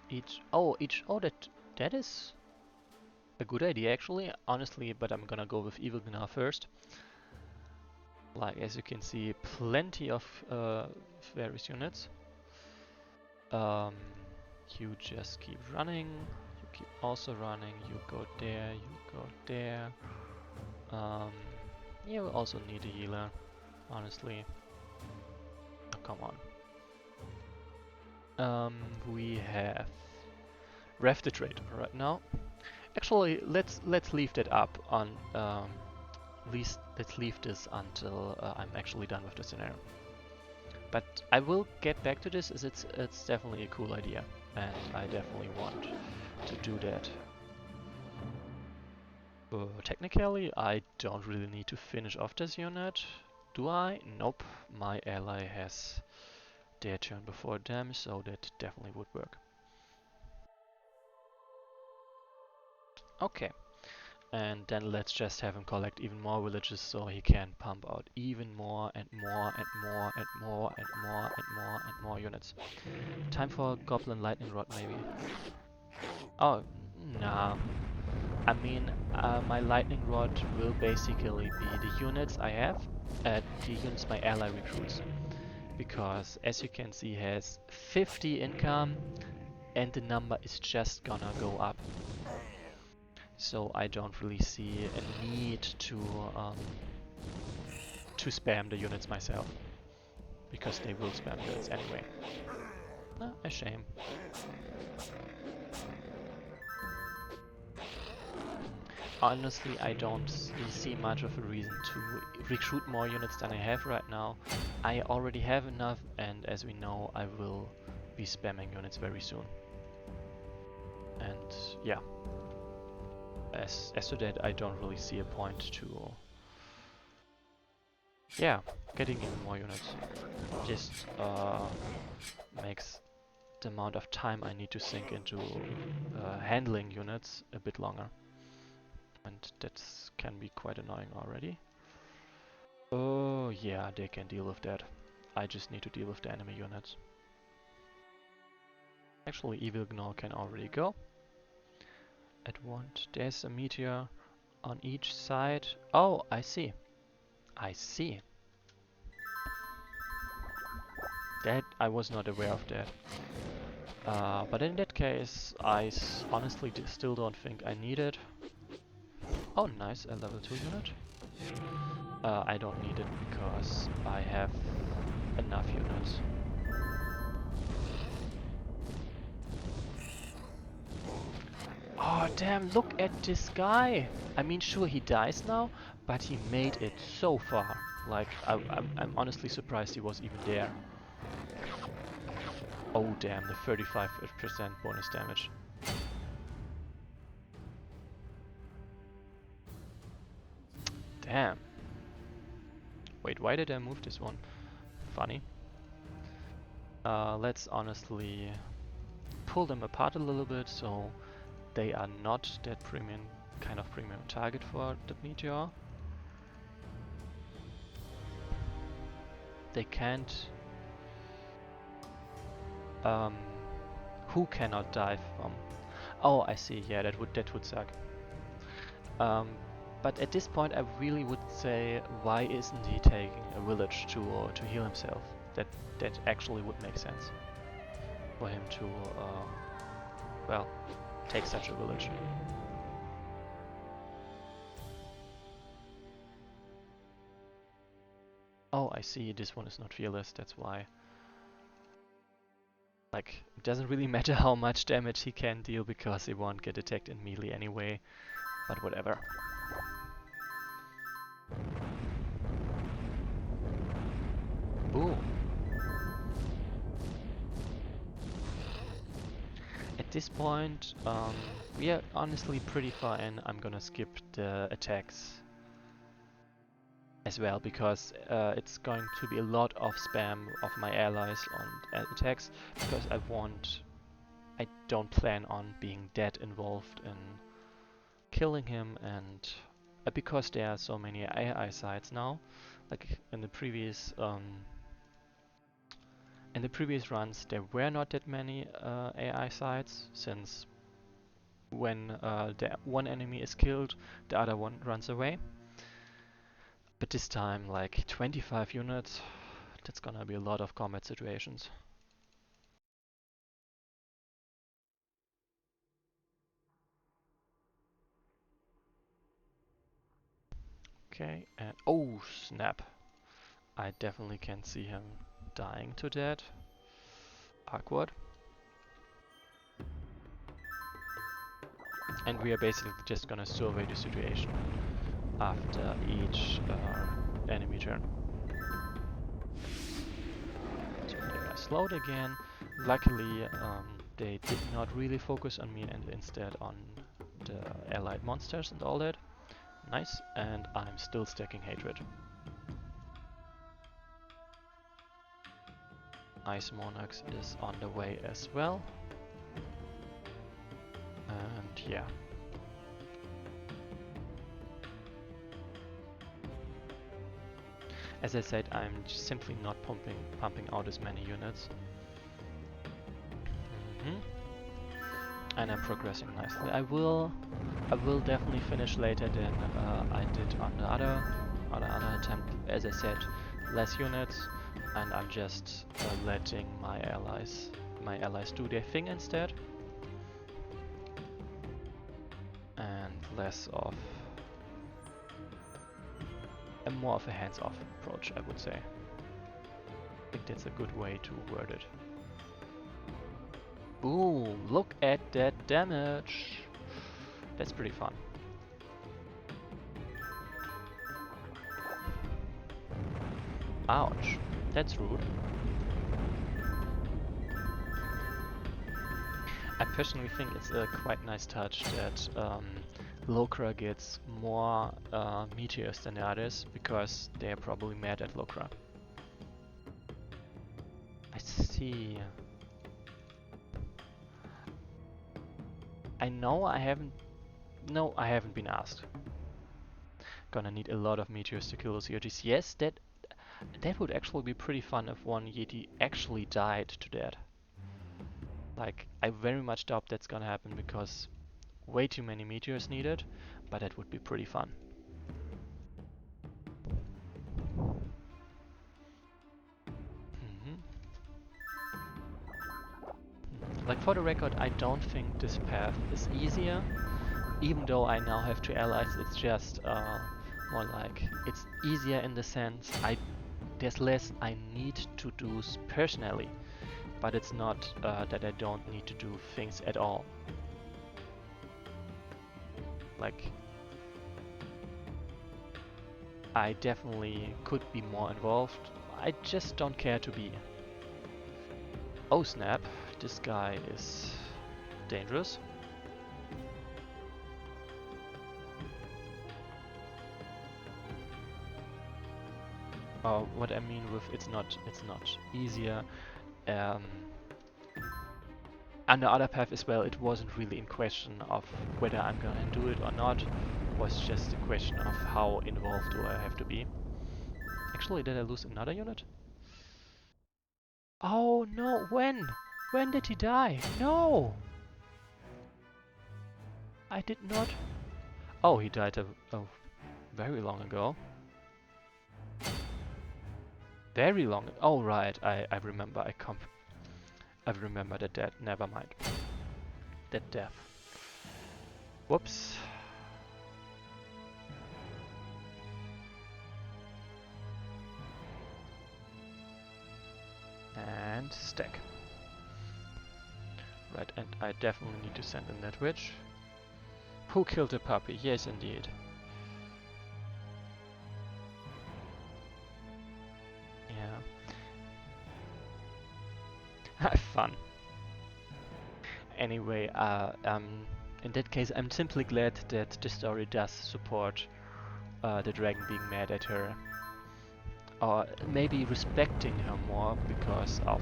S1: each... Oh, that is a good idea actually, honestly, but I'm gonna go with Evil Gnar first. Like, as you can see, plenty of various units. You just keep running, you keep also running, you go there, you go there. You also need a healer, honestly. Oh, come on. We have Ref the Trade right now. Actually, let's leave that up on let's leave this until I'm actually done with the scenario. But I will get back to this, as it's definitely a cool idea, and I definitely want to do that. Technically, I don't really need to finish off this unit, do I? Nope, my ally has their turn before them, so that definitely would work. Okay. And then let's just have him collect even more villages so he can pump out even more and more and more and more and more and more and more units. Time for Goblin Lightning Rod, maybe. Oh, nah. I mean, my Lightning Rod will basically be the units I have, the units my ally recruits. Because, as you can see, he has 50 income and the number is just gonna go up. So I don't really see a need to spam the units myself, because they will spam units anyway. A shame. Honestly, I don't see much of a reason to recruit more units than I have right now. I already have enough, and as we know, I will be spamming units very soon. And yeah. As to that, I don't really see a point to, yeah, getting even more units. Just makes the amount of time I need to sink into handling units a bit longer, and that can be quite annoying already. Oh yeah, they can deal with that. I just need to deal with the enemy units. Actually, Evil Gnar can already go. At once, there's a meteor on each side. Oh, I see. I see. That I was not aware of that. But in that case, I honestly still don't think I need it. Oh, nice, a level 2 unit. I don't need it because I have enough units. Oh damn, look at this guy! I mean, sure, he dies now, but he made it so far. Like, I'm honestly surprised he was even there. Oh damn, the 35% bonus damage. Damn. Wait, why did I move this one? Funny. Let's honestly pull them apart a little bit so they are not that premium target for the meteor. They can't. Who cannot die from? Oh, I see. Yeah, that would suck. But at this point, I really would say, why isn't he taking a village to heal himself? That actually would make sense for him to, well, take such a village. Oh, I see. This one is not fearless. That's why. Like, it doesn't really matter how much damage he can deal because he won't get attacked in melee anyway. But whatever. Boom. At this point, we are honestly pretty far in. I'm gonna skip the attacks as well because it's going to be a lot of spam of my allies on attacks because I don't plan on being that involved in killing him, and because there are so many AI sites now, like in the previous runs there were not that many AI sites, since when the one enemy is killed, the other one runs away. But this time, like 25 units, that's gonna be a lot of combat situations. Okay, and oh snap! I definitely can see him dying to that. Awkward. And we are basically just gonna survey the situation after each enemy turn. So they are slowed again. Luckily, they did not really focus on me and instead on the allied monsters and all that. Nice, and I'm still stacking hatred. Ice Monarchs is on the way as well. And yeah. As I said, I'm simply not pumping out as many units. And I'm progressing nicely. I will definitely finish later than I did on the other attempt. As I said, less units, and I'm just letting my allies do their thing instead, and less of more of a hands-off approach, I would say. I think that's a good way to word it. Boom! Look at that damage! That's pretty fun. Ouch! That's rude. I personally think it's a quite nice touch that Lokra gets more meteors than the others, because they're probably mad at Lokra. I see. I know I haven't... No, I haven't been asked. Gonna need a lot of meteors to kill those Yetis. Yes, that would actually be pretty fun if one Yeti actually died to that. Like, I very much doubt that's gonna happen because way too many meteors needed, but that would be pretty fun. Like, for the record, I don't think this path is easier, even though I now have two allies. It's just More like it's easier in the sense there's less I need to do personally, but it's not that I don't need to do things at all. Like, I definitely could be more involved. I just don't care to be. Oh snap, this guy is dangerous. What I mean with it's not easier. On the other path as well, it wasn't really in question of whether I'm gonna do it or not. It was just a question of how involved do I have to be. Actually, did I lose another unit? Oh no, when? When did he die? No! I did not... Oh, he died a very long ago. Very long... Oh right, I remember, I remember that death, never mind. That death. Whoops. And stack. Right, and I definitely need to send in that witch. Who killed the puppy? Yes, indeed. Yeah. Have fun. Anyway, in that case, I'm simply glad that the story does support the dragon being mad at her. Or maybe respecting her more because of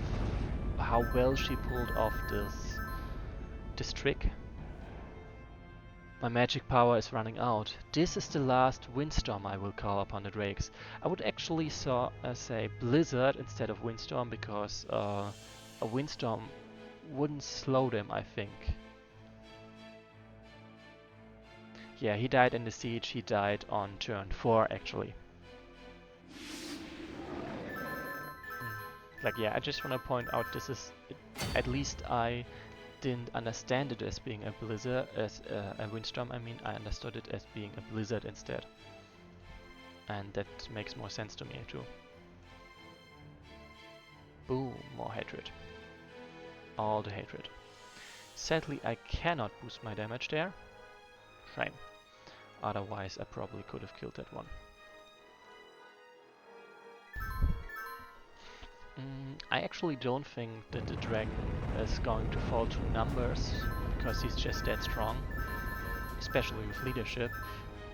S1: how well she pulled off this trick. My magic power is running out. This is the last windstorm I will call upon the drakes. I would actually say blizzard instead of windstorm because a windstorm wouldn't slow them, I think. Yeah, he died in the siege. He died on turn 4 actually. Like, yeah, I just want to point out this is, at least I didn't understand it as being a blizzard, as a windstorm. I mean, I understood it as being a blizzard instead, and that makes more sense to me too. Boom, more hatred. All the hatred. Sadly, I cannot boost my damage there. Shame. Otherwise, I probably could have killed that one. I actually don't think that the dragon is going to fall to numbers, because he's just that strong, especially with leadership.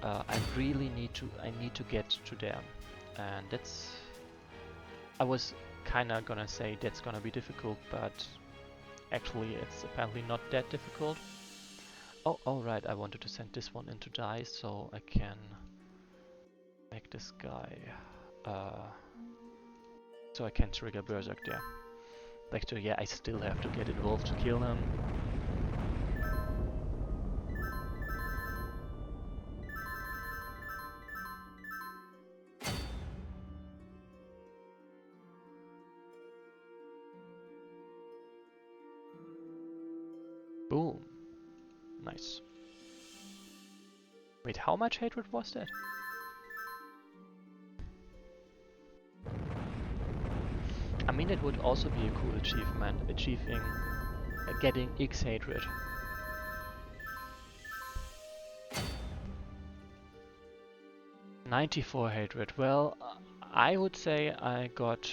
S1: I really need to get to them, and that's... I was kinda gonna say that's gonna be difficult, but actually it's apparently not that difficult. Oh right, I wanted to send this one into die so I can make this guy... so I can trigger Berserk there. Like, yeah, I still have to get involved to kill him. Boom. Nice. Wait, how much hatred was that? I mean, it would also be a cool achievement, achieving getting X hatred. $94 hatred. Well, I would say I got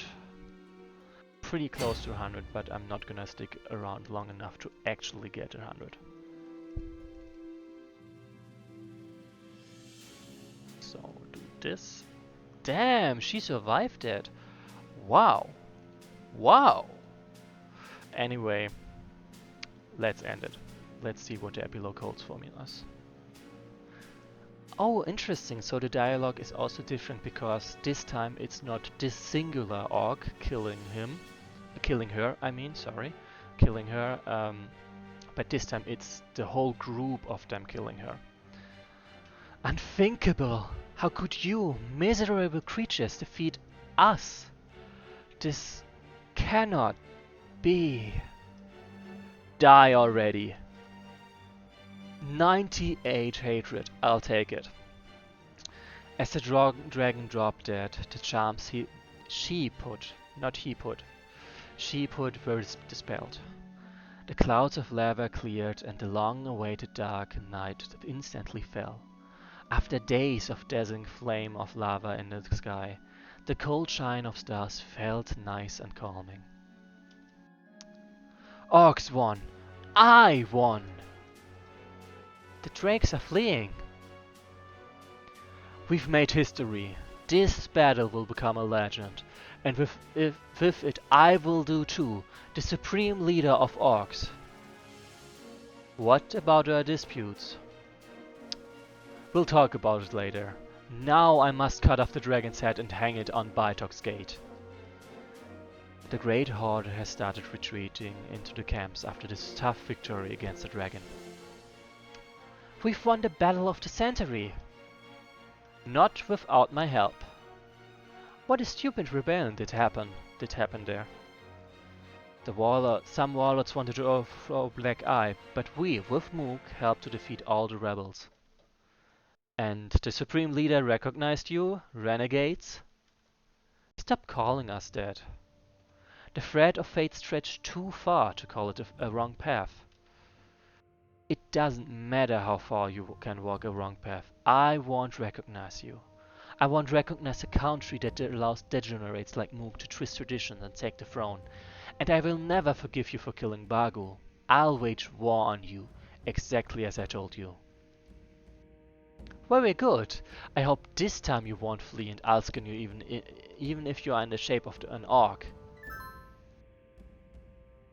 S1: pretty close to 100, but I'm not gonna stick around long enough to actually get 100. So do this. Damn, she survived it. Wow. Wow. Anyway, let's end it. Let's see what the epilogue holds for us. Oh, interesting. So the dialogue is also different because this time it's not this singular orc killing her, I mean, sorry, killing her, but this time it's the whole group of them killing her. Unthinkable! How could you, miserable creatures, defeat us? This cannot be. Die already. 98 hatred, I'll take it. As the dragon dropped dead, the charms she put, not he put, she put were dispelled. The clouds of lava cleared and the long-awaited dark night instantly fell. After days of dazzling flame of lava in the sky, the cold shine of stars felt nice and calming. Orcs won! I won! The drakes are fleeing! We've made history. This battle will become a legend. And with it I will do too, the supreme leader of orcs. What about our disputes? We'll talk about it later. Now I must cut off the dragon's head and hang it on Baitok's gate. The great horde has started retreating into the camps after this tough victory against the dragon. We've won the battle of the century! Not without my help. What a stupid rebellion did happen there. Some warlords wanted to overthrow Black Eye, but we, with Mook, helped to defeat all the rebels. And the Supreme Leader recognized you, renegades? Stop calling us that. The thread of fate stretched too far to call it a wrong path. It doesn't matter how far you can walk a wrong path. I won't recognize you. I won't recognize a country that allows degenerates like Mook to twist traditions and take the throne. And I will never forgive you for killing Bargu. I'll wage war on you, exactly as I told you. Very good. I hope this time you won't flee and I'll skin you even if you are in the shape of an orc.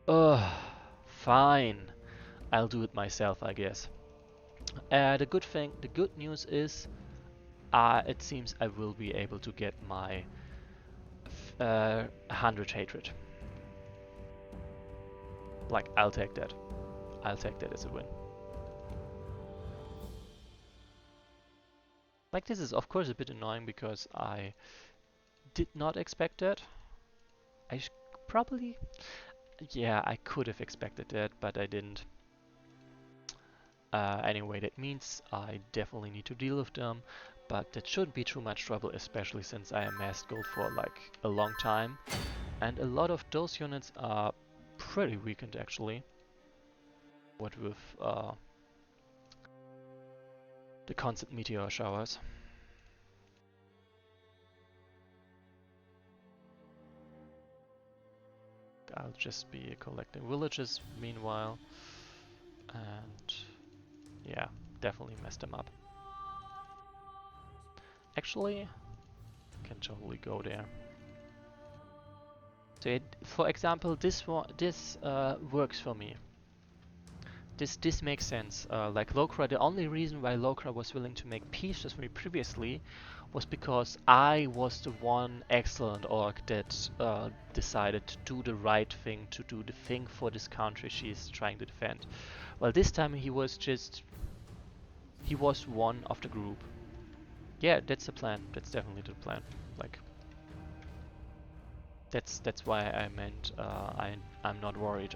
S1: Ugh, fine. I'll do it myself, I guess. The good news is, it seems I will be able to get my 100 hatred. Like, I'll take that. I'll take that as a win. Like, this is of course a bit annoying because I did not expect that. Probably, yeah, I could have expected that, but I didn't. Anyway, that means I definitely need to deal with them, but that shouldn't be too much trouble, especially since I amassed gold for like a long time. And a lot of those units are pretty weakened actually. What with the constant meteor showers. I'll just be collecting villages meanwhile. And yeah, definitely messed them up. Actually, can totally go there. So for example, this works for me. This makes sense. Like Lokra, the only reason why Lokra was willing to make peace with me previously was because I was the one excellent orc that decided to do the right thing, to do the thing for this country she is trying to defend. Well, this time he was one of the group. Yeah, that's the plan. That's definitely the plan. Like, that's why I meant I'm not worried.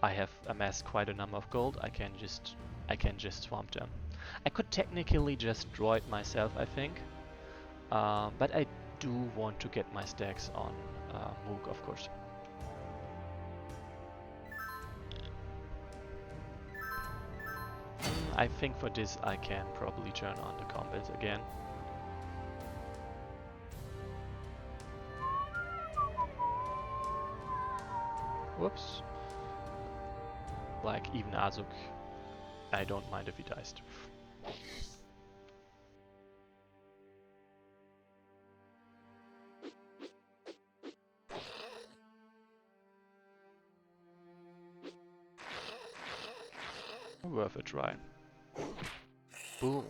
S1: I have amassed quite a number of gold. I can just swamp them. I could technically just draw it myself, I think, but I do want to get my stacks on Mook, of course. I think for this I can probably turn on the combat again. Whoops. Like, even Azuk, I don't mind if he dies. Worth a try. Boom.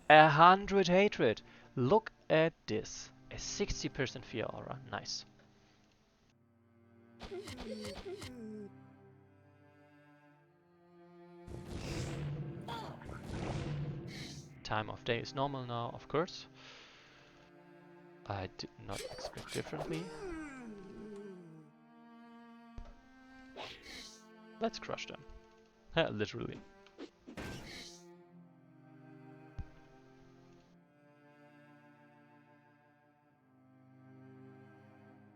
S1: 100 hatred. Look at this. A 60% fear aura. Nice. Time of day is normal now, of course. I did not expect differently. Let's crush them. Literally.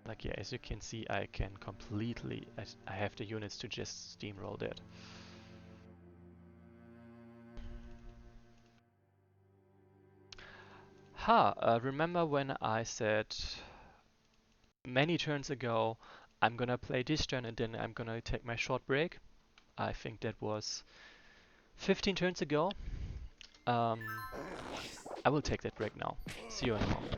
S1: Like, yeah, as you can see, I can completely, I have the units to just steamroll that. Remember when I said many turns ago, I'm gonna play this turn and then I'm gonna take my short break? I think that was 15 turns ago. Um, I will take that break now. See you in a moment.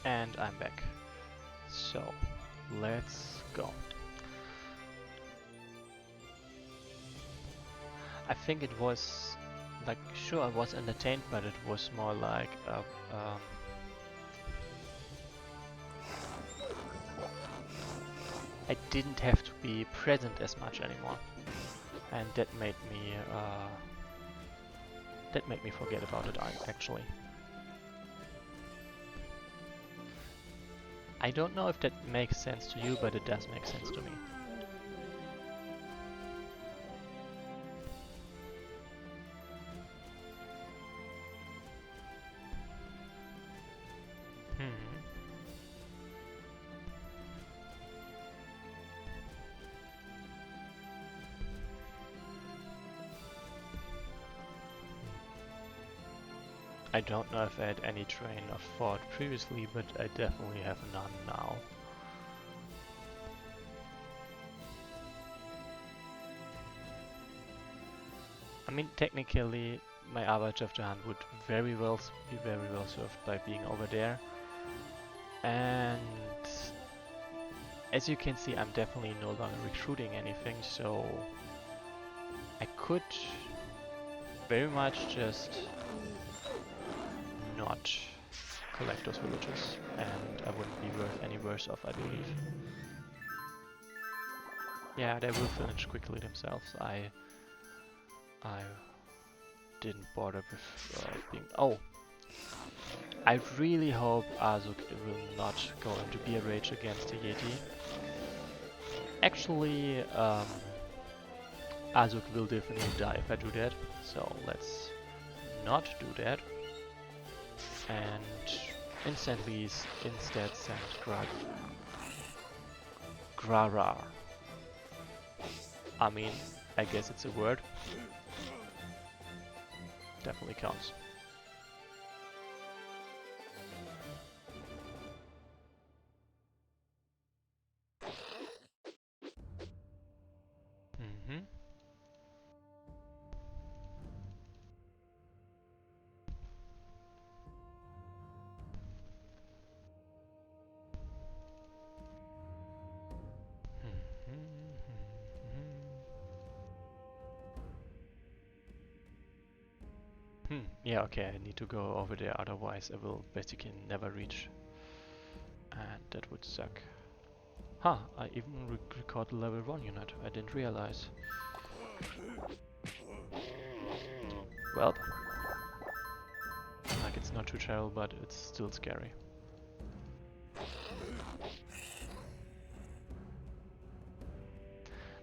S1: And I'm back. So, let's go. I think it was like, sure, I was entertained, but it was more like I didn't have to be present as much anymore, and that made me forget about it actually. I don't know if that makes sense to you, but it does make sense to me. I don't know if I had any train of thought previously, but I definitely have none now. I mean, technically, my average of the hand would be very well served by being over there. And as you can see, I'm definitely no longer recruiting anything, so I could very much just not collect those villagers, and I wouldn't be any worse off, I believe. Yeah, they will finish quickly themselves. I didn't bother with being... Oh! I really hope Azuk will not go into beer rage against the Yeti. Actually, Azuk will definitely die if I do that, so let's not do that. And instead send Grara. I mean, I guess it's a word. Definitely counts. Yeah, okay, I need to go over there, otherwise I will basically never reach. And that would suck. Huh, I even recorded level 1 unit, I didn't realize. Well, like it's not too terrible, but it's still scary.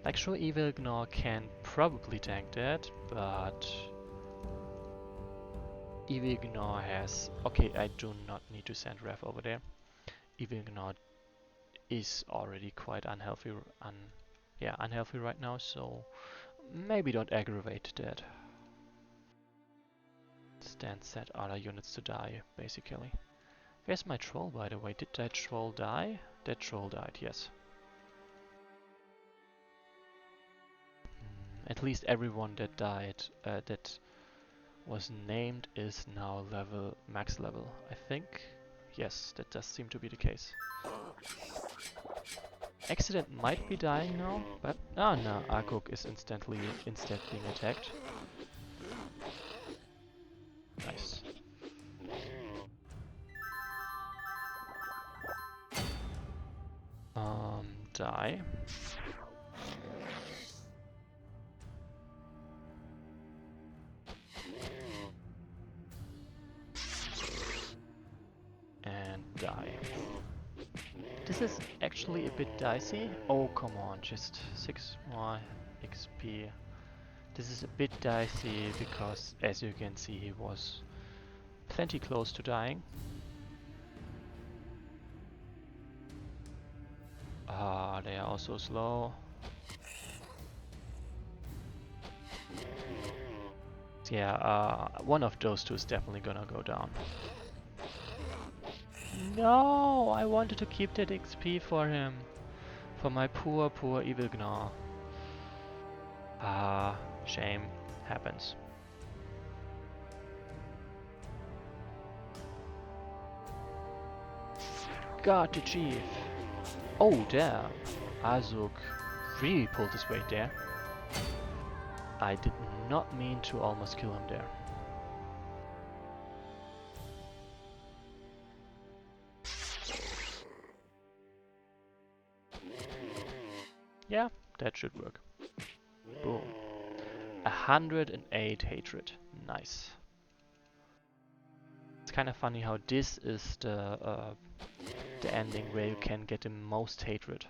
S1: Like, sure, Evil Gnaw can probably tank that, but Evil Gnaw has... Okay, I do not need to send Ref over there. Evil Gnaw is already quite unhealthy, unhealthy right now, so maybe don't aggravate that. Stand set other units to die, basically. Where's my troll, by the way? Did that troll die? That troll died, yes. At least everyone that died, that was named, is now max level, I think. Yes, that does seem to be the case. Accident might be dying now, but... Oh no, Arkok is instead being attacked. Nice. Die. And die. This is actually a bit dicey. Oh, come on, just 6 more XP. This is a bit dicey because, as you can see, he was plenty close to dying. Ah, they are also slow. Yeah, one of those two is definitely gonna go down. No, I wanted to keep that XP for him. For my poor Evil Gnaw. Ah, shame. Happens. God, the chief. Oh, damn. Azuk really pulled his weight there. I did not mean to almost kill him there. Yeah, that should work. Boom. 108 hatred. Nice. It's kind of funny how this is the ending where you can get the most hatred.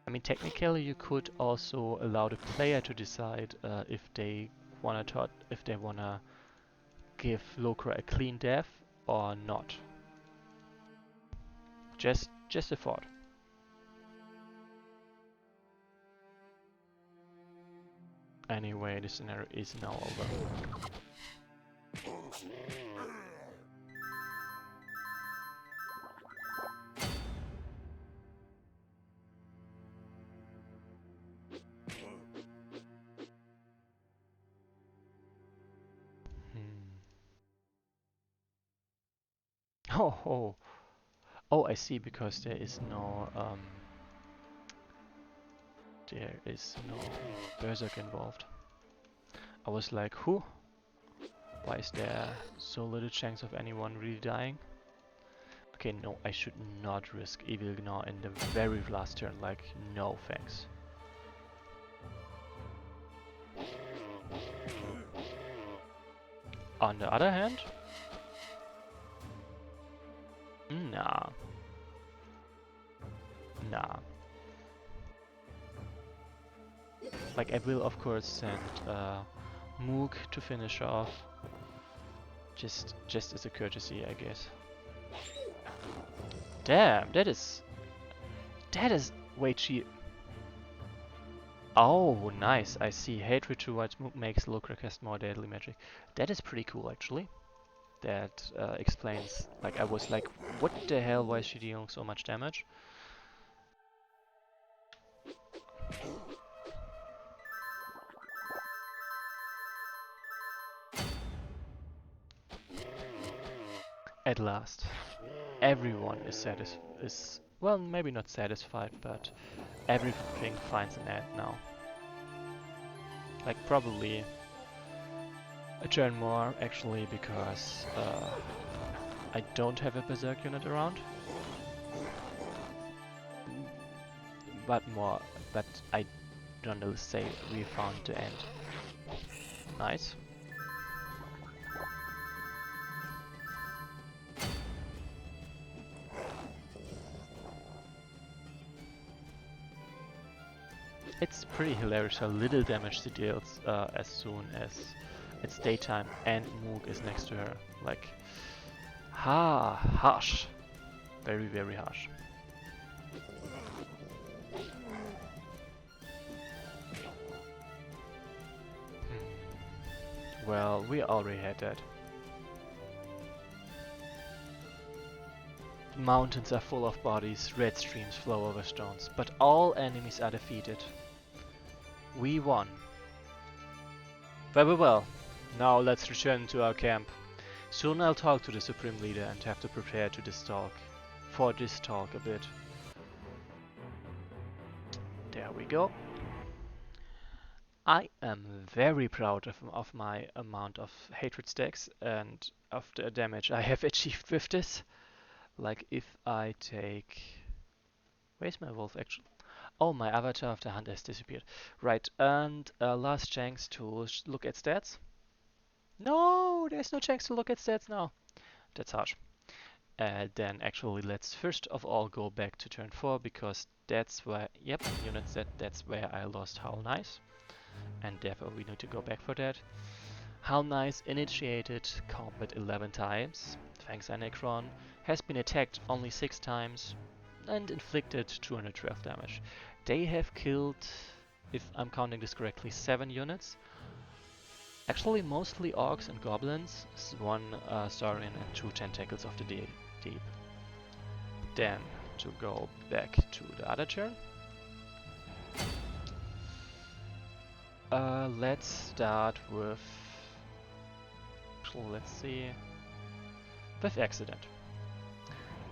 S1: I mean, technically, you could also allow the player to decide if they wanna give Lokra a clean death or not. Just a thought. Anyway, the scenario is now over. Oh, I see, because there is no berserk involved. I was like, who? Why is there so little chance of anyone really dying? Okay, no, I should not risk Evil Gnaw in the very last turn, like, no thanks. On the other hand, nah. Nah. Like, I will of course send Moog to finish off. Just as a courtesy, I guess. Damn, that is way cheap. Oh, nice. I see. Hatred towards Moog makes Lokra cast more deadly magic. That is pretty cool, actually. That explains. Like, I was like, what the hell? Why is she dealing so much damage? At last, everyone is well, maybe not satisfied, but everything finds an end now. Like, probably a turn more, actually, because I don't have a berserk unit around. But I don't say we found the end. Nice. It's pretty hilarious how little damage she deals as soon as it's daytime and Moog is next to her. Like, harsh. Very, very harsh. Well, we already had that. The mountains are full of bodies, red streams flow over stones, but all enemies are defeated. We won. Very well. Now let's return to our camp. Soon I'll talk to the Supreme Leader and have to prepare to for this talk a bit. There we go. I am very proud of my amount of hatred stacks and of the damage I have achieved with this. Like, if I take... Where's my wolf actually? Oh, my avatar of the hunt has disappeared. Right, and last chance to look at stats. No, there's no chance to look at stats now. That's harsh. Then actually let's first of all go back to turn 4, because that's where, yep, unit set, that's where I lost How Nice. And therefore we need to go back for that. How Nice initiated combat 11 times, thanks Anacron, has been attacked only 6 times, and inflicted 212 damage. They have killed, if I'm counting this correctly, 7 units. Actually mostly orcs and goblins, 1 Saurian and 2 tentacles of the deep. Then to go back to the other turn. Let's start with let's see, with accident.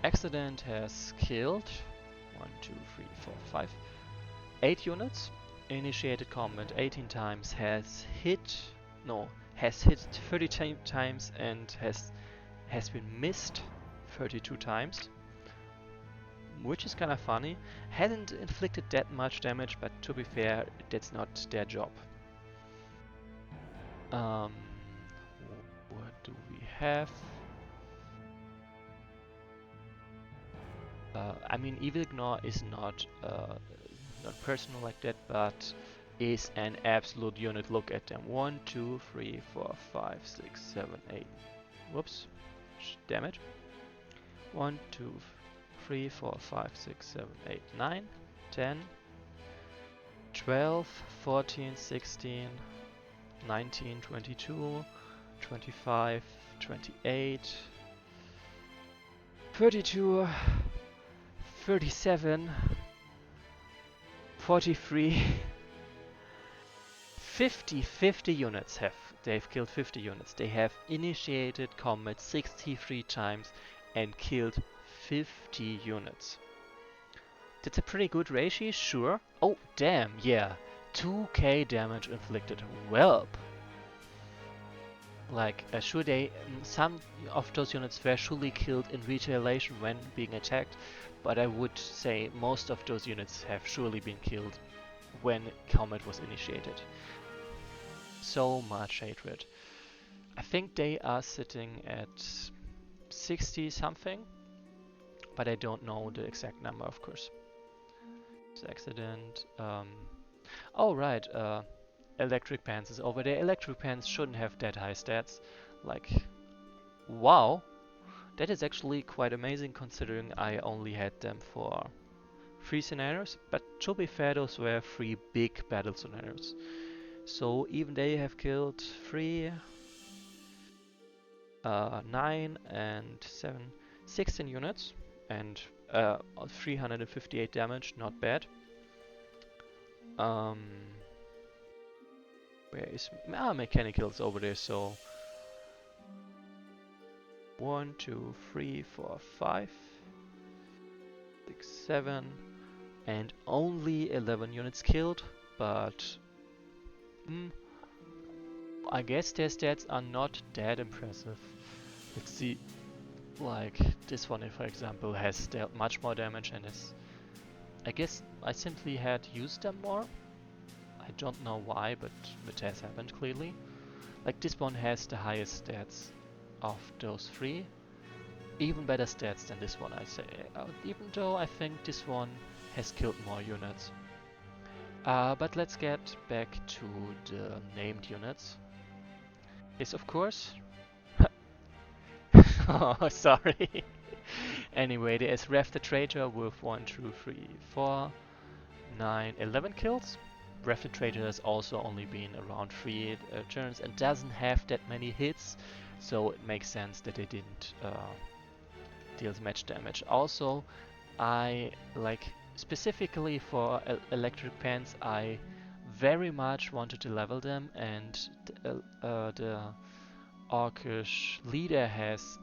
S1: Accident has killed 1, 2, 3, 4, 5, 8 units. Initiated combat 18 times, has hit 30 times and has been missed 32 times, which is kind of funny. Hasn't inflicted that much damage, but to be fair, that's not their job. What do we have? I mean, Evil Ignore is not personal like that, but is an absolute unit. Look at them. 1, 2, 3, 4, 5, 6, 7, 8. Whoops. Damn it. 1, 2, 3, 4, 5, 6, 7, 8, 9, 10, 12, 14, 16, 19, 22, 25, 28, 32, 37, 43, 50 units they've killed 50 units. They have initiated combat 63 times and killed 50 units. That's a pretty good ratio, sure. Oh, damn, yeah. 2k damage inflicted. Welp. Like, some of those units were surely killed in retaliation when being attacked, but I would say most of those units have surely been killed when combat was initiated. So much hatred. I think they are sitting at 60 something, but I don't know the exact number, of course. It's accident. Oh right, Electric Pants is over there. Electric Pants shouldn't have that high stats. Like, wow, that is actually quite amazing considering I only had them for 3 scenarios. But to be fair, those were 3 big battle scenarios. So even they have killed 3, 9 and 7, 16 units and 358 damage, not bad. Where is Mechanical's over there, so 1, 2, 3, 4, 5, 6, 7 and only 11 units killed, but I guess their stats are not that impressive. Let's see, like this one, for example, has dealt much more damage and is, I guess I simply had used them more. I don't know why, but it has happened clearly. Like this one has the highest stats of those 3. Even better stats than this one, I say. Even though I think this one has killed more units. But let's get back to the named units. This, of course. Oh, sorry. Anyway, there is Rev the Traitor with 1, 2, 3, 4, 9, 11 kills. Rev the Traitor has also only been around 3 turns and doesn't have that many hits, so it makes sense that they didn't deal much damage. Also, I like specifically for Electric Pants, I very much wanted to level them, and the Orcish leader has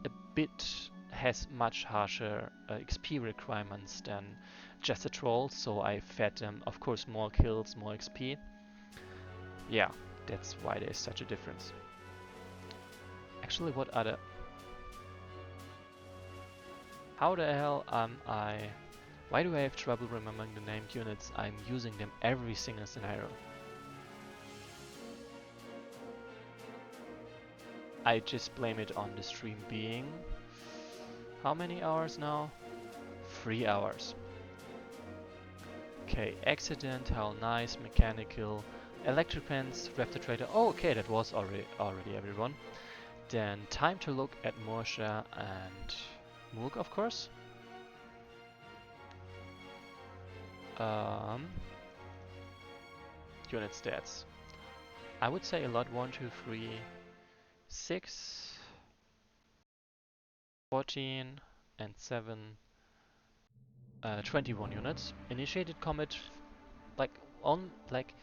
S1: much harsher XP requirements than just a troll, so I fed them, of course, more kills, more XP. Yeah, that's why there's such a difference. Actually, what other... How the hell am I... Why do I have trouble remembering the named units? I'm using them every single scenario. I just blame it on the stream being... How many hours now? 3 hours. Okay, Accident, how nice, Mechanical, Electric Pants, Rev the Traitor. Oh, okay, that was already everyone. Then Time to Look at Morsha and Moog, of course. Unit stats. I would say a lot. 1, 2, 3, 6, 14 and 7, 21 units. Initiated combat, like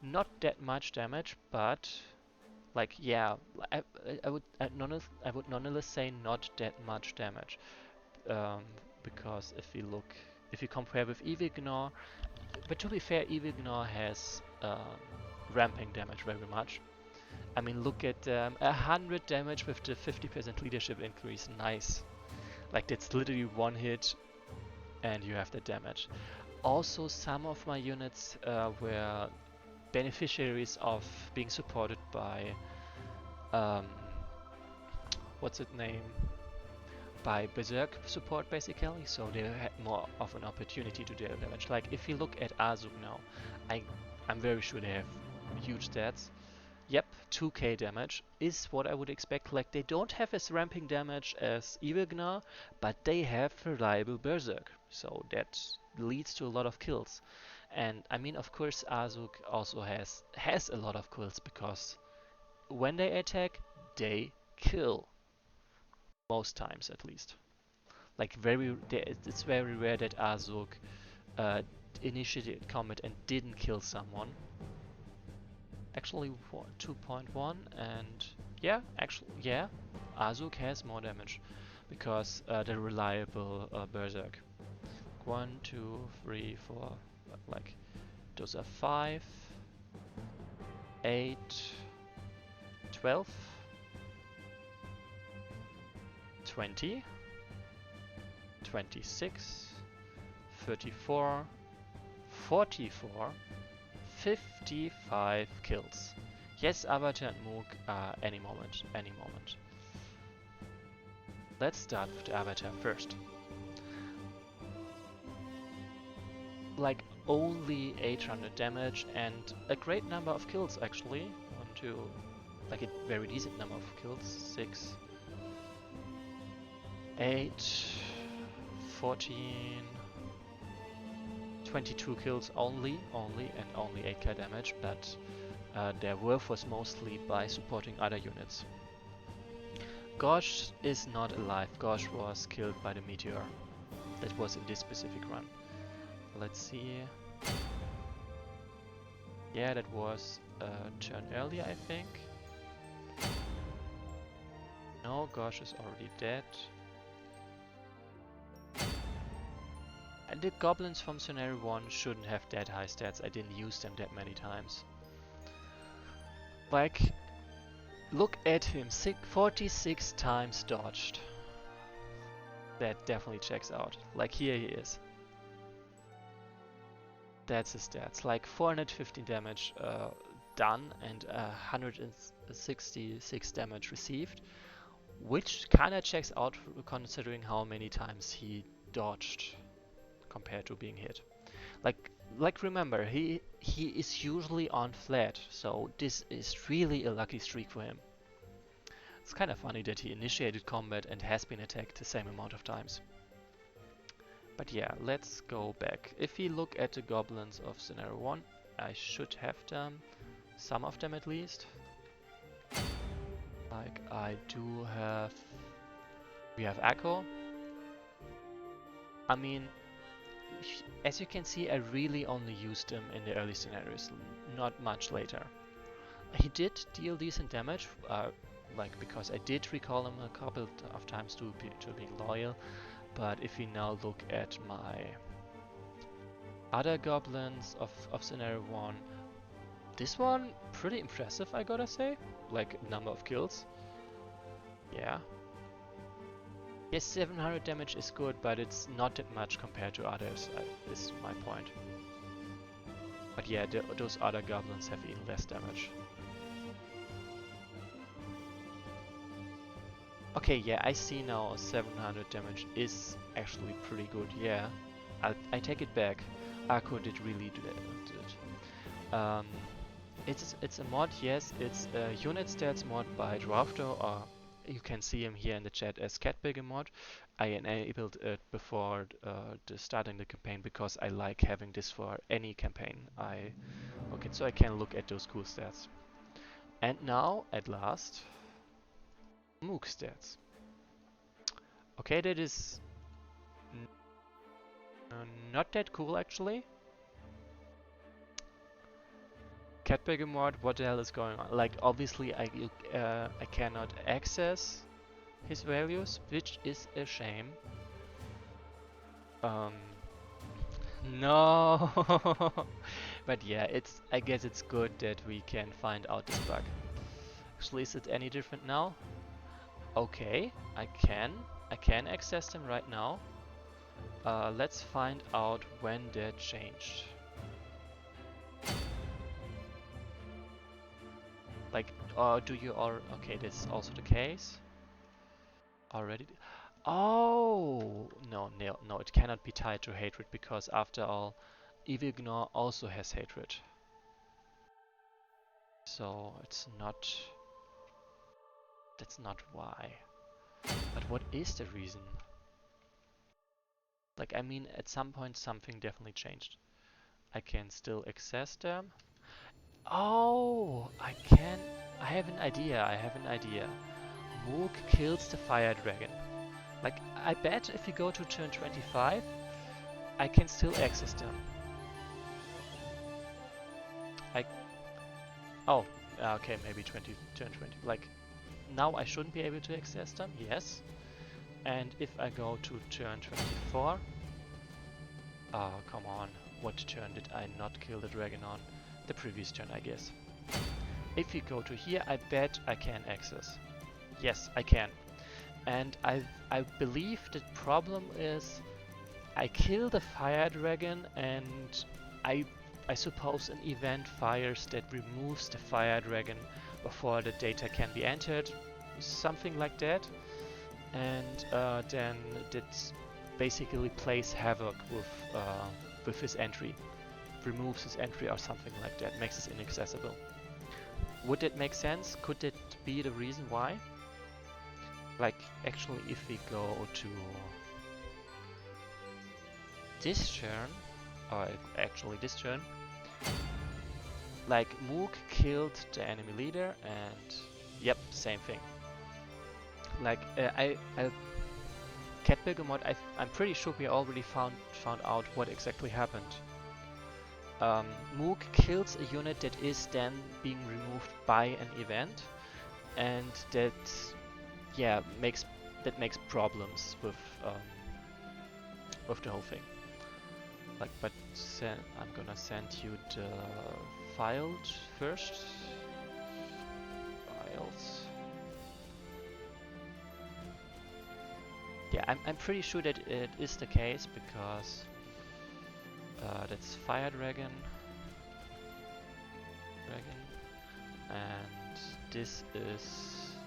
S1: not that much damage, but Like, yeah, I would nonetheless say not that much damage, um, because if you compare with Evil Gnaw, but to be fair, Evil Gnaw has ramping damage very much. I mean, look at 100 damage with the 50% leadership increase. Nice. Like, that's literally one hit, and you have the damage. Also, some of my units were beneficiaries of being supported by um, what's it name? By Berserk support basically, so they had more of an opportunity to deal damage. Like if you look at Azuk now, I, I'm very sure they have huge stats. Yep, 2k damage is what I would expect. Like they don't have as ramping damage as Evil, but they have reliable Berserk, so that leads to a lot of kills. And I mean, of course, Azuk also has a lot of kills because when they attack, they kill most times at least. Like it's very rare that Azuk uh, initiated combat and didn't kill someone. Actually, 2.1 and yeah, Azuk has more damage because the reliable Berserk. 1, 2, 3, 4, like those are 5, 8, 12, 20, 26, 34, 44, 55 kills. Yes, Avatar and Moog, any moment, any moment. Let's start with the Avatar first. Like only 800 damage and a great number of kills actually. 1, 2, like a very decent number of kills. 6, 8, 14, 22 kills only, and only 8k damage, but their worth was mostly by supporting other units. Gosh is not alive. Gosh was killed by the meteor. That was in this specific run. Let's see. Yeah, that was a turn earlier, I think. No, Gosh is already dead. And the goblins from scenario 1 shouldn't have that high stats. I didn't use them that many times. Like, look at him, 46 times dodged. That definitely checks out. Like here he is. That's his stats. Like 415 damage done and 166 damage received. Which kinda checks out considering how many times he dodged compared to being hit. Like remember, he is usually on flat, so this is really a lucky streak for him. It's kind of funny that he initiated combat and has been attacked the same amount of times. But yeah, let's go back. If we look at the goblins of scenario 1, I should have them, some of them at least. Like I do have... We have Echo. I mean, as you can see, I really only used them in the early scenarios, not much later. He did deal decent damage, like because I did recall him a couple of times to being loyal. But if we now look at my other goblins of scenario 1, this one pretty impressive, I gotta say. Like number of kills. Yeah. Yes, 700 damage is good, but it's not that much compared to others, is my point. But yeah, those other goblins have even less damage. Okay, yeah, I see now 700 damage is actually pretty good, yeah. I take it back. Akko did really do it. It's a mod, yes, it's a unit stats mod by Drafter, or you can see him here in the chat as Catbigger mod. I enabled it before starting the campaign because I like having this for any campaign. Okay, so I can look at those cool stats. And now, at last, Moog stats. Okay, that is not that cool actually. Cat Begemort, what the hell is going on? Like, obviously I cannot access his values, which is a shame. No. But yeah, I guess it's good that we can find out this bug. Actually, is it any different now? Okay, I can access them right now. Let's find out when that changed. Like, do you okay, that's also the case. Already. Oh, no, it cannot be tied to hatred because after all, Evil Gnaw also has hatred. So that's not why. But what is the reason? Like, I mean, at some point something definitely changed. I can still access them. Oh, I have an idea. Moog kills the fire dragon. Like, I bet if you go to turn 25, I can still access them. Oh, okay, maybe turn 20. Like, now I shouldn't be able to access them, yes. And if I go to turn 24, oh, come on. What turn did I not kill the dragon on? The previous turn, I guess. If you go to here, I bet I can access. Yes, I can. And I believe the problem is I kill the fire dragon and I suppose an event fires that removes the fire dragon before the data can be entered, something like that. And then that basically plays havoc with his entry, removes his entry or something like that, makes it inaccessible. Would that make sense? Could that be the reason why? Like, actually, if we go to this turn, or actually this turn, like, Moog killed the enemy leader and yep, same thing. Like, Cat Begemot, I'm pretty sure we already found out what exactly happened. Moog kills a unit that is then being removed by an event, and that, yeah, makes problems with the whole thing. Like, but I'm gonna send you the files first. Files. Yeah, I'm pretty sure that it is the case because that's Fire Dragon, and this is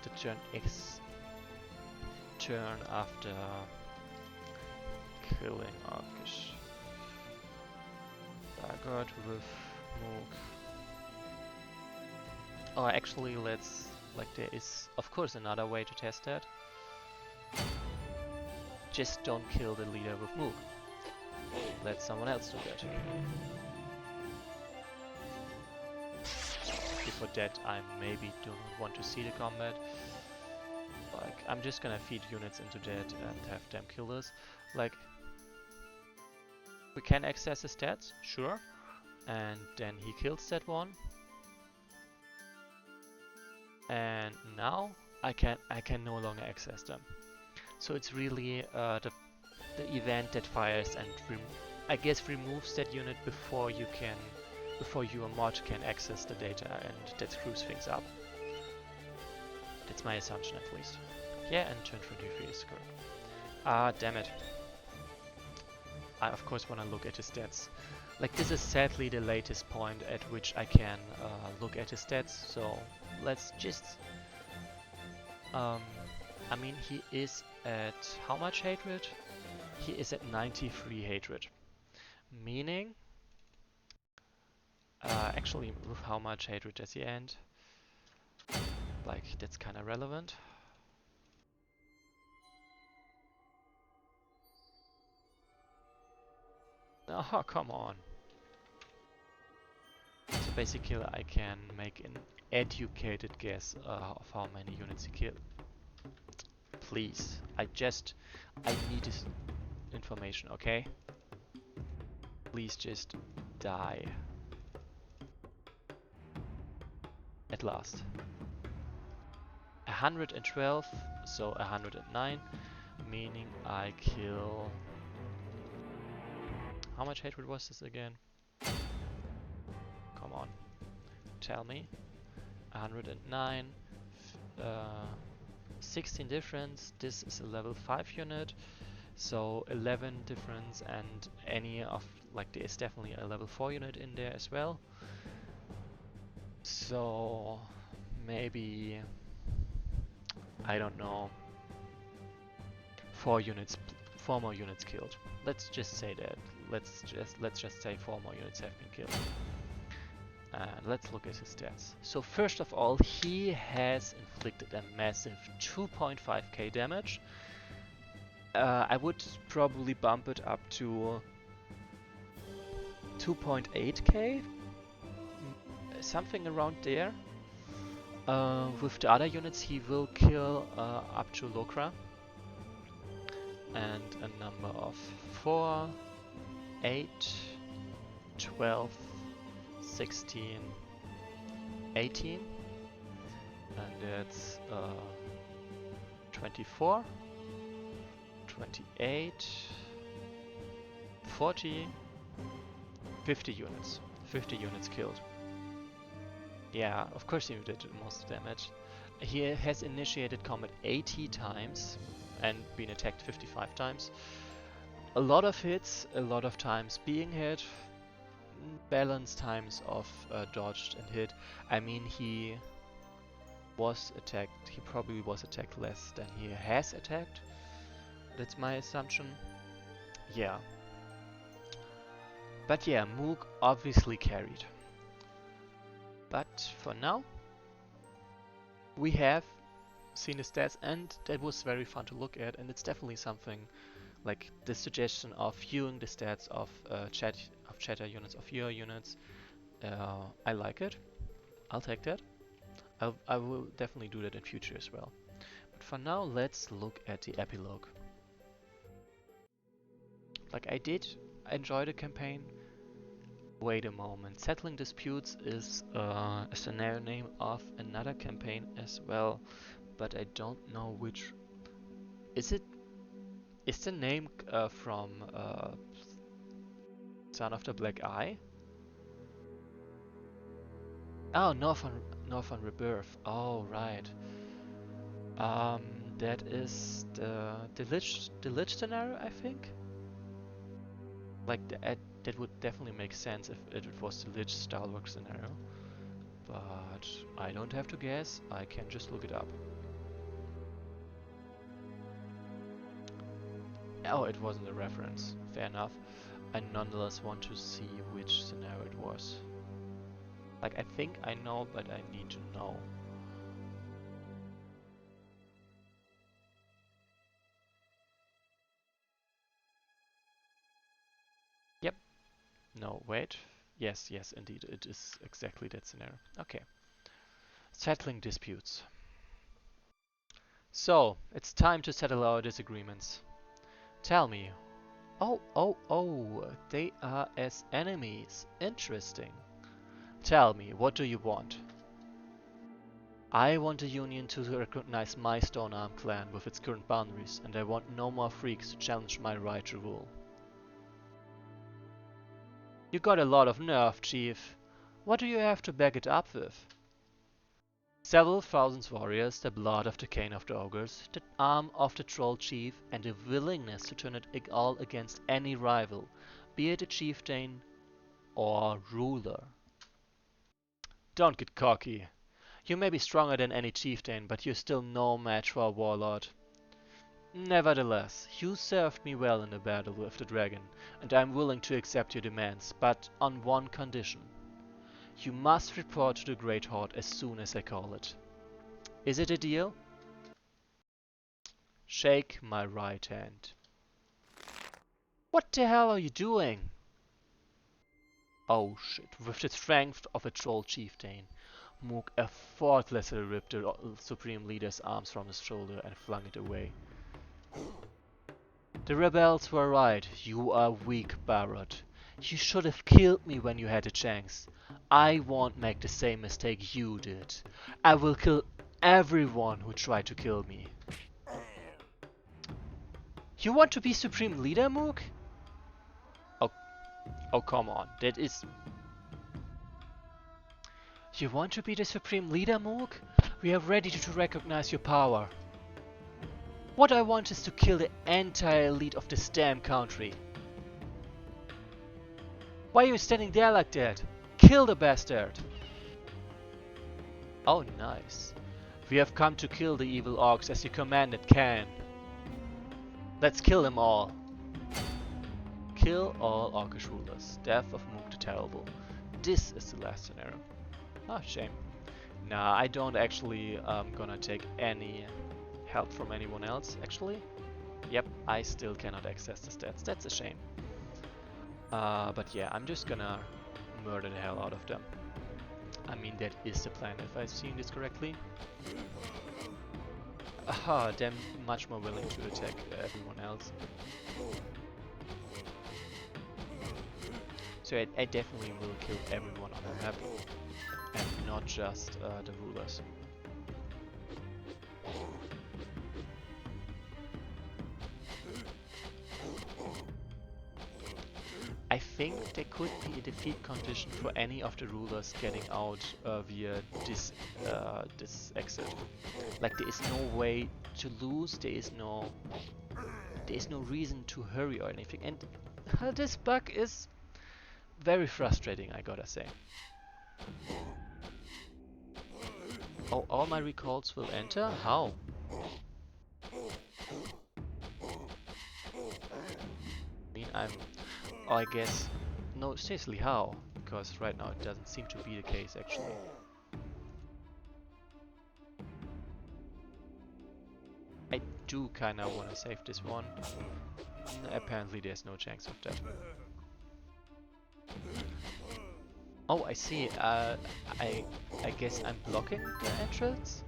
S1: the turn X turn after killing Arkish. Daggard with Moog. Oh, actually, there is of course another way to test that. Just don't kill the leader with Moog. Let someone else do that. Before that, I maybe don't want to see the combat. Like, I'm just gonna feed units into that and have them kill this. Like, we can access his stats, sure. And then he kills that one. And now I can no longer access them. So it's really the event that fires and I guess removes that unit before your mod can access the data, and that screws things up. That's my assumption at least. Yeah, and turn 23 is correct. Ah, damn it. I of course want to look at his stats. Like, this is sadly the latest point at which I can look at his stats, so let's just... I mean, he is at how much hatred? He is at 93 hatred. Meaning... actually, with how much hatred does he end? Like, that's kinda relevant. Oh, come on. So basically I can make an educated guess of how many units he killed. Please, I need this information, okay? Please just die. at last. 112, so 109, meaning I kill... How much hatred was this again? Come on, tell me. 109, 16 difference. This is a level 5 unit, so 11 difference, and any of, like, there is definitely a level 4 unit in there as well. So maybe, I don't know, 4 more units killed. Let's just say that. Let's just say 4 more units have been killed. And let's look at his stats. So first of all, he has inflicted a massive 2.5k damage. I would probably bump it up to 2.8k, something around there. With the other units, he will kill up to Lokra, and a number of 4, 8, 12, 16, 18, and that's 24, 28, 40, 50 units. 50 units killed. Yeah, of course he did the most damage. He has initiated combat 80 times and been attacked 55 times. A lot of hits, a lot of times being hit, balanced times of dodged and hit. I mean, he was attacked, he probably was attacked less than he has attacked. That's my assumption. Yeah. But yeah, Moog obviously carried. But for now, we have seen the stats, and that was very fun to look at, and it's definitely something like the suggestion of viewing the stats of chatter units, of your units. I like it. I'll take that. I will definitely do that in future as well. But for now, let's look at the epilogue. Like, I did enjoy the campaign. Wait a moment. Settling Disputes is a scenario name of another campaign as well, but I don't know which. Is the name from Son of the Black Eye? Oh, Northern Rebirth. Oh, right. That is the Lich scenario, I think. Like that would definitely make sense if it was the Lich Stalwart scenario. But I don't have to guess. I can just look it up. Oh, it wasn't a reference. Fair enough. I nonetheless want to see which scenario it was. Like, I think I know, but I need to know. Yep. No, wait. Yes, indeed. It is exactly that scenario. Okay. Settling disputes. So, it's time to settle our disagreements. Tell me. Oh, they are as enemies. Interesting. Tell me, what do you want? I want the Union to recognize my Stonearm clan with its current boundaries, and I want no more freaks to challenge my right to rule. You got a lot of nerve, Chief. What do you have to back it up with? Several thousand warriors, the blood of the Cane of the Ogres, the arm of the Troll Chief, and the willingness to turn it all against any rival, be it a chieftain or ruler. Don't get cocky. You may be stronger than any chieftain, but you're still no match for a warlord. Nevertheless, you served me well in the battle with the dragon, and I am willing to accept your demands, but on one condition. You must report to the Great Horde as soon as I call it. Is it a deal? Shake my right hand. What the hell are you doing? Oh shit, with the strength of a troll chieftain, Moog effortlessly ripped the Supreme Leader's arms from his shoulder and flung it away. The rebels were right. You are weak, Barrett. You should have killed me when you had a chance. I won't make the same mistake you did. I will kill everyone who tried to kill me. You want to be Supreme Leader, Mook? Oh, oh, come on. That is... You want to be the Supreme Leader, Mook? We are ready to recognize your power. What I want is to kill the entire elite of this damn country. Why are you standing there like that? Kill the bastard! Oh, nice. We have come to kill the evil orcs as you commanded, Can. Let's kill them all. Kill all orcish rulers. Death of Mook the Terrible. This is the last scenario. Ah, shame. Nah, I don't actually gonna take any help from anyone else, actually. Yep, I still cannot access the stats. That's a shame. But yeah, I'm just gonna murder the hell out of them. I mean, that is the plan, if I've seen this correctly. Aha, they're much more willing to attack everyone else. So I definitely will kill everyone on the map, and not just the rulers. I think there could be a defeat condition for any of the rulers getting out via this exit. Like, there is no way to lose. There is no reason to hurry or anything. And this bug is very frustrating, I gotta say. Oh, all my recalls will enter? How? I mean, oh, I guess... No, seriously, how? Because right now it doesn't seem to be the case, actually. I do kinda wanna save this one. Apparently there's no chance of that. Oh, I see. I guess I'm blocking the entrance?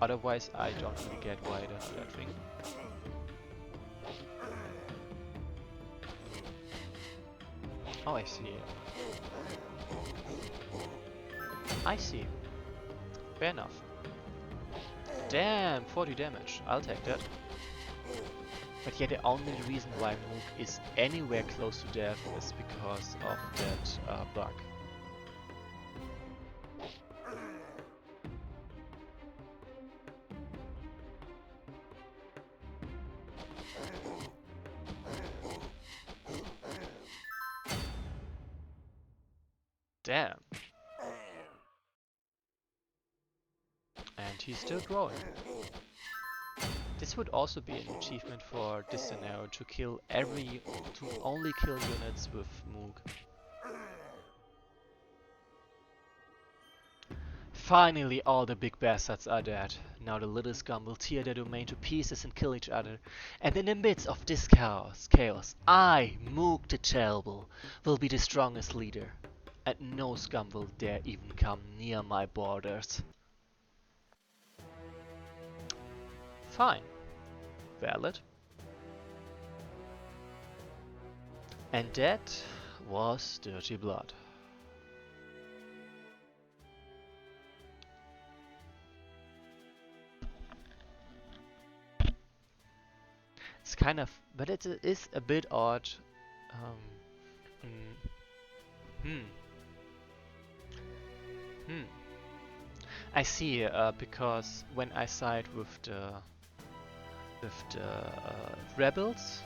S1: Otherwise, I don't really get why there's that thing. Oh, I see. I see. Fair enough. Damn, 40 damage. I'll take that. But yeah, the only reason why Mook is anywhere close to death is because of that bug. Damn. And he's still growing. This would also be an achievement for this scenario, to only kill units with Mook. Finally, all the big bastards are dead. Now the little scum will tear their domain to pieces and kill each other. And in the midst of this chaos, I, Mook the Terrible, will be the strongest leader. And no scum will dare even come near my borders. Fine. Valid. And that was dirty blood. It's kind of, but it is a bit odd. I see, because when I side with the rebels,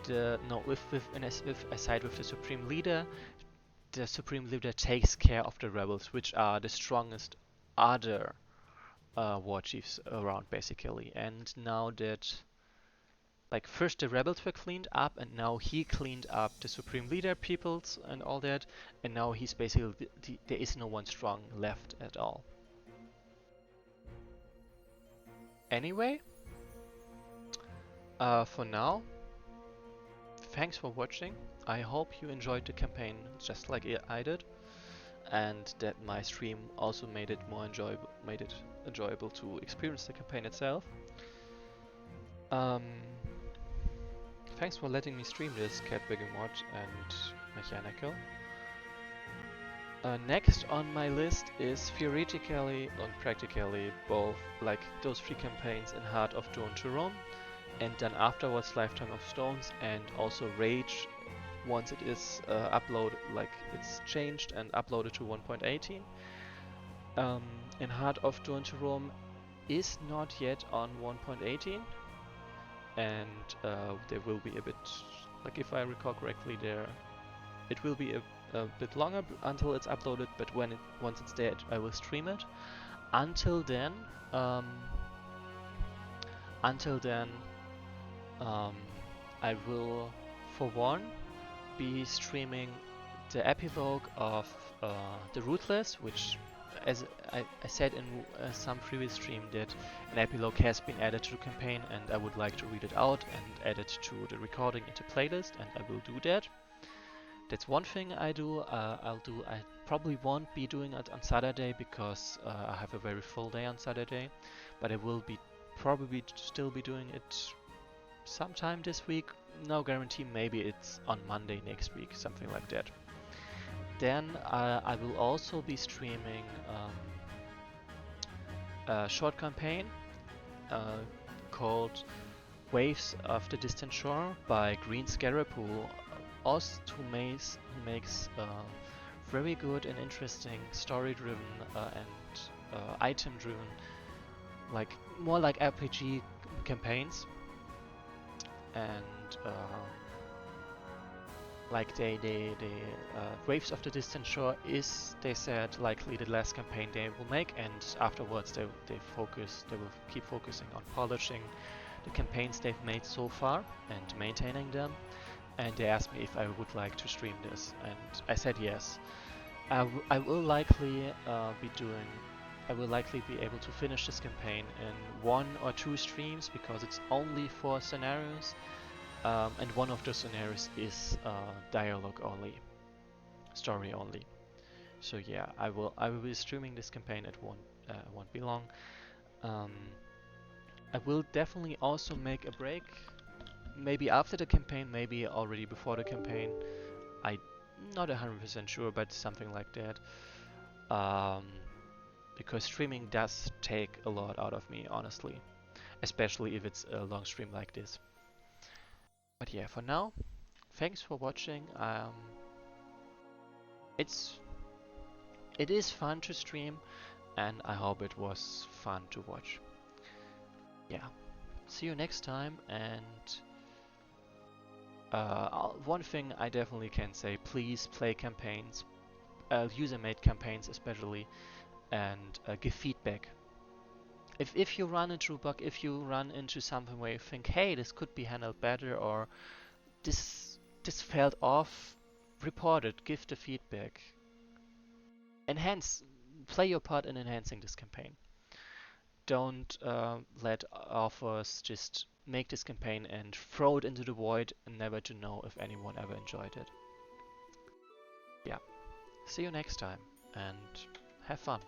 S1: if I side with the Supreme Leader takes care of the rebels, which are the strongest other war chiefs around, basically. And now that, like, first the rebels were cleaned up, and now he cleaned up the Supreme Leader peoples and all that, and now he's basically, there is no one strong left at all. Anyway, for now, thanks for watching. I hope you enjoyed the campaign just like I did, and that my stream also made it enjoyable to experience the campaign itself. thanks for letting me stream this cat mod and mechanical. Next on my list is theoretically and practically both like those 3 campaigns in Heart of Dawn to Rome, and then afterwards Lifetime of Stones, and also Rage once it is uploaded, like it's changed and uploaded to 1.18. In Heart of Dawn to Rome is not yet on 1.18, and there will be a bit, like if I recall correctly, it will be a bit longer until it's uploaded, but once it's there, I will stream it. Until then, I will, for one, be streaming the epilogue of The Ruthless, which, as I said in some previous stream, that an epilogue has been added to the campaign, and I would like to read it out and add it to the recording into playlist, and I will do that. That's one thing I do. I probably won't be doing it on Saturday because I have a very full day on Saturday, but I will probably still be doing it sometime this week. No guarantee, maybe it's on Monday next week, something like that. Then I will also be streaming a short campaign called Waves of the Distant Shore by Green Scarab, who makes very good and interesting story-driven and item-driven, like more like RPG campaigns. And like Waves of the Distant Shore is, they said, likely the last campaign they will make, and afterwards they will keep focusing on polishing the campaigns they've made so far and maintaining them. And they asked me if I would like to stream this, and I said yes. I will likely be able to finish this campaign in 1 or 2 streams because it's only 4 scenarios, and one of the scenarios is dialogue only, story only. So yeah, I will be streaming this campaign. It won't be long. I will definitely also make a break. Maybe after the campaign, maybe already before the campaign. I'm not 100% sure, but something like that. Because streaming does take a lot out of me, honestly. Especially if it's a long stream like this. But yeah, for now, thanks for watching. It is fun to stream, and I hope it was fun to watch. Yeah, see you next time, and one thing I definitely can say, please play campaigns, user-made campaigns especially, and give feedback. If you run into a bug, if you run into something where you think, hey, this could be handled better, or this felt off, report it, give the feedback. Play your part in enhancing this campaign. Don't let authors just make this campaign and throw it into the void and never to know if anyone ever enjoyed it. Yeah. See you next time and have fun.